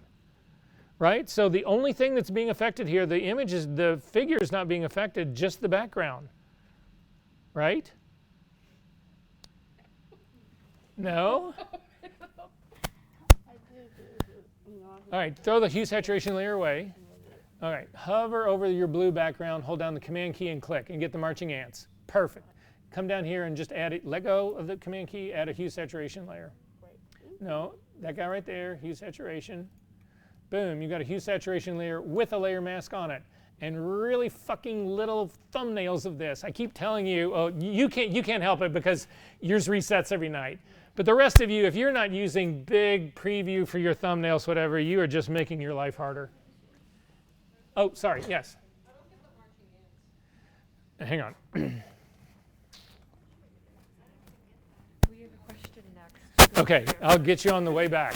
Right? So the only thing that's being affected here, the figure is not being affected, just the background. Right? No? All right, throw the hue saturation layer away. All right, hover over your blue background, hold down the Command key and click, and get the marching ants. Perfect. Come down here and just add it, let go of the Command key, add a hue saturation layer. No, that guy right there, hue saturation. Boom, you got a hue saturation layer with a layer mask on it. And really fucking little thumbnails of this. I keep telling you, oh, you can't help it because yours resets every night. But the rest of you, if you're not using big preview for your thumbnails, whatever, you are just making your life harder. Oh, sorry, yes. Hang on. We have a question next. Okay, I'll get you on the way back.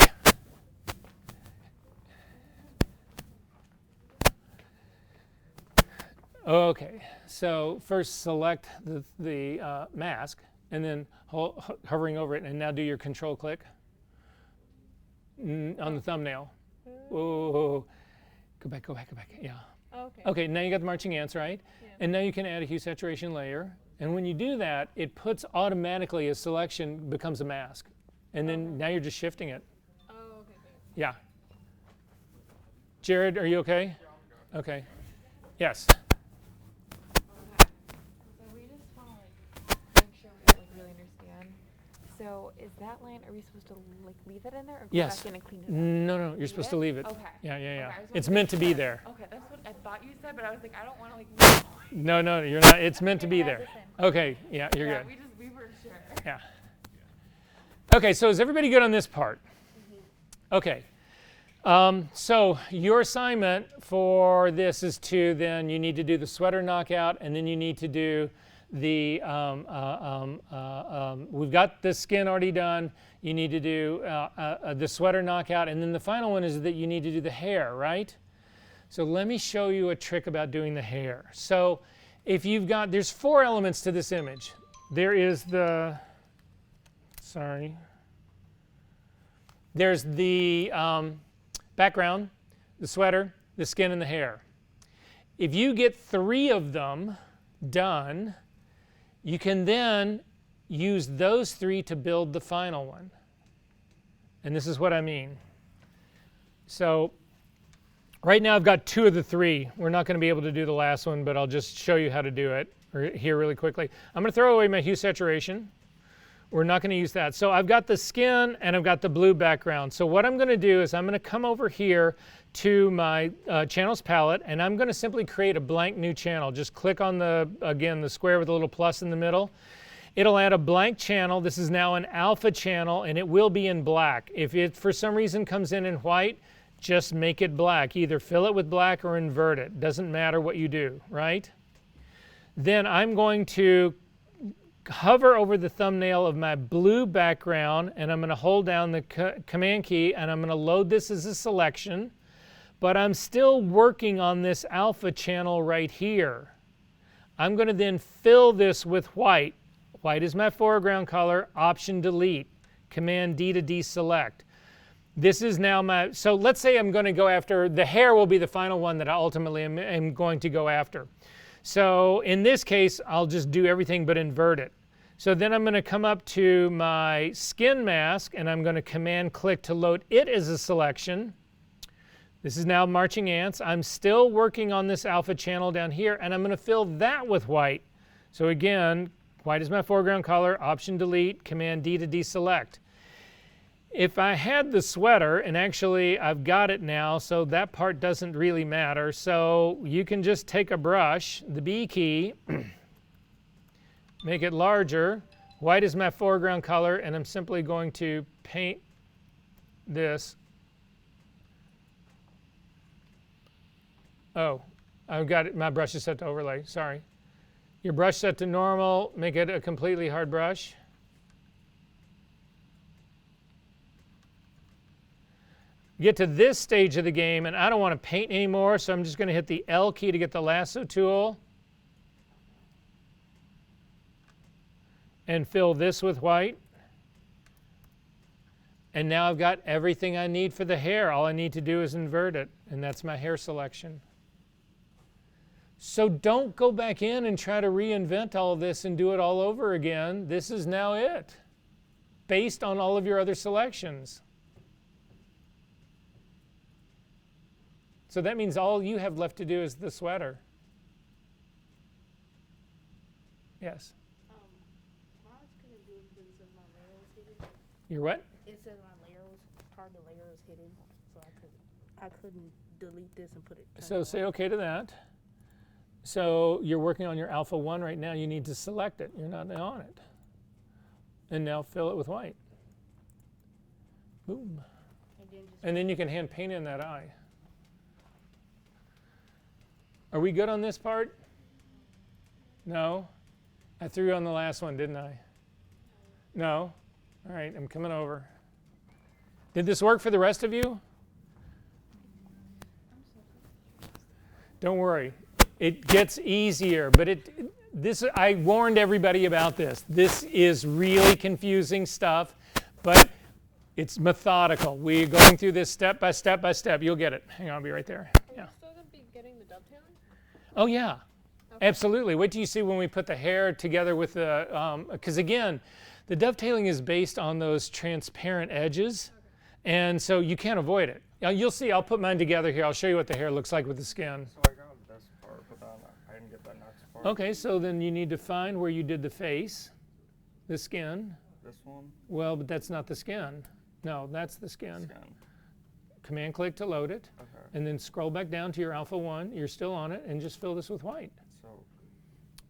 Okay, so first select the mask, and then hovering over it, and now do your control click on the thumbnail. Whoa, go back, yeah. Okay. Okay, now you got the marching ants, right? Yeah. And now you can add a hue saturation layer, and when you do that, it puts automatically a selection becomes a mask, and then now you're just shifting it. Oh, okay. Yeah. Jared, are you okay? Okay. Yes. So we just want to make sure we really understand. So is that line, are we supposed to like leave it in there or go Yes. back in and clean it up? No, you're supposed to leave it. Okay. Yeah. Okay, I just It's wanted meant to make be sure. there. Okay, that's what I thought you said, but I was like, I don't want to like. No, you're not. It's meant to be there. Okay, yeah, you're Yeah, good. we weren't sure. Yeah. Okay, so is everybody good on this part? Okay. So your assignment for this is to then you need to do the sweater knockout, and then you need to do the we've got the skin already done. You need to do the sweater knockout, and then the final one is that you need to do the hair, right? So let me show you a trick about doing the hair. So if you've got, there's 4 elements to this image. There is there's the background, the sweater, the skin, and the hair. If you get 3 of them done, you can then use those 3 to build the final one. And this is what I mean. So right now I've got 2 of the 3. We're not going to be able to do the last one, but I'll just show you how to do it here really quickly. I'm going to throw away my hue saturation. We're not going to use that. So I've got the skin and I've got the blue background. So what I'm going to do is I'm going to come over here to my channels palette, and I'm going to simply create a blank new channel. Just click on the square with a little plus in the middle. It'll add a blank channel. This is now an alpha channel, and it will be in black. If it for some reason comes in white, just make it black. Either fill it with black or invert it. Doesn't matter what you do, right? Then I'm going to hover over the thumbnail of my blue background, and I'm going to hold down the command key, and I'm going to load this as a selection, but I'm still working on this alpha channel right here. I'm going to then fill this with white. White is my foreground color, Option Delete, Command D to deselect. This is now my, so let's say I'm going to go after, the hair will be the final one that I ultimately am going to go after. So in this case, I'll just do everything but invert it. So then I'm going to come up to my skin mask, and I'm going to command click to load it as a selection. This is now marching ants. I'm still working on this alpha channel down here, and I'm going to fill that with white. So again, white is my foreground color, Option Delete, Command D to deselect. If I had the sweater, and actually I've got it now, so that part doesn't really matter. So you can just take a brush, the B key, make it larger. White is my foreground color, and I'm simply going to paint this. Oh, I've got it, my brush is set to overlay, sorry. Your brush set to normal, make it a completely hard brush. Get to this stage of the game, and I don't want to paint anymore, so I'm just going to hit the L key to get the lasso tool. And fill this with white. And now I've got everything I need for the hair. All I need to do is invert it, and that's my hair selection. So don't go back in and try to reinvent all of this and do it all over again. This is now it, based on all of your other selections. So that means all you have left to do is the sweater. Yes? How it's gonna do it because it says my layer was hidden. You're what? It says my layer was, part of the layer was hidden, so I couldn't delete this and put it. So say OK to that. So you're working on your alpha 1 right now. You need to select it. You're not on it. And now fill it with white. Boom. And then you can hand paint in that eye. Are we good on this part? No? I threw you on the last one, didn't I? No? All right, I'm coming over. Did this work for the rest of you? Don't worry. It gets easier, but I warned everybody about this. This is really confusing stuff, but it's methodical. We're going through this step by step by step. You'll get it. Hang on, I'll be right there. Yeah. Still gonna be getting the dovetailing? Oh yeah, absolutely. Wait till you see when we put the hair together with the, because again, the dovetailing is based on those transparent edges, and so you can't avoid it. Now, you'll see, I'll put mine together here. I'll show you what the hair looks like with the skin. So I got this part, but then I didn't get that next part. Okay, so then you need to find where you did the face, the skin. This one? Well, but that's not the skin. No, that's the skin. Skin. Command click to load it, Okay. and then scroll back down to your alpha 1. You're still on it, and just fill this with white. So,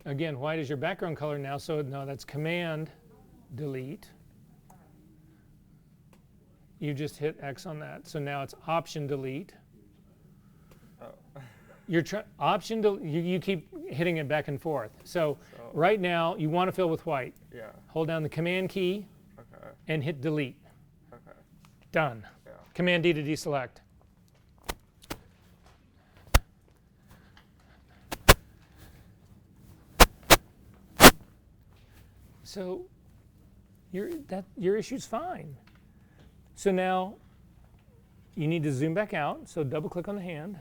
Again, white is your background color now, so no, that's command delete. You just hit X on that. So now it's option delete. oh. You're option you keep hitting it back and forth. So right now you want to fill with white. Yeah. Hold down the command key Okay. and hit delete. Okay. Done. Yeah. Command D to deselect. So your issue's fine. So now you need to zoom back out. So double click on the hand.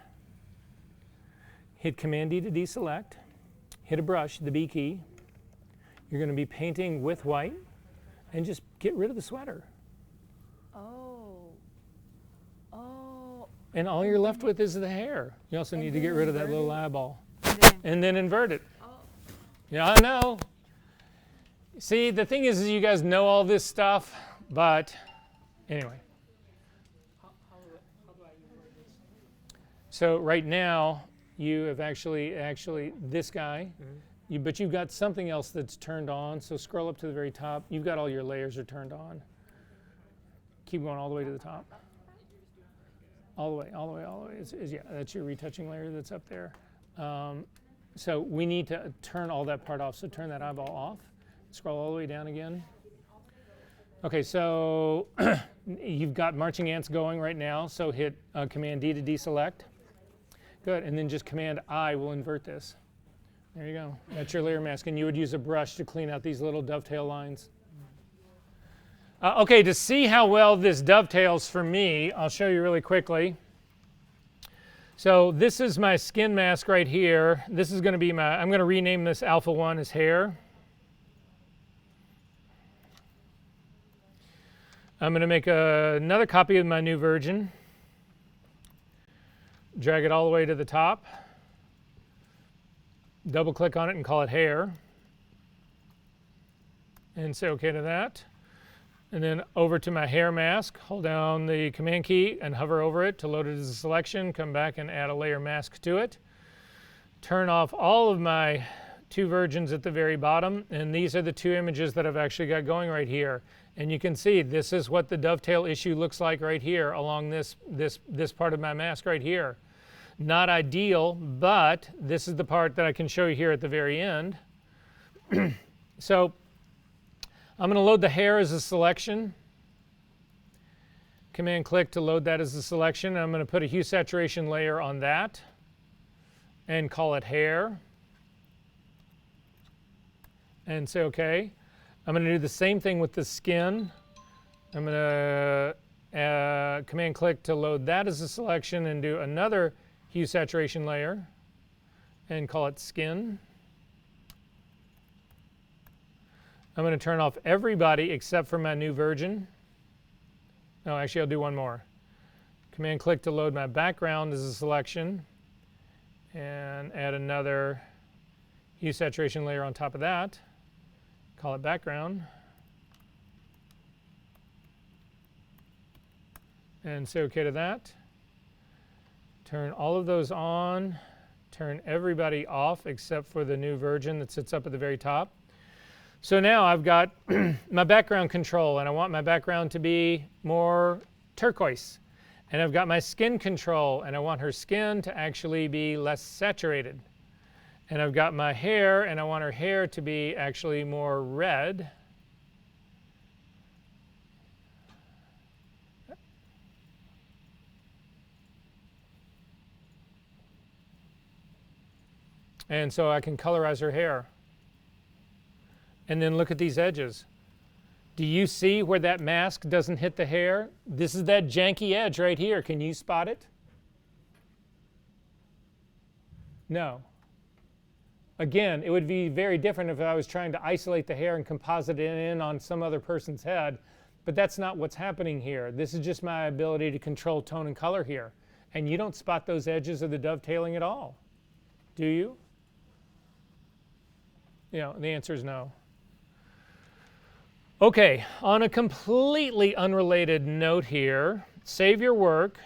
Hit Command D to deselect. Hit a brush, the B key. You're going to be painting with white, and just get rid of the sweater. Oh. Oh. And all you're left with is the hair. You also need to get rid of that little eyeball. Then, And then invert it. oh. Yeah, I know. See, the thing is you guys know all this stuff, but anyway. How do I invert this? So right now, you have actually this guy, but you've got something else that's turned on. So scroll up to the very top. You've got all your layers are turned on. Keep going all the way to the top. All the way, all the way, all the way. Yeah, that's your retouching layer that's up there. So we need to turn all that part off. So turn that eyeball off. Scroll all the way down again. Okay, so you've got marching ants going right now. So hit Command D to deselect. Good, and then just Command I will invert this. There you go. That's your layer mask, and you would use a brush to clean out these little dovetail lines. Okay, to see how well this dovetails for me, I'll show you really quickly. So this is my skin mask right here. This is going to be I'm going to rename this Alpha 1 as hair. I'm going to make another copy of my new version. Drag it all the way to the top. Double click on it and call it hair. And say OK to that. And then over to my hair mask, hold down the command key and hover over it to load it as a selection. Come back and add a layer mask to it. Turn off all of my two versions at the very bottom. And these are the two images that I've actually got going right here. And you can see this is what the dovetail issue looks like right here along this part of my mask right here. Not ideal, but this is the part that I can show you here at the very end. So I'm going to load the hair as a selection. Command click to load that as a selection. And I'm going to put a hue saturation layer on that and call it hair. And say OK. I'm going to do the same thing with the skin. I'm going to command click to load that as a selection and do another hue saturation layer and call it skin. I'm going to turn off everybody except for my new version. No, actually I'll do one more. Command click to load my background as a selection and add another hue saturation layer on top of that. Call it background. And say OK to that. Turn all of those on. Turn everybody off except for the new version that sits up at the very top. So now I've got my background control, and I want my background to be more turquoise. And I've got my skin control, and I want her skin to actually be less saturated. And I've got my hair, and I want her hair to be actually more red. And so I can colorize her hair. And then look at these edges. Do you see where that mask doesn't hit the hair? This is that janky edge right here. Can you spot it? No. Again, it would be very different if I was trying to isolate the hair and composite it in on some other person's head, but that's not what's happening here. This is just my ability to control tone and color here. And you don't spot those edges of the dovetailing at all, do you? You know, the answer is no. Okay, on a completely unrelated note here, save your work.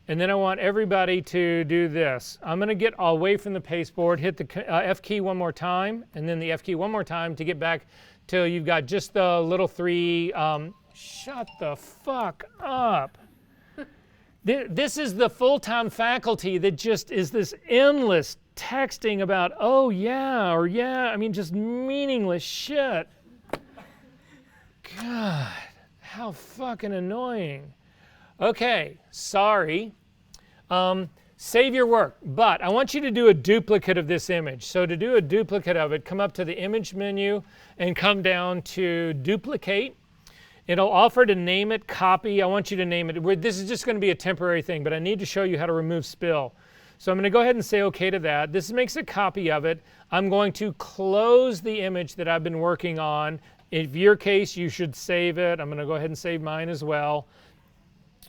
And then I want everybody to do this. I'm going to get away from the pasteboard, hit the F key one more time, and then the F key one more time to get back till you've got just the little three. Shut the fuck up. This is the full-time faculty that just is this endless texting about, oh yeah, or yeah, I mean just meaningless shit. God, how fucking annoying. Okay, sorry. Save your work, but I want you to do a duplicate of this image. So to do a duplicate of it, come up to the image menu and come down to duplicate. It'll offer to name it copy. I want you to name it. This is just going to be a temporary thing, but I need to show you how to remove spill. So I'm going to go ahead and say OK to that. This makes a copy of it. I'm going to close the image that I've been working on. In your case, you should save it. I'm going to go ahead and save mine as well.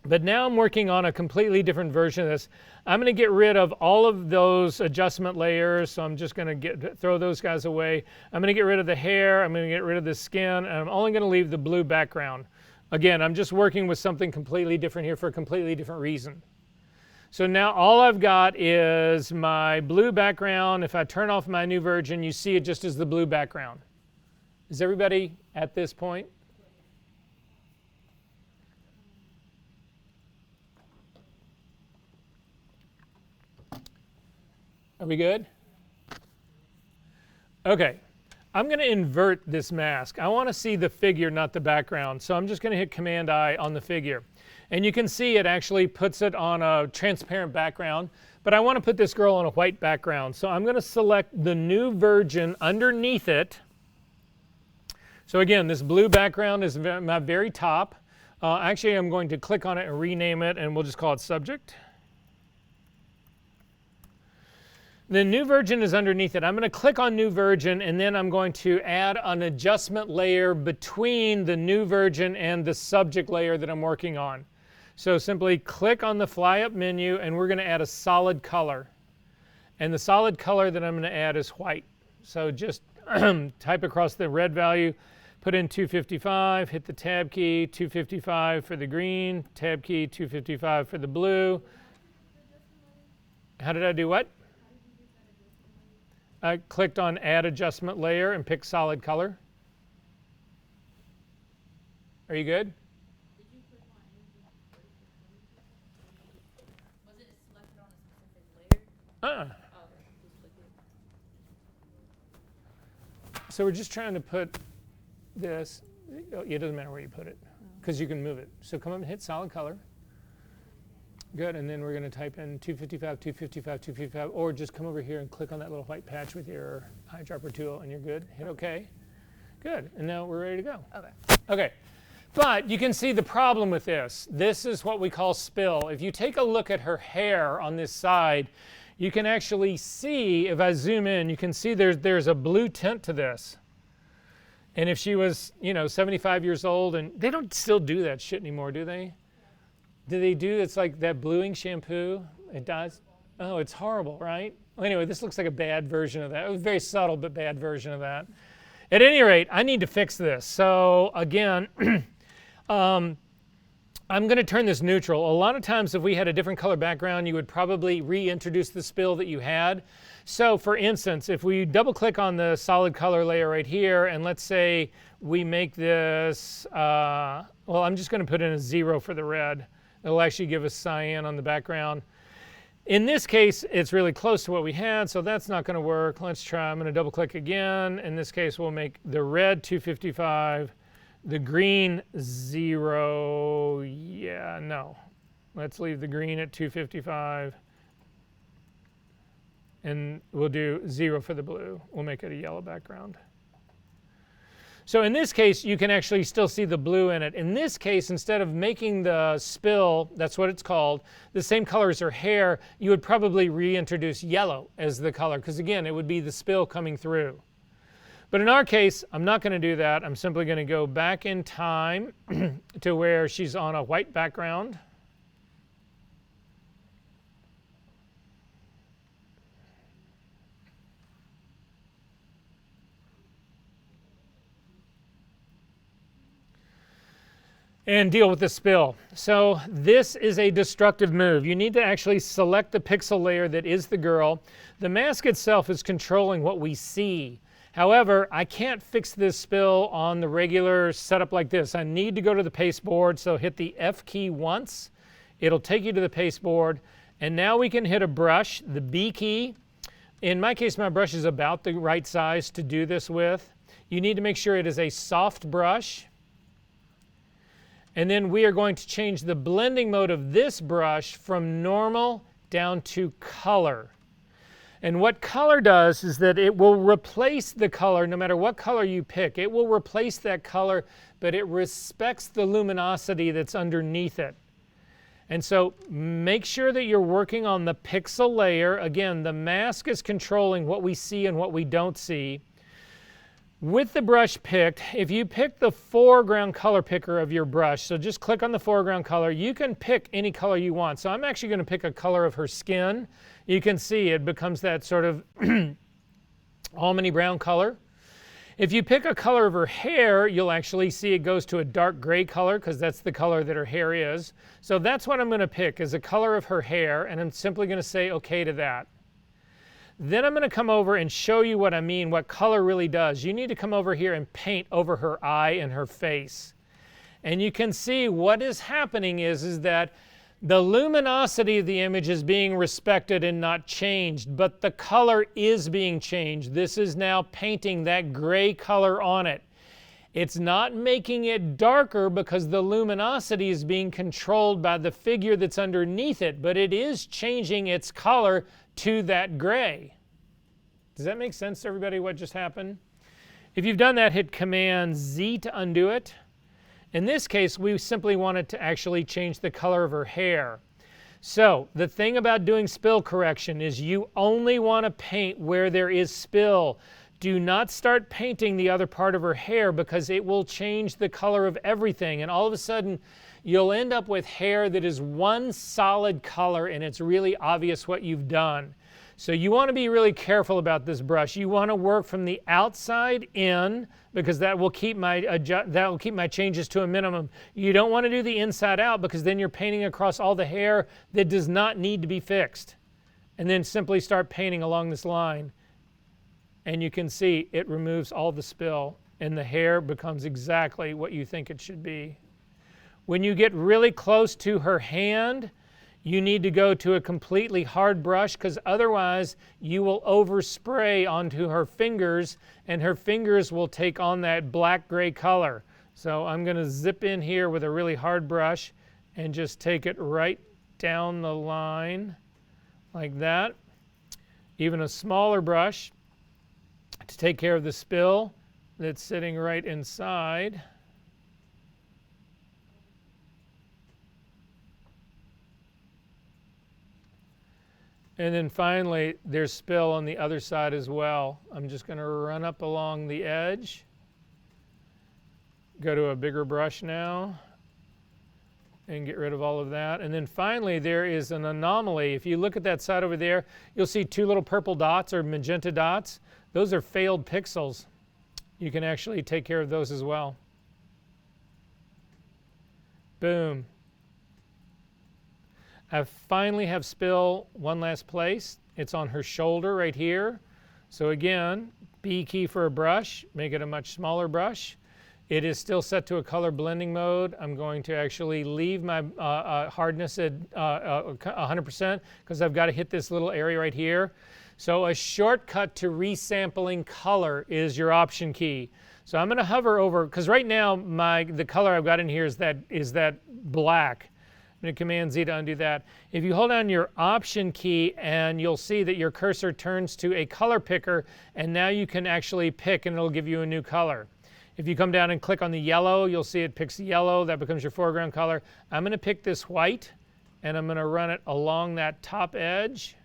But now I'm working on a completely different version of this. I'm going to get rid of all of those adjustment layers, so I'm just going to throw those guys away. I'm going to get rid of the hair, I'm going to get rid of the skin, and I'm only going to leave the blue background. Again, I'm just working with something completely different here for a completely different reason. So now all I've got is my blue background. If I turn off my new version, you see it just as the blue background. Is everybody at this point? Are we good? Okay, I'm going to invert this mask. I want to see the figure, not the background. So I'm just going to hit Command-I on the figure. And you can see it actually puts it on a transparent background. But I want to put this girl on a white background. So I'm going to select the new version underneath it. So again, this blue background is my very top. Actually, I'm going to click on it and rename it, and we'll just call it Subject. The new version is underneath it. I'm going to click on new version, and then I'm going to add an adjustment layer between the new version and the subject layer that I'm working on. So simply click on the fly up menu, and we're going to add a solid color. And the solid color that I'm going to add is white. So just type across the red value, put in 255, hit the tab key, 255 for the green, tab key, 255 for the blue. How did I do what? I clicked on Add Adjustment Layer and picked Solid Color. Are you good? Was it selected on a specific layer? So we're just trying to put this. It doesn't matter where you put it, because you can move it. So come up and hit Solid Color. Good, and then we're going to type in 255, 255, 255, or just come over here and click on that little white patch with your eyedropper tool, and you're good. Hit OK. Good, and now we're ready to go. Okay. Okay, but you can see the problem with this. This is what we call spill. If you take a look at her hair on this side, you can actually see, if I zoom in, you can see there's a blue tint to this. And if she was, 75 years old, and they don't still do that shit anymore, do they? Do they do, it's like that bluing shampoo? It does? Oh, it's horrible, right? Well, anyway, this looks like a bad version of that. It was a very subtle but bad version of that. At any rate, I need to fix this. So again, I'm going to turn this neutral. A lot of times if we had a different color background, you would probably reintroduce the spill that you had. So for instance, if we double click on the solid color layer right here, and let's say we make this, well, I'm just going to put in a 0 for the red. It'll actually give us cyan on the background. In this case, it's really close to what we had, so that's not going to work. Let's try. I'm going to double click again. In this case, we'll make the red 255, the green 0. Yeah, no. Let's leave the green at 255. And we'll do 0 for the blue. We'll make it a yellow background. So in this case, you can actually still see the blue in it. In this case, instead of making the spill, that's what it's called, the same color as her hair, you would probably reintroduce yellow as the color, because again, it would be the spill coming through. But in our case, I'm not going to do that. I'm simply going to go back in time to where she's on a white background. and deal with the spill. So this is a destructive move. You need to actually select the pixel layer that is the girl. The mask itself is controlling what we see. However, I can't fix this spill on the regular setup like this. I need to go to the paste board, so hit the F key once. It'll take you to the paste board, and now we can hit a brush, the B key. In my case, my brush is about the right size to do this with. You need to make sure it is a soft brush. And then we are going to change the blending mode of this brush from normal down to color. And what color does is that it will replace the color, no matter what color you pick. It will replace that color, but it respects the luminosity that's underneath it. And so make sure that you're working on the pixel layer. Again, the mask is controlling what we see and what we don't see. With the brush picked, if you pick the foreground color picker of your brush, so just click on the foreground color, you can pick any color you want. So I'm actually going to pick a color of her skin. You can see it becomes that sort of almondy brown color. If you pick a color of her hair, you'll actually see it goes to a dark gray color because that's the color that her hair is. So that's what I'm going to pick, is a color of her hair, and I'm simply going to say OK to that. Then I'm going to come over and show you what I mean, what color really does. You need to come over here and paint over her eye and her face. And you can see what is happening is that the luminosity of the image is being respected and not changed, but the color is being changed. This is now painting that gray color on it. It's not making it darker because the luminosity is being controlled by the figure that's underneath it, but it is changing its color to that gray. Does that make sense to everybody what just happened? If you've done that, hit Command Z to undo it. In this case, we simply wanted to actually change the color of her hair. So the thing about doing spill correction is you only want to paint where there is spill. Do not start painting the other part of her hair because it will change the color of everything, and all of a sudden you'll end up with hair that is one solid color and it's really obvious what you've done. So you want to be really careful about this brush. You want to work from the outside in because that will keep my changes to a minimum. You don't want to do the inside out because then you're painting across all the hair that does not need to be fixed. And then simply start painting along this line. And you can see it removes all the spill and the hair becomes exactly what you think it should be. When you get really close to her hand, you need to go to a completely hard brush because otherwise you will overspray onto her fingers and her fingers will take on that black-gray color. So I'm going to zip in here with a really hard brush and just take it right down the line like that. Even a smaller brush to take care of the spill that's sitting right inside. And then finally, there's spill on the other side as well. I'm just going to run up along the edge. Go to a bigger brush now and get rid of all of that. And then finally, there is an anomaly. If you look at that side over there, you'll see two little purple dots or magenta dots. Those are failed pixels. You can actually take care of those as well. Boom. I finally have spill one last place. It's on her shoulder right here. So again, B key for a brush, make it a much smaller brush. It is still set to a color blending mode. I'm going to actually leave my hardness at 100% because I've got to hit this little area right here. So a shortcut to resampling color is your Option key. So I'm going to hover over, because right now the color I've got in here is that black. I'm going to Command Z to undo that. If you hold down your Option key, and you'll see that your cursor turns to a color picker, and now you can actually pick and it'll give you a new color. If you come down and click on the yellow, you'll see it picks yellow. That becomes your foreground color. I'm going to pick this white, and I'm going to run it along that top edge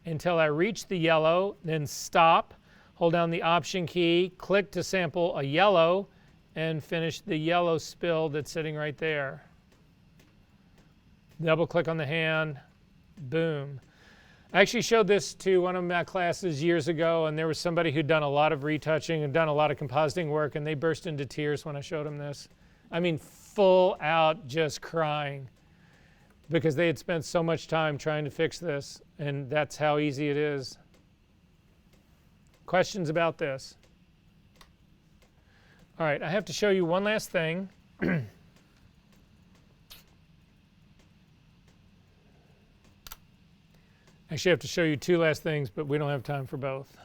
until I reach the yellow, then stop, hold down the Option key, click to sample a yellow, and finish the yellow spill that's sitting right there. Double click on the hand, boom. I actually showed this to one of my classes years ago, and there was somebody who'd done a lot of retouching and done a lot of compositing work, and they burst into tears when I showed them this. I mean, full out just crying because they had spent so much time trying to fix this, and that's how easy it is. Questions about this? All right, I have to show you one last thing. Actually, I have to show you two last things, but we don't have time for both.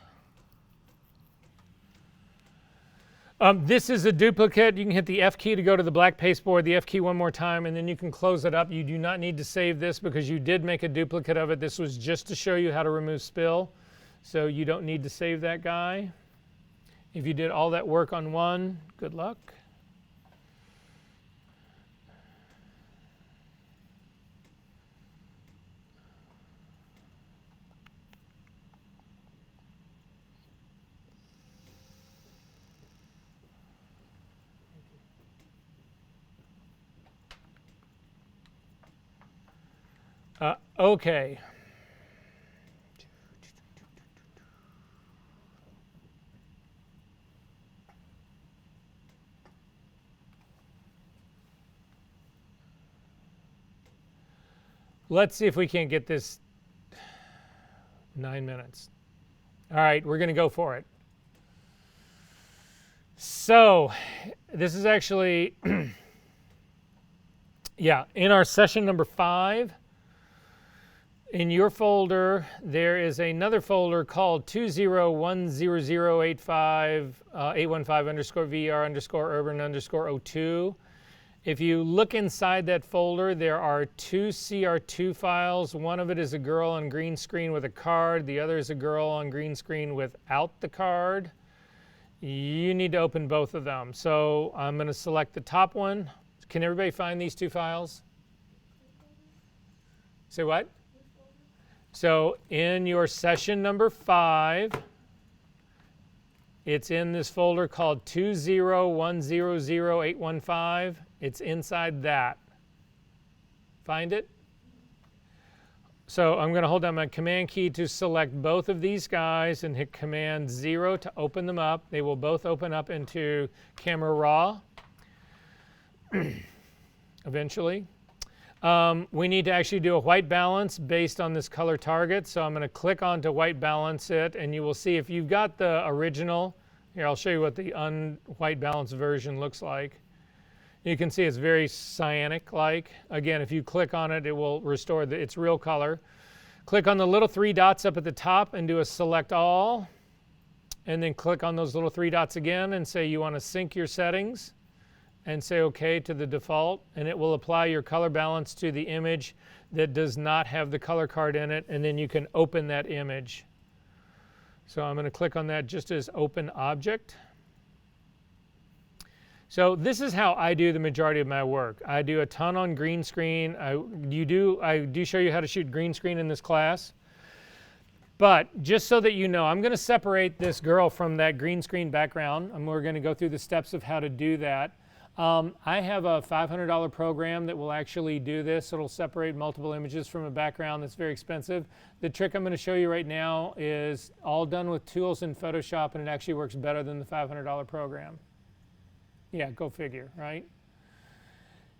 This is a duplicate. You can hit the F key to go to the black pasteboard, the F key one more time, and then you can close it up. You do not need to save this because you did make a duplicate of it. This was just to show you how to remove spill, so you don't need to save that guy. If you did all that work on one, good luck. Okay. Let's see if we can't get this 9 minutes. All right, we're going to go for it. So this is actually, yeah, in our session number 5. In your folder, there is another folder called 2010085-815_VR_urban_02. If you look inside that folder, there are 2 CR2 files. One of it is a girl on green screen with a card. The other is a girl on green screen without the card. You need to open both of them. So I'm going to select the top one. Can everybody find these 2 files? Say what? So in your session number 5, it's in this folder called 2010085. It's inside that. Find it? So I'm going to hold down my command key to select both of these guys and hit command 0 to open them up. They will both open up into Camera Raw eventually. We need to actually do a white balance based on this color target. So I'm going to click on to white balance it, and you will see if you've got the original. Here, I'll show you what the unwhite balance version looks like. You can see it's very cyanic-like. Again, if you click on it, it will restore its real color. Click on the little 3 dots up at the top and do a select all. And then click on those little 3 dots again and say you want to sync your settings. And say OK to the default, and it will apply your color balance to the image that does not have the color card in it, and then you can open that image. So I'm going to click on that just as open object. So this is how I do the majority of my work. I do a ton on green screen. I do show you how to shoot green screen in this class. But just so that you know, I'm going to separate this girl from that green screen background, and we're going to go through the steps of how to do that. I have a $500 program that will actually do this. It'll separate multiple images from a background that's very expensive. The trick I'm going to show you right now is all done with tools in Photoshop, and it actually works better than the $500 program. Yeah, go figure, right?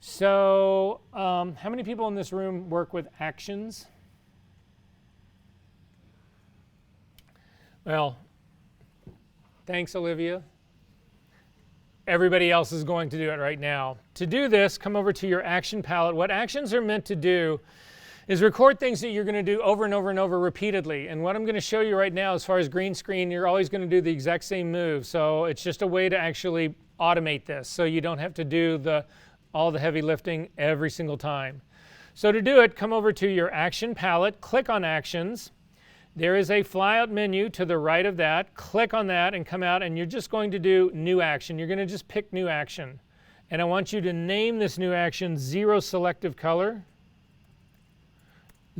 So how many people in this room work with actions? Well, thanks, Olivia. Everybody else is going to do it right now. To do this, come over to your action palette. What actions are meant to do is record things that you're going to do over and over and over repeatedly. And what I'm going to show you right now, as far as green screen, you're always going to do the exact same move. So it's just a way to actually automate this, so you don't have to do all the heavy lifting every single time. So to do it, come over to your action palette, click on Actions. There is a flyout menu to the right of that. Click on that and come out, and you're just going to do New Action. You're going to just pick New Action. And I want you to name this new action Zero Selective Color.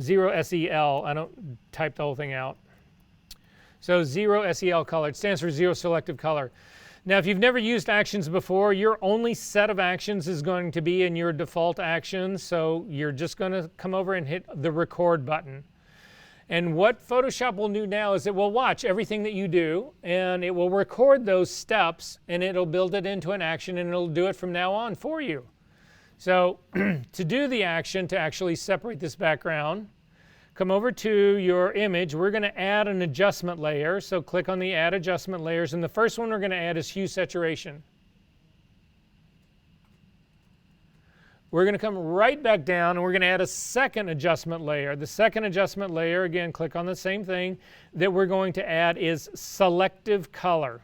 Zero SEL. I don't type the whole thing out. So Zero SEL Color. It stands for Zero Selective Color. Now, if you've never used actions before, your only set of actions is going to be in your default actions. So you're just going to come over and hit the record button. And what Photoshop will do now is it will watch everything that you do, and it will record those steps, and it'll build it into an action, and it'll do it from now on for you. So to do the action, to actually separate this background, come over to your image. We're going to add an adjustment layer. So click on the Add Adjustment Layers, and the first one we're going to add is Hue Saturation. We're going to come right back down and we're going to add a second adjustment layer. The second adjustment layer, again, click on the same thing, that we're going to add is Selective Color.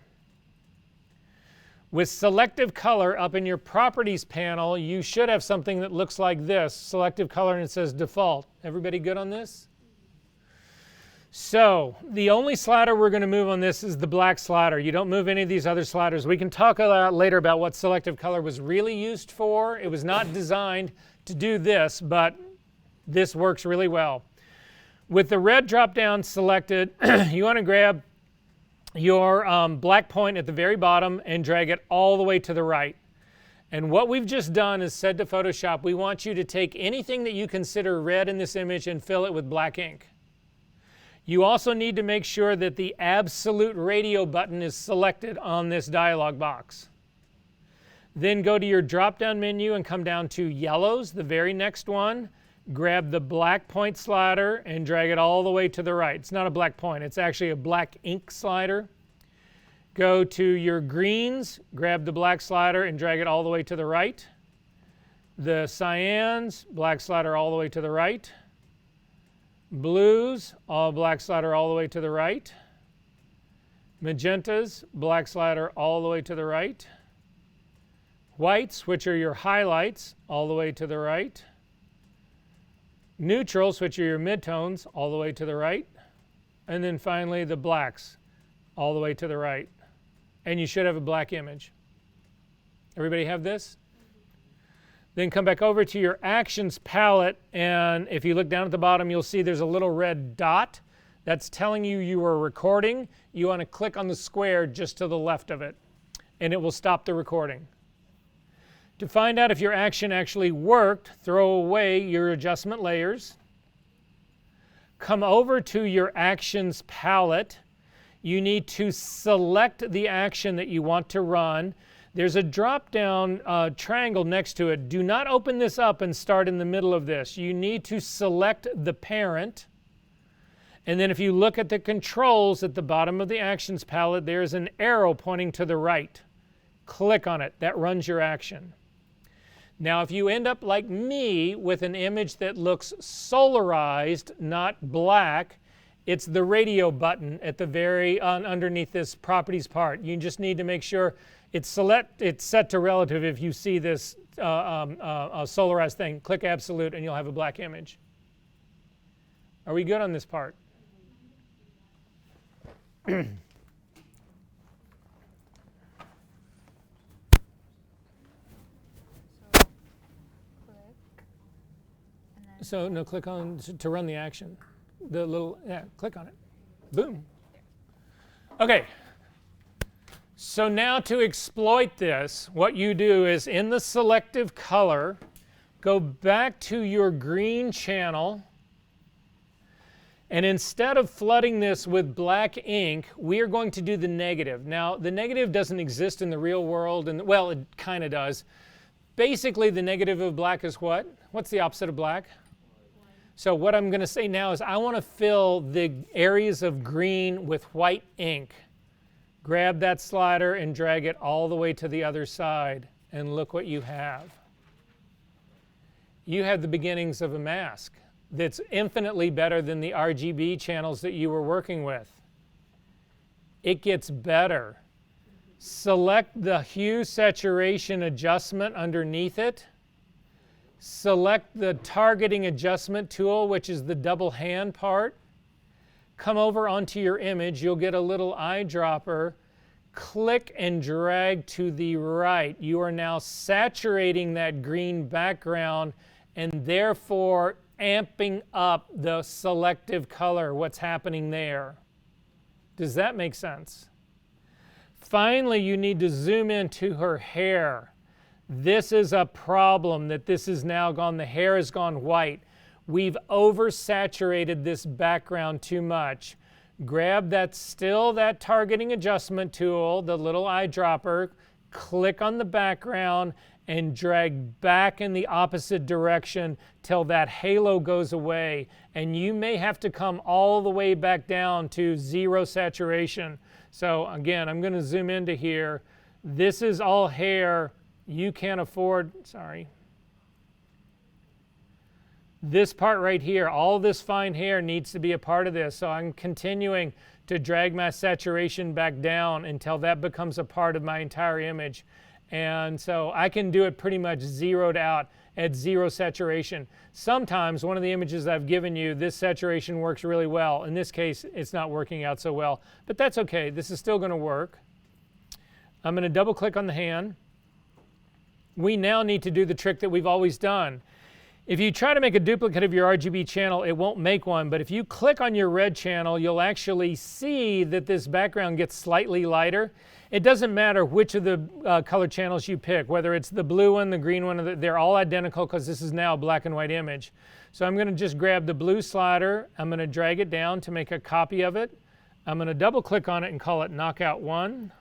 With Selective Color up in your Properties panel, you should have something that looks like this, Selective Color, and it says Default. Everybody good on this? So the only slider we're going to move on this is the black slider. You don't move any of these other sliders. We can talk a lot later about what Selective Color was really used for. It was not designed to do this, but this works really well. With the red drop down selected, you want to grab your black point at the very bottom and drag it all the way to the right. And what we've just done is said to Photoshop, we want you to take anything that you consider red in this image and fill it with black ink. You also need to make sure that the absolute radio button is selected on this dialog box. Then go to your drop-down menu and come down to Yellows, the very next one. Grab the black point slider and drag it all the way to the right. It's not a black point, it's actually a black ink slider. Go to your greens, grab the black slider and drag it all the way to the right. The cyans, black slider all the way to the right. Blues, all black slider all the way to the right. Magentas, black slider all the way to the right. Whites, which are your highlights, all the way to the right. Neutrals, which are your midtones, all the way to the right. And then finally the blacks, all the way to the right. And you should have a black image. Everybody have this? Then come back over to your Actions palette, and if you look down at the bottom, you'll see there's a little red dot. That's telling you you are recording. You want to click on the square just to the left of it, and it will stop the recording. To find out if your action actually worked, throw away your adjustment layers. Come over to your Actions palette. You need to select the action that you want to run. There's a drop-down triangle next to it. Do not open this up and start in the middle of this. You need to select the parent. And then if you look at the controls at the bottom of the Actions palette, there's an arrow pointing to the right. Click on it. That runs your action. Now, if you end up like me with an image that looks solarized, not black, it's the radio button at the very underneath this Properties part. You just need to make sure it's set to relative. If you see this solarized thing, click Absolute and you'll have a black image. Are we good on this part? So no, click on to run the action. The little, yeah, click on it. Boom. Okay. So now to exploit this, what you do is in the Selective Color, go back to your green channel, and instead of flooding this with black ink, we are going to do the negative. Now, the negative doesn't exist in the real world, and well, it kind of does. Basically, the negative of black is what? What's the opposite of black? So what I'm going to say now is I want to fill the areas of green with white ink. Grab that slider and drag it all the way to the other side, and look what you have. You have the beginnings of a mask that's infinitely better than the RGB channels that you were working with. It gets better. Select the Hue Saturation adjustment underneath it. Select the Targeting Adjustment tool, which is the double hand part. Come over onto your image. You'll get a little eyedropper. Click and drag to the right. You are now saturating that green background and therefore amping up the selective color, what's happening there. Does that make sense? Finally, you need to zoom into her hair. This is a problem that this is now gone, the hair has gone white. we've oversaturated this background too much. Grab that targeting adjustment tool, the little eyedropper, click on the background, and drag back in the opposite direction till that halo goes away. And you may have to come all the way back down to 0 saturation. So again, I'm going to zoom into here. This is all hair. You can't afford, sorry. This part right here, all this fine hair needs to be a part of this. So I'm continuing to drag my saturation back down until that becomes a part of my entire image. And so I can do it pretty much zeroed out at 0 saturation. Sometimes one of the images I've given you, this saturation works really well. In this case, it's not working out so well, but that's okay. This is still going to work. I'm going to double click on the hand. We now need to do the trick that we've always done. If you try to make a duplicate of your RGB channel, it won't make one, but if you click on your red channel, you'll actually see that this background gets slightly lighter. It doesn't matter which of the color channels you pick, whether it's the blue one, the green one, they're all identical because this is now a black and white image. So I'm going to just grab the blue slider, I'm going to drag it down to make a copy of it. I'm going to double click on it and call it Knockout 1.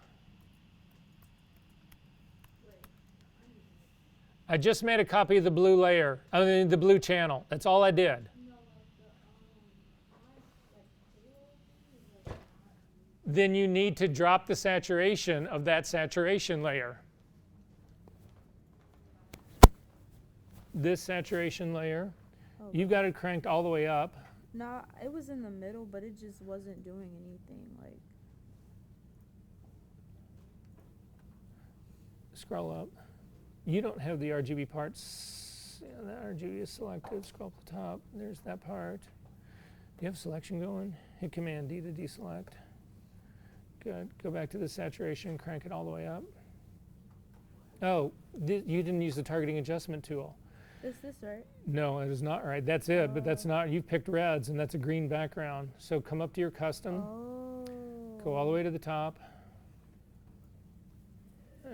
I just made a copy of the blue layer, the blue channel. That's all I did. Then you need to drop the saturation of that saturation layer. This saturation layer, you've got it cranked all the way up. No, it was in the middle, but it just wasn't doing anything. Like, scroll up. You don't have the RGB parts. Yeah, that RGB is selected. Scroll up the top. There's that part. Do you have selection going? Hit Command D to deselect. Good. Go back to the saturation. Crank it all the way up. Oh, you didn't use the targeting adjustment tool. is this right? No, it is not right. That's it, but that's not. You've picked reds, and that's a green background. So come up to your custom. Oh. Go all the way to the top.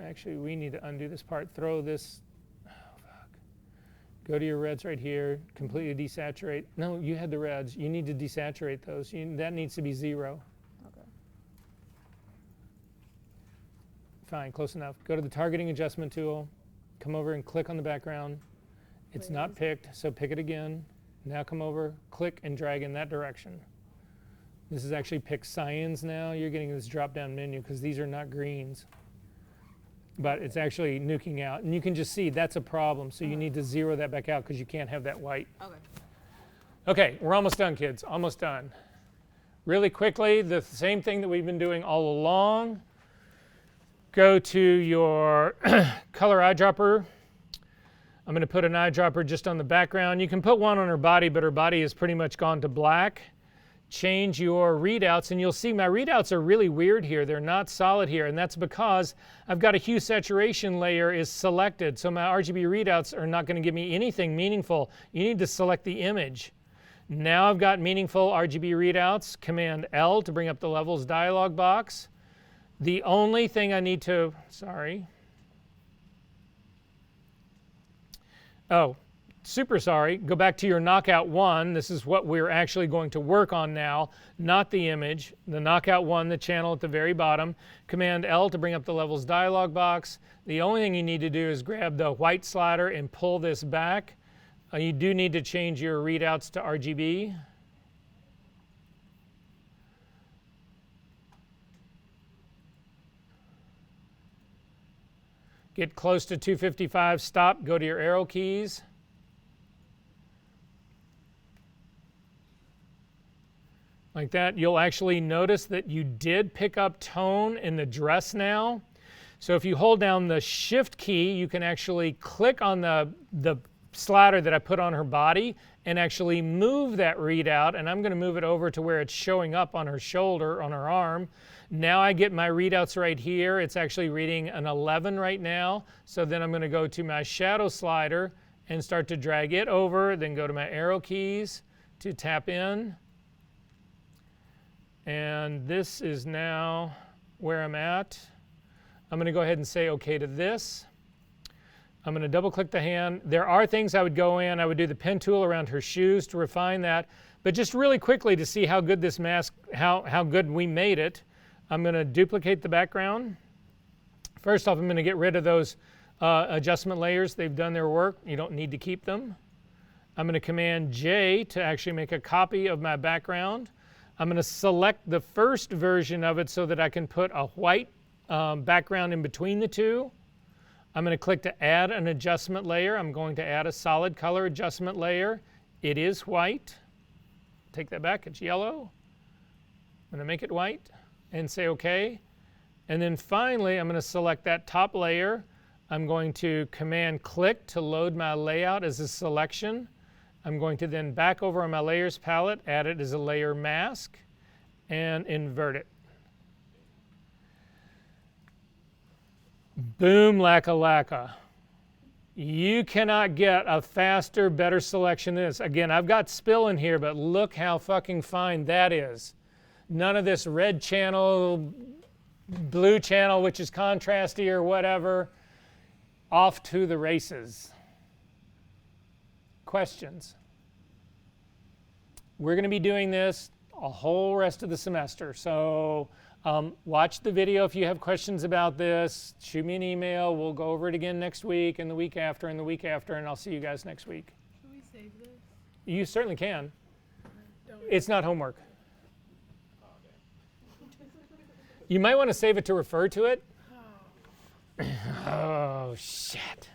Actually, we need to undo this part. Throw this. Oh, fuck. Go to your reds right here. Completely desaturate. No, you had the reds. You need to desaturate those. That needs to be 0. Okay. Fine, close enough. Go to the targeting adjustment tool. Come over and click on the background. It's not picked, so pick it again. Now come over, click, and drag in that direction. This is actually pick cyans now. You're getting this drop-down menu because these are not greens. But it's actually nuking out. And you can just see that's a problem. So you need to zero that back out because you can't have that white. Okay. Okay, we're almost done, kids. Almost done. Really quickly, the same thing that we've been doing all along. Go to your color eyedropper. I'm going to put an eyedropper just on the background. You can put one on her body, but her body is pretty much gone to black. Change your readouts, and you'll see my readouts are really weird here. They're not solid here, and that's because I've got a hue saturation layer is selected, so my RGB readouts are not going to give me anything meaningful. You need to select the image. Now I've got meaningful RGB readouts. Command L to bring up the levels dialog box. The only thing I need to, super sorry, go back to your Knockout 1. This is what we're actually going to work on now, not the image. The Knockout 1, the channel at the very bottom. Command L to bring up the levels dialog box. The only thing you need to do is grab the white slider and pull this back. You do need to change your readouts to RGB. Get close to 255, stop, go to your arrow keys. Like that. You'll actually notice that you did pick up tone in the dress now. So if you hold down the Shift key, you can actually click on the slider that I put on her body and actually move that readout. And I'm going to move it over to where it's showing up on her shoulder, on her arm. Now I get my readouts right here. It's actually reading an 11 right now. So then I'm going to go to my shadow slider and start to drag it over, then go to my arrow keys to tap in. And this is now where I'm at. I'm going to go ahead and say OK to this. I'm going to double click the hand. There are things I would go in. I would do the pen tool around her shoes to refine that. But just really quickly to see how good this mask, how good we made it, I'm going to duplicate the background. First off, I'm going to get rid of those adjustment layers. They've done their work. You don't need to keep them. I'm going to Command J to actually make a copy of my background. I'm going to select the first version of it so that I can put a white background in between the two. I'm going to click to add an adjustment layer. I'm going to add a solid color adjustment layer. It is white. Take that back, it's yellow. I'm going to make it white and say OK. And then finally, I'm going to select that top layer. I'm going to Command click to load my layout as a selection. I'm going to then back over on my layers palette, add it as a layer mask, and invert it. Boom, lacka lacka. You cannot get a faster, better selection than this. Again, I've got spill in here, but look how fucking fine that is. None of this red channel, blue channel, which is contrasty or whatever. Off to the races. Questions? We're going to be doing this a whole rest of the semester. So watch the video if you have questions about this. Shoot me an email. We'll go over it again next week and the week after and the week after, and I'll see you guys next week. Should we save this? You certainly can. Don't. It's not homework. You might want to save it to refer to it. Oh, shit.